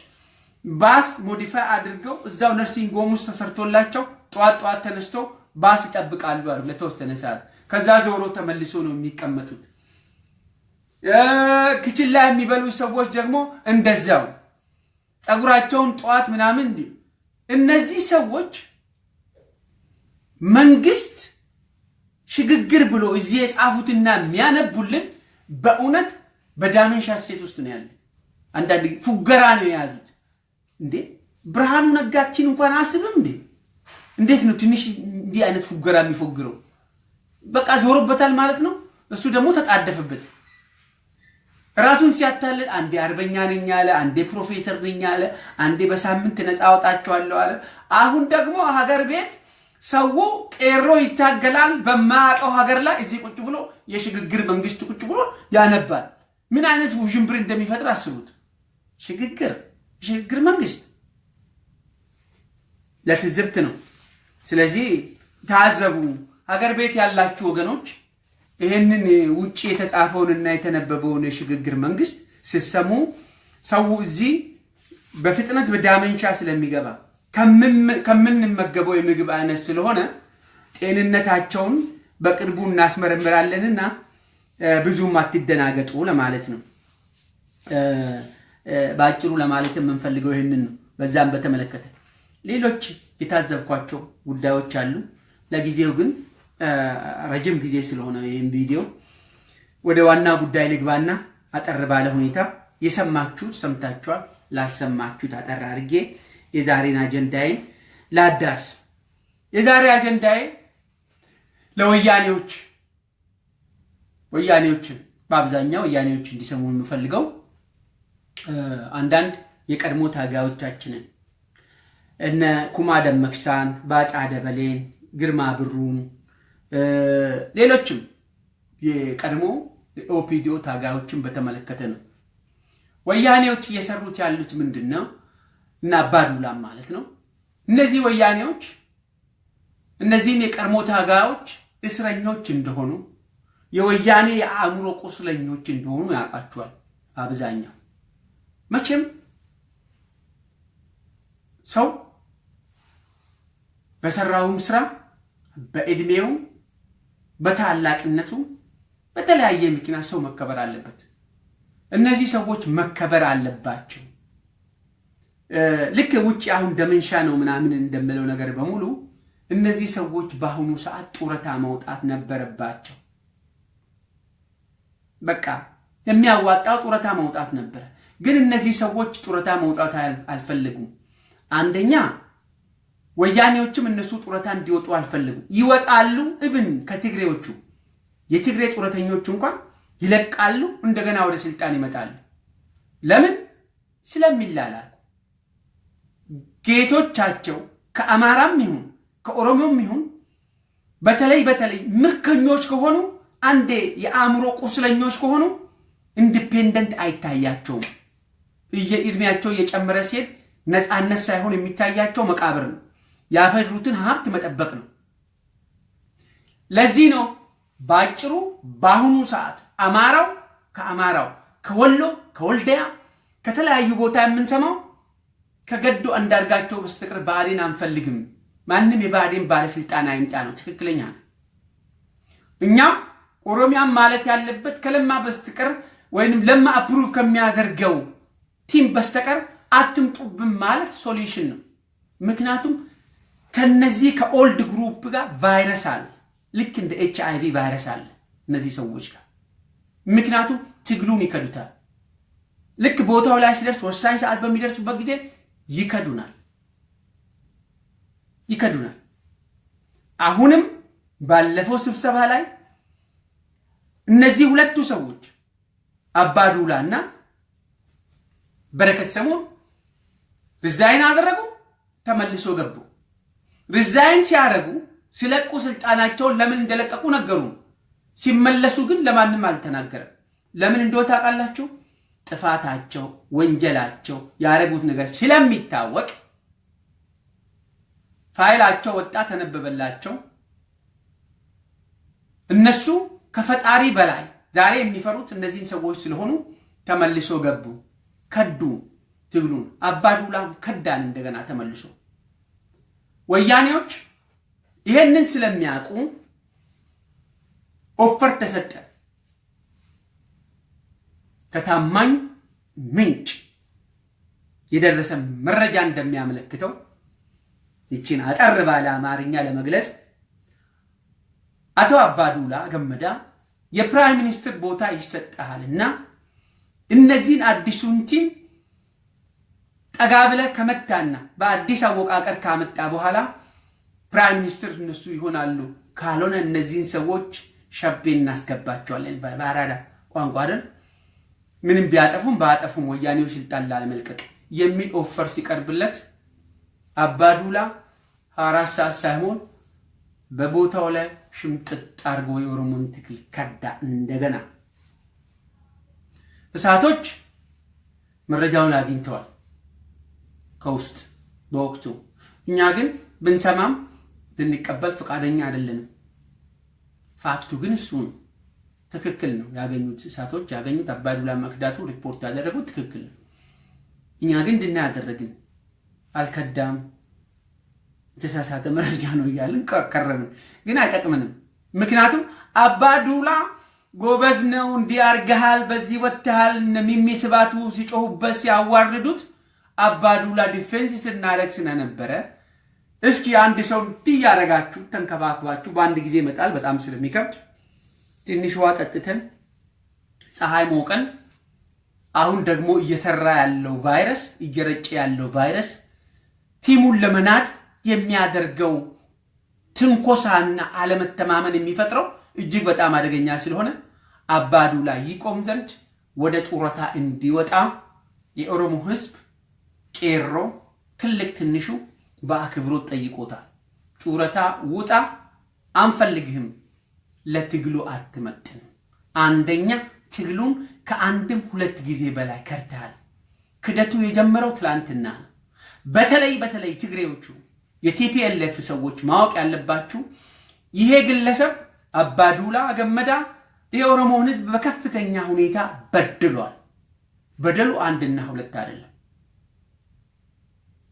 ባስ ሞዲፋይ አድርገው እዛው ነርሲንግ ሆም ውስጥ ተሰርቶላቸው ጧት ተነስተው ባስ ይጠብቃሉ አሉ ለተወሰነ ሰዓት። ከዛ ዞሮ ተመልሶ ነው የሚቀመጡት። ክችን ላይ የሚበሉ ሰዎች ደግሞ እንደዛው ጸጉራቸውን ጧት ምናምን። እነዚህ ሰዎች መንግስት ሽግግር ብሎ እዚህ የጻፉትና የሚያነቡልን በእውነት በዳሜንሻ ስቴት ውስጥ ነው ያለ። አንዳንድ ፉገራ ነው የያዙት። እንዴ ብርሃኑ ነጋችን እንኳን አስብም እንዴ እንዴት ነው ትንሽ እንዲህ አይነት ፉገራ የሚፎግረው? በቃ ዞሮበታል ማለት ነው። እሱ ደግሞ ተጣደፈበት። ራሱን ሲያታልል አንዴ አርበኛ ነኝ አለ፣ አንዴ ፕሮፌሰር ነኝ አለ፣ አንዴ በሳምንት ነፃ አወጣቸዋለሁ አለ። አሁን ደግሞ ሀገር ቤት ሰው ቄሮ ይታገላል በማያውቀው ሀገር ላይ እዚህ ቁጭ ብሎ የሽግግር መንግስት ቁጭ ብሎ ያነባል። ምን አይነት ውዥንብር እንደሚፈጥር አስቡት። ሽግግር መንግስት ለትዝብት ነው። ስለዚህ ታዘቡ። ሀገር ቤት ያላችሁ ወገኖች ይሄንን ውጪ የተጻፈውንና የተነበበውን የሽግግር መንግስት ሲሰሙ ሰው እዚህ በፍጥነት በዳሜንሻ ስለሚገባ ከምንመገበው የምግብ አይነት ስለሆነ ጤንነታቸውን በቅርቡ እናስመረምራለንና ብዙም አትደናገጡ ለማለት ነው። ባጭሩ ለማለት የምንፈልገው ይሄንን ነው። በዛም በተመለከተ ሌሎች የታዘብኳቸው ጉዳዮች አሉ። ለጊዜው ግን ረጅም ጊዜ ስለሆነ ይሄን ቪዲዮ ወደ ዋና ጉዳይ ልግባና አጠር ባለ ሁኔታ የሰማችሁት ሰምታችኋል፣ ላልሰማችሁት አጠር አድርጌ የዛሬን አጀንዳዬን ላዳርስ። የዛሬ አጀንዳዬ ወያኔዎችን በአብዛኛው ወያኔዎች እንዲሰሙ የምፈልገው አንዳንድ የቀድሞ ታጋዮቻችንን እነ ኩማ ደመቅሳን፣ ባጫ ደበሌን፣ ግርማ ብሩን ሌሎችም የቀድሞ ኦፒዲዮ ታጋዮችን በተመለከተ ነው። ወያኔዎች እየሰሩት ያሉት ምንድነው? እና አባዱላም ማለት ነው። እነዚህ ወያኔዎች እነዚህን የቀድሞ ታጋዮች እስረኞች እንደሆኑ የወያኔ የአእምሮ ቁስለኞች እንደሆኑ ያውቃቸዋል። አብዛኛው መቼም ሰው በሰራውም ስራ በእድሜው በታላቅነቱ በተለያየ ምክንያት ሰው መከበር አለበት። እነዚህ ሰዎች መከበር አለባቸው። ልክ ውጪ አሁን ደመንሻ ነው ምናምን እንደምለው ነገር በሙሉ እነዚህ ሰዎች በአሁኑ ሰዓት ጡረታ መውጣት ነበረባቸው። በቃ የሚያዋጣው ጡረታ መውጣት ነበር። ግን እነዚህ ሰዎች ጡረታ መውጣት አልፈልጉም። አንደኛ ወያኔዎችም እነሱ ጡረታ እንዲወጡ አልፈልጉም። ይወጣሉ። ኢቭን ከትግሬዎቹ የትግሬ ጡረተኞች እንኳን ይለቃሉ፣ እንደገና ወደ ስልጣን ይመጣሉ። ለምን? ስለሚላላኩ ጌቶቻቸው ከአማራም ይሁን ከኦሮሞም ይሁን በተለይ ምርከኞች ከሆኑ አንዴ የአእምሮ ቁስለኞች ከሆኑ ኢንዲፔንደንት አይታያቸውም። እድሜያቸው እየጨመረ ሲሄድ ነፃነት ሳይሆን የሚታያቸው መቃብር ነው። ያፈሩትን ሀብት መጠበቅ ነው። ለዚህ ነው ባጭሩ በአሁኑ ሰዓት አማራው ከወሎ ከወልዲያ ከተለያዩ ቦታ የምንሰማው ከገዱ አንዳርጋቸው በስተቀር ብአዴን አንፈልግም፣ ማንም የብአዴን ባለስልጣን አይምጣ ነው። ትክክለኛ ነው። እኛ ኦሮሚያን ማለት ያለበት ከለማ በስተቀር ወይንም ለማ አፕሩቭ ከሚያደርገው ቲም በስተቀር አትምጡብን ማለት ሶሉሽን ነው። ምክንያቱም ከነዚህ ከኦልድ ግሩፕ ጋር ቫይረስ አለ፣ ልክ እንደ HIV ቫይረስ አለ እነዚህ ሰዎች ጋር። ምክንያቱም ትግሉን ይከዱታል። ልክ ቦታው ላይ ሲደርስ ወሳኝ ሰዓት በሚደርሱበት ጊዜ ይከዱናል። አሁንም ባለፈው ስብሰባ ላይ እነዚህ ሁለቱ ሰዎች አባዱላና በረከት ሰሞን ሪዛይን አደረጉ፣ ተመልሶ ገቡ። ሪዛይን ሲያደርጉ ሲለቁ ስልጣናቸውን ለምን እንደለቀቁ ነገሩ። ሲመለሱ ግን ለማንም አልተናገረም። ለምን እንደሆነ ታውቃላችሁ? ጥፋታቸው ወንጀላቸው ያረጉት ነገር ስለሚታወቅ ፋይላቸው ወጣ ተነበበላቸው እነሱ ከፈጣሪ በላይ ዛሬ የሚፈሩት እነዚህን ሰዎች ስለሆኑ ተመልሶ ገቡ ከዱ ትግሉን አባዱላም ከዳን እንደገና ተመልሶ ወያኔዎች ይሄንን ስለሚያውቁ ኦፈር ተሰጠ ከታማኝ ምንጭ የደረሰ መረጃ እንደሚያመለክተው ይቺን አጠር ባለ አማርኛ ለመግለጽ አቶ አባዱላ ገመዳ የፕራይም ሚኒስተር ቦታ ይሰጣልና እነዚህን አዲሱን ቲም ጠጋብለ ከመታና በአዲስ አወቃቀር ካመጣ በኋላ ፕራይም ሚኒስተር እነሱ ይሆናሉ ካልሆነ እነዚህን ሰዎች ሸቤ እናስገባቸዋለን በአራዳ ቋንቋ አይደል ምንም ባጠፉም ወያኔው ስልጣን ላለመልቀቅ የሚል ኦፈር ሲቀርብለት አባዱላ 4 ሰዓት ሳይሆን በቦታው ላይ ሽምጥጥ አርጎ የኦሮሞን ትግል ከዳ እንደገና እሳቶች መረጃውን አግኝተዋል ከውስጥ በወቅቱ እኛ ግን ብንሰማም ልንቀበል ፈቃደኛ አይደለንም ፋክቱ ግን እሱ ነው ትክክል ነው ያገኙት እሳቶች ያገኙት አባዱላ መክዳቱ ሪፖርት ያደረጉት ትክክል ነው እኛ ግን እንድናደርግን አልከዳም ተሳሳተ መረጃ ነው ይያልን ከረምን ግን አይጠቅመንም ምክንያቱም አባዱላ ጎበዝ ነው እንዲያርጋል በዚህ ወጥተሃል ነሚሚ ስባቱ ሲጮሁበት ሲያዋርዱት አባዱላ ዲፌንስ ስናረክስና ነበረ እስኪ አንድ ሰው እንዲያረጋችሁ ተንከባክባችሁ በአንድ ጊዜ መጣል በጣም ስለሚከብድ ትንሽ ውሃ ጠጥተን ፀሐይ ሞቀን አሁን ደግሞ እየሰራ ያለው ቫይረስ እየረጨ ያለው ቫይረስ ቲሙን ለመናድ የሚያደርገው ትንኮሳና አለመተማመን የሚፈጥረው እጅግ በጣም አደገኛ ስለሆነ አባዱላ ይቆም ዘንድ ወደ ጡረታ እንዲወጣ የኦሮሞ ህዝብ ቄሮ ትልቅ ትንሹ በአክብሮት ጠይቆታል ጡረታ ውጣ አንፈልግህም ለትግሉ አትመጥን አንደኛ ትግሉን ከአንድም ሁለት ጊዜ በላይ ከርተሃል ክደቱ የጀመረው ትላንትና በተለይ ትግሬዎቹ የቲፒኤልኤፍ ሰዎች ማወቅ ያለባችሁ ይሄ ግለሰብ አባዱላ ገመዳ የኦሮሞን ህዝብ በከፍተኛ ሁኔታ በድሏል በደሉ አንድና ሁለት አይደለም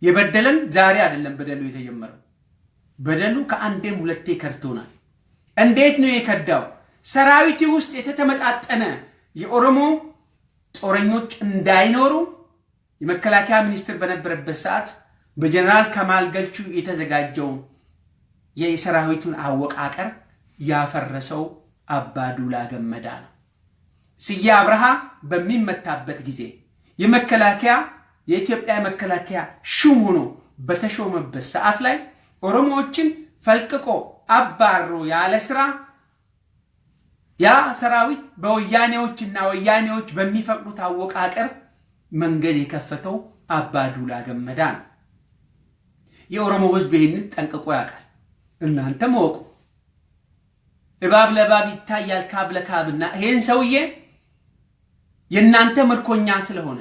የበደለን ዛሬ አይደለም በደሉ የተጀመረው በደሉ ከአንድም ሁለቴ ከርቶናል እንዴት ነው የከዳው ሰራዊት ውስጥ የተተመጣጠነ የኦሮሞ ጦረኞች እንዳይኖሩ የመከላከያ ሚኒስትር በነበረበት ሰዓት በጀነራል ከማል ገልቹ የተዘጋጀው የሰራዊቱን አወቃቀር ያፈረሰው አባዱላ ገመዳ ነው ሲያ አብርሃ በሚመታበት ጊዜ የኢትዮጵያ መከላከያ ሹም ሆኖ በተሾመበት ሰዓት ላይ ኦሮሞዎችን ፈልቅቆ አባሮ ያለ ስራ ያ ሰራዊት በወያኔዎችና ወያኔዎች በሚፈቅዱት አወቃቀር መንገድ የከፈተው አባዱላ ገመዳ ነው የኦሮሞ ህዝብ ይሄንን ጠንቅቆ ያውቃል እናንተም ወቁ እባብ ለባብ ይታያል ካብ ለካብና ይሄን ሰውዬ የናንተ ምርኮኛ ስለሆነ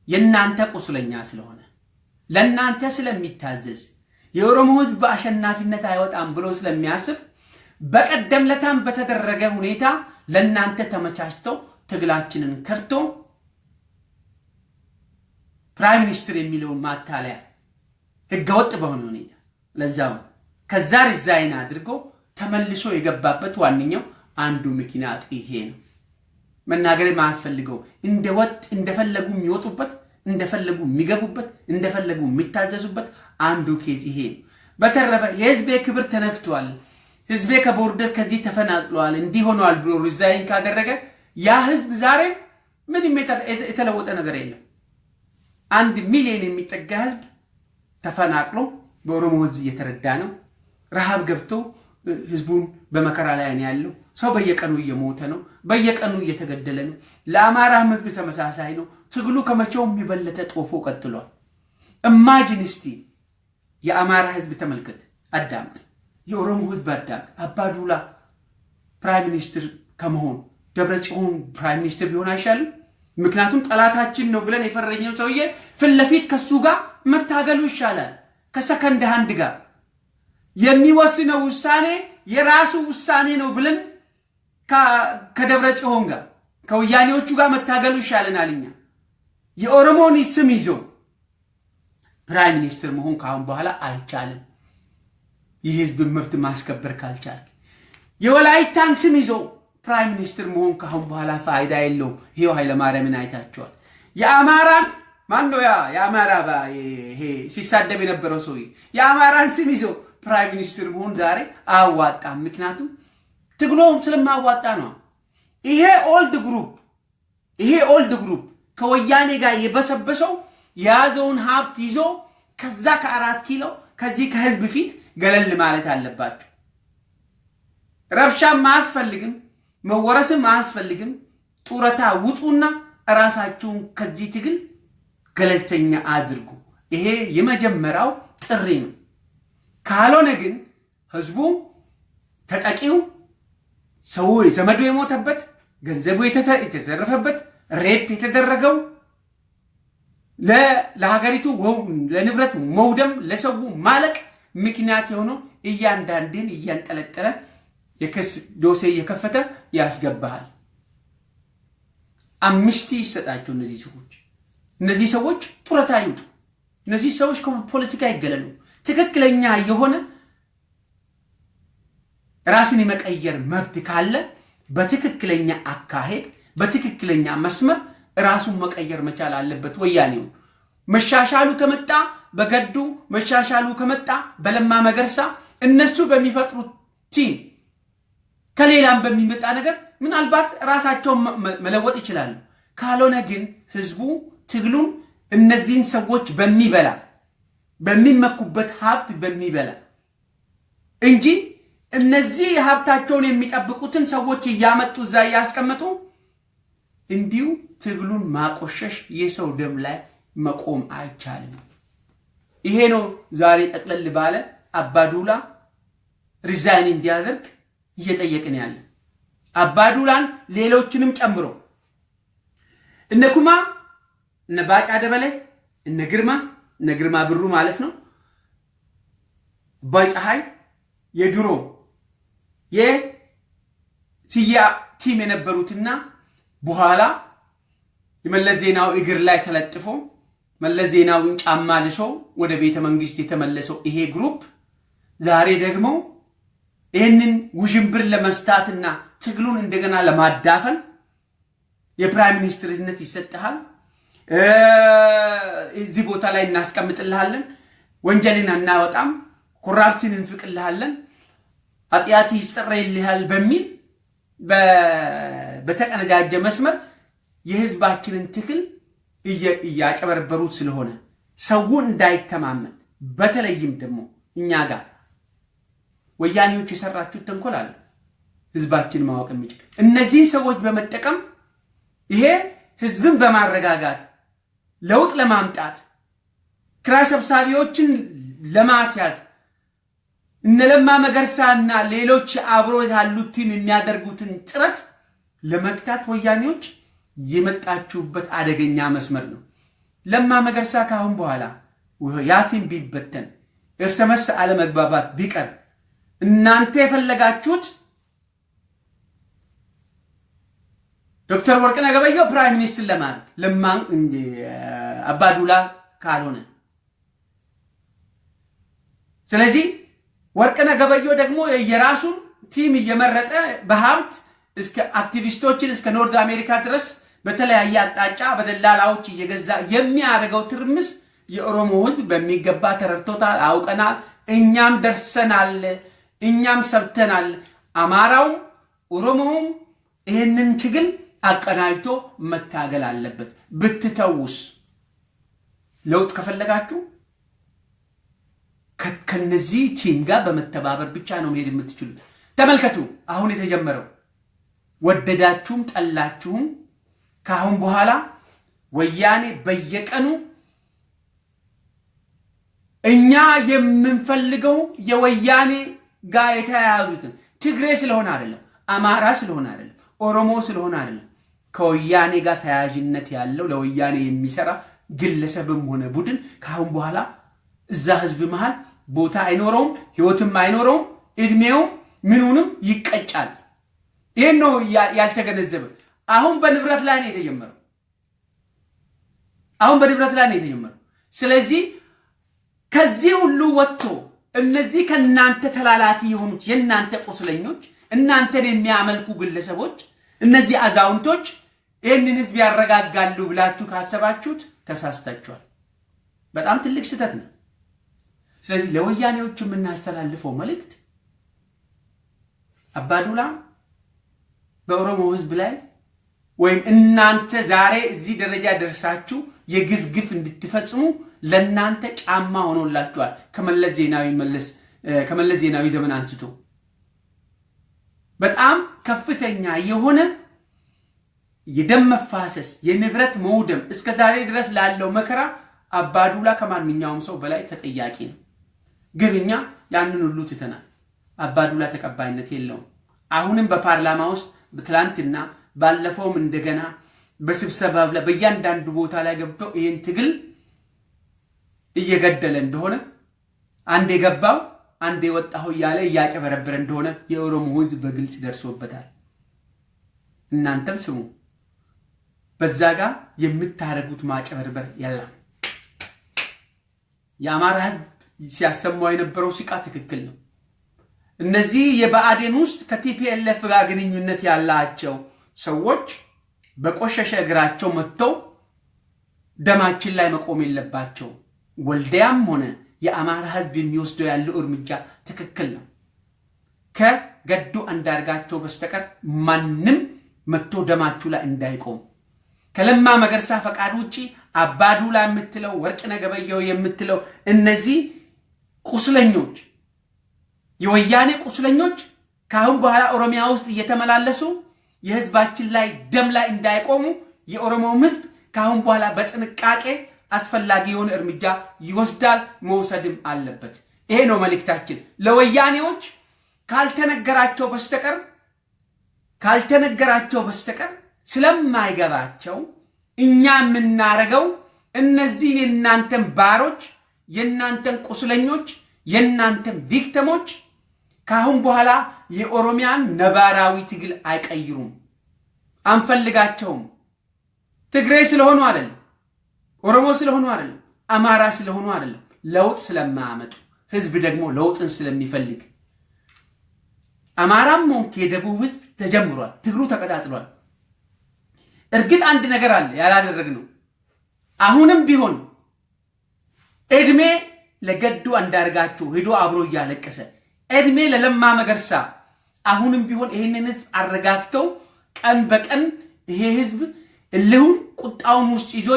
የናንተ ቁስለኛ ስለሆነ ለናንተ ስለሚታዘዝ የኦሮሞ ህዝብ በአሸናፊነት አይወጣም ብሎ ስለሚያስብ በቀደም ለታም በተደረገ ሁኔታ ለናንተ ተመቻችተው ትግላችንን ከርቶ ፕራይም ሚኒስተር የሚለውን ማታለያ ህገወጥ በሆነ ሁኔታ ለዛው ከዛ ሪዛይን አድርጎ ተመልሶ የገባበት ዋንኛው አንዱ ምክንያት ይሄ ነው መናገር ማያስፈልገው እንደወጥ እንደፈለጉ የሚወጡበት እንደፈለጉ የሚገቡበት እንደፈለጉ የሚታዘዙበት አንዱ ኬዝ ይሄ በተረፈ የህዝብ ክብር ተነክቷል ህዝብ ከቦርደር ከዚህ ተፈናቅሏል እንዲሆነዋል ብሎ ሪዛይን ካደረገ ያ ህዝብ ዛሬ ምንም የተለወጠ ነገር የለም 1 ሚሊዮን የሚጠጋ ህዝብ ተፈናቅሎ በኦሮሞ ህዝብ እየተረዳ ነው ረሃብ ገብቶ ህዝቡን በመከራ ላይ ነው ያለው ሰው በየቀኑ እየሞተ ነው በየቀኑ እየተገደለ ነው ለአማራ ህዝብ ተመሳሳይ ነው ትግሉ ከመቼውም የበለጠ ጦፎ ቀጥሏል ኢማጂን እስቲ የአማራ ህዝብ ተመልከት አዳምጥ የኦሮሞ ህዝብ አዳምጥ አባዱላ ፕራይም ሚኒስተር ከመሆን ደብረጽዮን ፕራይም ሚኒስተር ቢሆን አይሻልም ምክንያቱም ጠላታችን ነው ብለን የፈረጀው ሰውዬ ፍለፊት ከሱ ጋር መታገሉ ይሻላል ከሰከንድ ሃንድ ጋር የሚወስነው ውሳኔ የራሱ ውሳኔ ነው ብለን ከደብረ ጽዮን ጋር ከወያኔዎቹ ጋር መታገሉ ይሻለናል። እኛ የኦሮሞን ስም ይዞ ፕራይም ሚኒስትር መሆን ካሁን በኋላ አይቻልም። የህዝብ መብት ማስከበር ካልቻልክ የወላይታን ስም ይዞ ፕራይም ሚኒስትር መሆን ካሁን በኋላ ፋይዳ የለውም። ይሄው ኃይለ ማርያምን አይታችኋል። የአማራን ማነው የአማራ ይሄ ሲሳደብ የነበረው ሰው የአማራን ስም ይዞ ፕራይም ሚኒስትር መሆን ዛሬ አዋጣም። ምክንያቱም ትግሎም ስለማዋጣ ነው። ይሄ ኦልድ ግሩፕ ከወያኔ ጋር የበሰበሰው የያዘውን ሀብት ይዞ ከዛ ከ4 ኪሎ ከዚህ ከህዝብ ፊት ገለል ማለት አለባችሁ። ረብሻም ማያስፈልግም፣ መወረስም ማያስፈልግም። ጡረታ ውጡና ራሳችሁን ከዚህ ትግል ገለልተኛ አድርጉ። ይሄ የመጀመሪያው ጥሪ ነው። ካልሆነ ግን ህዝቡ ተጠቂው ሰው ዘመዱ የሞተበት ገንዘቡ የተዘረፈበት ሬፕ የተደረገው ለሀገሪቱ ለንብረት መውደም ለሰው ማለቅ ምክንያት የሆነው እያንዳንድን እያንጠለጠለ የክስ ዶሴ የከፈተ ያስገባሃል። አምስቲ ይሰጣቸው እነዚህ ሰዎች ጡረታ ይውጡ። እነዚህ ሰዎች ከፖለቲካ ይገለሉ። ትክክለኛ የሆነ ራስን የመቀየር መብት ካለ በትክክለኛ አካሄድ በትክክለኛ መስመር ራሱን መቀየር መቻል አለበት። ወያኔው መሻሻሉ ከመጣ በገዱ መሻሻሉ ከመጣ በለማ መገርሳ እነሱ በሚፈጥሩት ቲም ከሌላም በሚመጣ ነገር ምናልባት ራሳቸው መለወጥ ይችላሉ። ካልሆነ ግን ህዝቡ ትግሉን እነዚህን ሰዎች በሚመኩበት ሀብት በሚበላ እንጂ እነዚህ ሀብታቸውን የሚጠብቁትን ሰዎች እያመጡ እዛ ያስቀምጡ እንዲሁ ትግሉን ማቆሸሽ የሰው ደም ላይ መቆም አይቻልም። ይሄ ነው ዛሬ ጠቅለል ባለ አባዱላ ሪዛይን እንዲያደርግ እየጠየቅን ያለ። አባዱላን ሌሎችንም ጨምሮ እነ ኩማ እነ ባጫ ደበሌ እነ ግርማ ብሩ ማለት ነው ባይ ፀሐይ የድሮ የሲያ ቲም የነበሩትና በኋላ የመለስ ዜናዊ እግር ላይ ተለጥፎ መለስ ዜናዊን ጫማ ልሶ ወደ ቤተ መንግስት የተመለሰው ይሄ ግሩፕ ዛሬ ደግሞ ይሄንን ውዥንብር ለመስታትና ትግሉን እንደገና ለማዳፈን የፕራይም ሚኒስትርነት ይሰጣል። እዚህ ቦታ ላይ እናስቀምጥልሃለን፣ ወንጀልን አናወጣም፣ ኮራፕሽን እንፍቅልሃለን፣ አጥያት ይጽረይልሃል በሚል በተቀነጃጀ መስመር የህዝባችንን ትግል እያጨበረበሩት ስለሆነ ሰው እንዳይተማመን በተለይም ደግሞ እኛ ጋር ወያኔዎች የሰራችሁት ተንኮል አለ ህዝባችን ማወቅ የሚችል እነዚህ ሰዎች በመጠቀም ይሄ ህዝብን በማረጋጋት ለውጥ ለማምጣት ክራይ ሰብሳቢዎችን ለማስያዝ እነለማ መገርሳና ሌሎች አብሮ ያሉትን የሚያደርጉትን ጥረት ለመክታት ወያኔዎች የመጣችሁበት አደገኛ መስመር ነው። ለማ መገርሳ ካሁን በኋላ ያቲም ቢበተን እርሰመስ አለመግባባት ቢቀር እናንተ የፈለጋችሁት ዶክተር ወርቅነህ ገበየሁ ፕራይም ሚኒስትር ለማድረግ ለማን አባዱላ ካልሆነ ስለዚህ ወርቅነህ ገበየሁ ደግሞ የራሱን ቲም እየመረጠ በሀብት እስከ አክቲቪስቶችን እስከ ኖርዝ አሜሪካ ድረስ በተለያየ አጣጫ በደላላዎች እየገዛ የሚያደርገው ትርምስ የኦሮሞ ህዝብ በሚገባ ተረድቶታል፣ አውቀናል፣ እኛም ደርሰናል፣ እኛም ሰብተናል። አማራው ኦሮሞውም ይሄንን ትግል አቀናጅቶ መታገል አለበት። ብትተውስ ለውጥ ከፈለጋችሁ ከነዚህ ቲም ጋር በመተባበር ብቻ ነው መሄድ የምትችሉት። ተመልከቱ አሁን የተጀመረው ወደዳችሁም ጠላችሁም ካሁን በኋላ ወያኔ በየቀኑ እኛ የምንፈልገው የወያኔ ጋር የተያያዙትን ትግሬ ስለሆነ አይደለም፣ አማራ ስለሆነ አይደለም፣ ኦሮሞ ስለሆነ አይደለም፣ ከወያኔ ጋር ተያያዥነት ያለው ለወያኔ የሚሰራ ግለሰብም ሆነ ቡድን ካሁን በኋላ እዛ ህዝብ መሃል ቦታ አይኖረውም ህይወትም አይኖረውም እድሜው ምኑንም ይቀጫል ይሄን ነው ያልተገነዘበ አሁን በንብረት ላይ ነው የተጀመረው ስለዚህ ከዚህ ሁሉ ወጥቶ እነዚህ ከናንተ ተላላኪ የሆኑት የናንተ ቁስለኞች እናንተን የሚያመልኩ ግለሰቦች እነዚህ አዛውንቶች ይሄንን ህዝብ ያረጋጋሉ ብላችሁ ካሰባችሁት ተሳስታችኋል በጣም ትልቅ ስህተት ነው ስለዚህ ለወያኔዎች የምናስተላልፈው መልእክት አባዱላ በኦሮሞ ህዝብ ላይ ወይም እናንተ ዛሬ እዚህ ደረጃ ደርሳችሁ የግፍ እንድትፈጽሙ ለናንተ ጫማ ሆኖላችኋል ከመለስ ዜናዊ ዘመን አንስቶ በጣም ከፍተኛ የሆነ የደም መፋሰስ የንብረት መውደም እስከ ዛሬ ድረስ ላለው መከራ አባዱላ ከማንኛውም ሰው በላይ ተጠያቂ ነው ግብኛ ያንን ሁሉ ትተናል አባዱላ ተቀባይነት የለውም አሁንም በፓርላማ ውስጥ በትላንትና ባለፈውም እንደገና በስብሰባ በእያንዳንዱ ቦታ ላይ ገብቶ ይሄን ትግል እየገደለ እንደሆነ አንዴ ገባው አንዴ ወጣው ያለ ያጨበረበረ እንደሆነ የኦሮሞ ህዝብ በግልጽ ደርሶበታል እናንተም ስሙ በዛጋ የምታረጉት ማጨበርበር ያለው የአማራ ህዝብ ሲያሰማው የነበረው ሲቃ ትክክል ነው እነዚህ የባአዴን ውስጥ ከቲፒኤልኤፍ ጋር ግንኙነት ያላቸው ሰዎች በቆሸሸ እግራቸው መጥተው ደማችን ላይ መቆም የለባቸው ወልዲያም ሆነ የአማራ ህዝብ የሚወስደው ያለው እርምጃ ትክክል ነው ከገዱ አንዳርጋቸው በስተቀር ማንንም መጥቶ ደማችሁ ላይ እንዳይቆም ከለማ መገርሳ ፈቃድ ውጪ አባዱላ የምትለው ወርቅነህ ገበየሁ የምትለው እነዚህ ቁስለኞች የወያኔ ቁስለኞች ካሁን በኋላ ኦሮሚያ ውስጥ እየተመላለሱ የህዝባችን ላይ ደም ላይ እንዳይቆሙ የኦሮሞ ህዝብ ካሁን በኋላ በጥንቃቄ አስፈላጊ የሆነ እርምጃ ይወስዳል መውሰድም አለበት ይሄ ነው መልእክታችን ለወያኔዎች ካልተነገራቸው በስተቀር ስለማይገባቸው እኛ የምናረገው እነዚህ የናንተን ባሮች የናንተን ቁስለኞች የናንተን ቪክቲሞች ካሁን በኋላ የኦሮሚያን ነባራዊ ትግል አይቀይሩም አንፈልጋቸውም ትግሬ ስለሆኑ አይደለም ኦሮሞ ስለሆኑ አይደለም አማራ ስለሆኑ አይደለም ለውጥ ስለማያመጡ ህዝብ ደግሞ ለውጥን ስለሚፈልግ አማራም ሞንክ የደቡብ ህዝብ ተጀምሯል ትግሩ ተቀጣጥሏል እርግጥ አንድ ነገር አለ ያላደረግነው አሁንም ቢሆን እድሜ ለገዱ አንዳርጋቸው ሄዶ አብሮ ያለቀሰ እድሜ ለለማ መገርሳ አሁንም ቢሆን ይሄንን ህዝብ አረጋግተው ቀን በቀን ይሄ ህዝብ እልሁን ቁጣውን ውስጥ ይዞ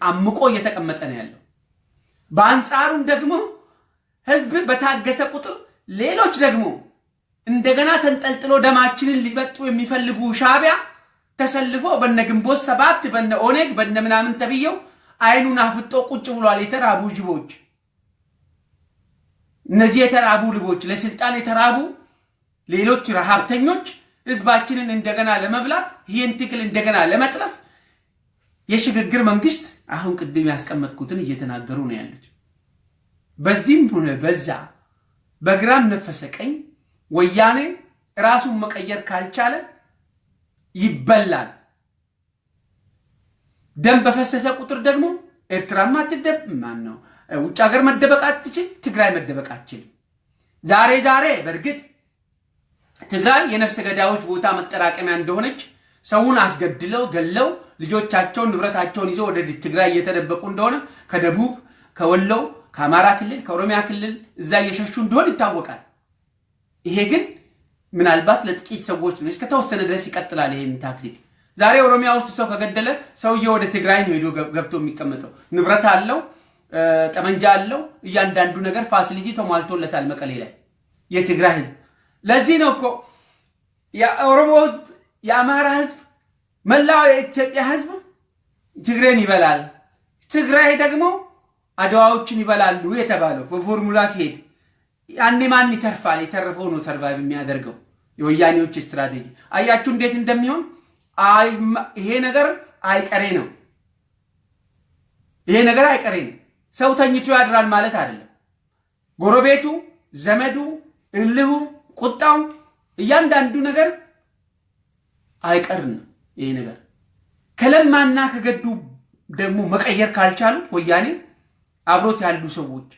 አምቆ እየተቀመጠ ነው ያለው በአንጻሩም ደግሞ ህዝብ በታገሰ ቁጥር ሌሎች ደግሞ እንደገና ተንጠልጥሎ ደማችንን ሊበጡ የሚፈልጉ ሻቢያ ተሰልፎ በነግንቦት 7 በነኦኔግ በነምናምን ተብየው አይኑን አፍጦ ቁጭ ብሏል የተራቡ ጅቦች እነዚህ የተራቡ ልቦች ለስልጣን የተራቡ ሌሎች ረሃብተኞች ህዝባችንን እንደገና ለመብላት ይሄን ትግል እንደገና ለመጥለፍ የሽግግር መንግስት አሁን ቅድም ያስቀመጥኩትን እየተናገሩ ነው ያሉት በዚህም ሆነ በዛ በግራም ነፈሰ ቀኝ ወያኔ ራሱን መቀየር ካልቻለ ይበላል ደም በፈሰሰ ቁጥር ደግሞ ኤርትራማ ትደብ ማን ነው ውጭ ሀገር መደበቅ አትችል ትግራይ መደበቅ አትችል ዛሬ በርግጥ ትግራይ የነፍስ ገዳዮች ቦታ መጠራቀሚያ እንደሆነች ሰውን አስገድለው ገለው ልጆቻቸውን ንብረታቸውን ይዘው ወደ ትግራይ እየተደበቁ እንደሆነ ከደቡብ ከወሎ ከአማራ ክልል ከኦሮሚያ ክልል እዛ እየሸሹ እንደሆነ ይታወቃል ይሄ ግን ምናልባት ለጥቂት ሰዎች ነው እስከተወሰነ ድረስ ይቀጥላል ይሄን ታክቲክ ዛሬ ኦሮሚያ ውስጥ ሰው ከገደለ ሰውዬው ወደ ትግራይ ነው ሄዶ ገብቶ የሚቀመጠው ንብረት አለው ጠመንጃ አለው እያንዳንዱ ነገር ፋሲሊቲ ተሟልቶለታል መቀሌ ላይ የትግራይ ህዝብ ለዚህ ነው እኮ የኦሮሞ ህዝብ የአማራ ህዝብ መላው የኢትዮጵያ ህዝብ ትግሬን ይበላል ትግራይ ደግሞ አድዋዎችን ይበላሉ የተባለው በፎርሙላ ሲሄድ ያኔ ማን ይተርፋል የተረፈው ነው ሰርቫይቭ የሚያደርገው የወያኔዎች ስትራቴጂ አያችሁ እንዴት እንደሚሆን ይሄ ነገር አይቀሬ ነው ይሄ ነገር አይቀሬ ነው ሰው ተኝቶ ያድራል ማለት አይደለም ጎረቤቱ ዘመዱ እልሁ ቁጣው እያንዳንዱ ነገር አይቀርም ይሄ ነገር ከለማና ከገዱ ደግሞ መቀየር ካልቻሉ ወያኔ አብሮት ያሉ ሰዎች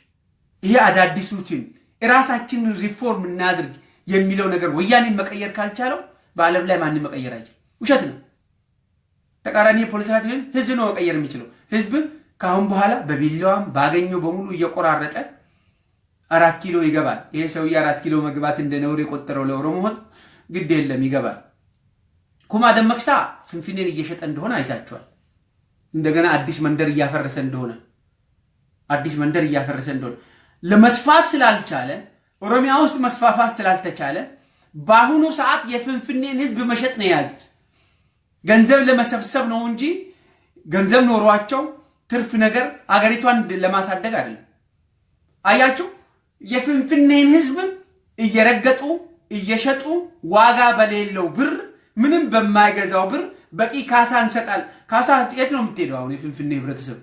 ይሄ አዳዲስ ሩቲን ራሳችን ሪፎርም እናድርግ የሚለው ነገር ወያኔ መቀየር ካልቻለው በአለም ላይ ማንም መቀየር አይችልም ውሸት ነው ተቃራኒ ፖለቲካ ህዝብ ነው መቀየር የሚችለው ህዝብ ካሁን በኋላ በቢሊዮን ባገኘው በሙሉ እየቆራረጠ 4 ኪሎ ይገባል ይሄ ሰውዬ 4 ኪሎ መግባት እንደነውር የቆጠረው ለኦሮሞ ግድ የለም ይገባል ኩማ ደመቅሳ ፍንፍኔን እየሸጠ እንደሆነ አይታችኋል እንደገና አዲስ መንደር እያፈረሰ እንደሆነ ለመስፋት ስላልቻለ ኦሮሚያ ውስጥ መስፋፋት ስላልተቻለ በአሁኑ ሰዓት የፍንፍኔን ህዝብ መሸጥ ነው ያሉት ገንዘብ ለመሰብሰብ ነው እንጂ ገንዘብ ኖሯቸው ትርፍ ነገር አገሪቷን ለማሳደግ አይደለም አያችሁ የፍንፍኔን ህዝብ እየረገጡ እየሸጡ ዋጋ በሌለው ብር ምንም በማይገዛው ብር በቂ ካሳ እንሰጣል ካሳ የት ነው የምትሄደው አሁን የፍንፍኔ ህብረተሰብ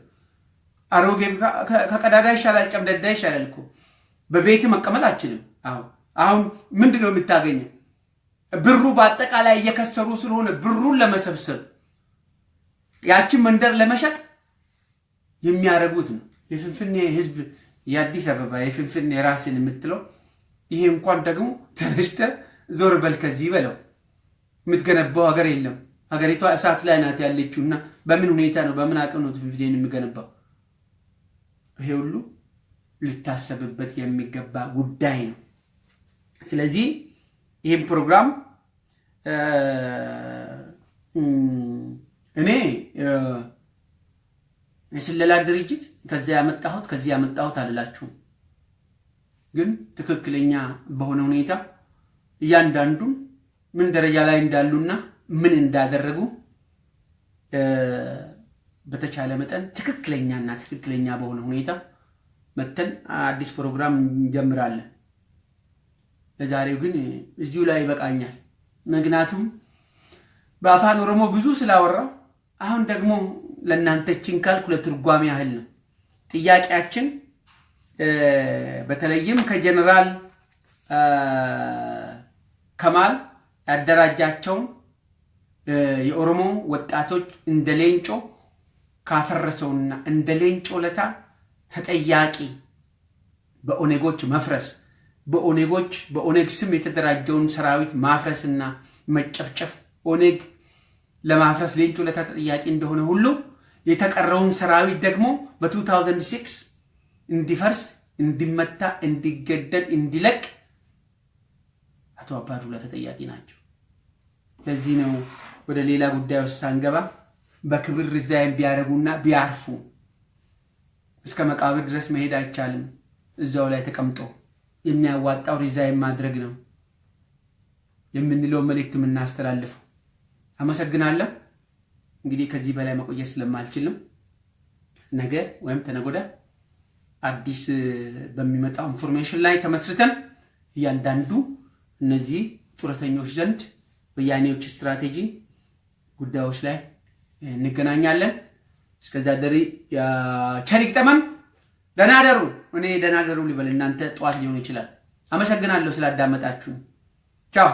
አሮጌ ከቀዳዳ ይሻላል ጨምደዳ ይሻላል እኮ በቤት መቀመጥ አችልም አሁን ምንድነው የምታገኘው ብሩ በአጠቃላይ እየከሰሩ ስለሆነ ብሩን ለመሰብሰብ ያቺን መንደር ለመሸጥ የሚያረጉት ነው የፍንፍኔ ህዝብ የአዲስ አበባ የፍንፍኔ ራስን የምትለው ይሄ እንኳን ደግሞ ተነስተ ዞር በል ከዚህ በለው የምትገነባው ሀገር የለም ሀገሪቷ እሳት ላይ ናት ያለችውና በምን ሁኔታ ነው በምን አቅም ነው ፍንፍኔን የሚገነባው ይሄ ሁሉ ሊታሰብበት የሚገባ ጉዳይ ነው ስለዚህ ይሄን ፕሮግራም እኔ የስለላ ድርጅት ከዚያ ያመጣሁት አልላችሁም ግን ትክክለኛ በሆነ ሁኔታ እያንዳንዱ ምን ደረጃ ላይ እንዳሉና ምን እንዳደረጉ በተቻለ መጠን ትክክለኛ በሆነ ሁኔታ መተን አዲስ ፕሮግራም እንጀምራለን ለዛሬው ግን እዚሁ ላይ ይበቃኛል ምክንያቱም በአፋን ኦሮሞ ብዙ ስላወራው አሁን ደግሞ ለእናንተችን ካልኩ ለትርጓሜ ያህል ነው ጥያቄያችን በተለይም ከጀነራል ከማል ያደራጃቸው የኦሮሞ ወጣቶች እንደ ሌንጮ ካፈረሰውና እንደ ሌንጮ ለታ ተጠያቂ በኦኔጎች መፍረስ በኦኔግ ስም የተደራጀውን ሰራዊት ማፍረስና መጨፍጨፍ ኦኔግ ለማፍረስ ሌንጮ ለታ ተጠያቂ እንደሆነ ሁሉ የተቀረውን ሰራዊት ደግሞ በ2006 እንዲፈርስ እንዲመታ እንዲገደል እንዲለቅ አቶ አባዱላ ተጠያቂ ናቸው ለዚህ ነው ወደ ሌላ ጉዳዮች ሳንገባ በክብር ሪዛይን ቢያረጉና ቢያርፉ እስከ መቃብር ድረስ መሄድ አይቻልም እዛው ላይ ተቀምጦ የሚያዋጣው ሪዛይን ማድረግ ነው የምንለው መልእክት ምናስተላልፈው አመሰግናለሁ እንግዲህ ከዚህ በላይ መቆየት ስለማልችል ነገ ወይም ተነጎዳ አዲስ በሚመጣው ኢንፎርሜሽን ላይ ተመስርተን እያንዳንዱ እነዚህ ጡረተኞች ዘንድ በያኔዎች ስትራቴጂ ጉዳዮች ላይ እንገናኛለን እስከዛ ደሪ ቸሪክ ተመን ደናደሩ እኔ ደናደሩ ሊበል እናንተ ጧት ሊሆን ይችላል አመሰግናለሁ ስላዳመጣችሁ ቻው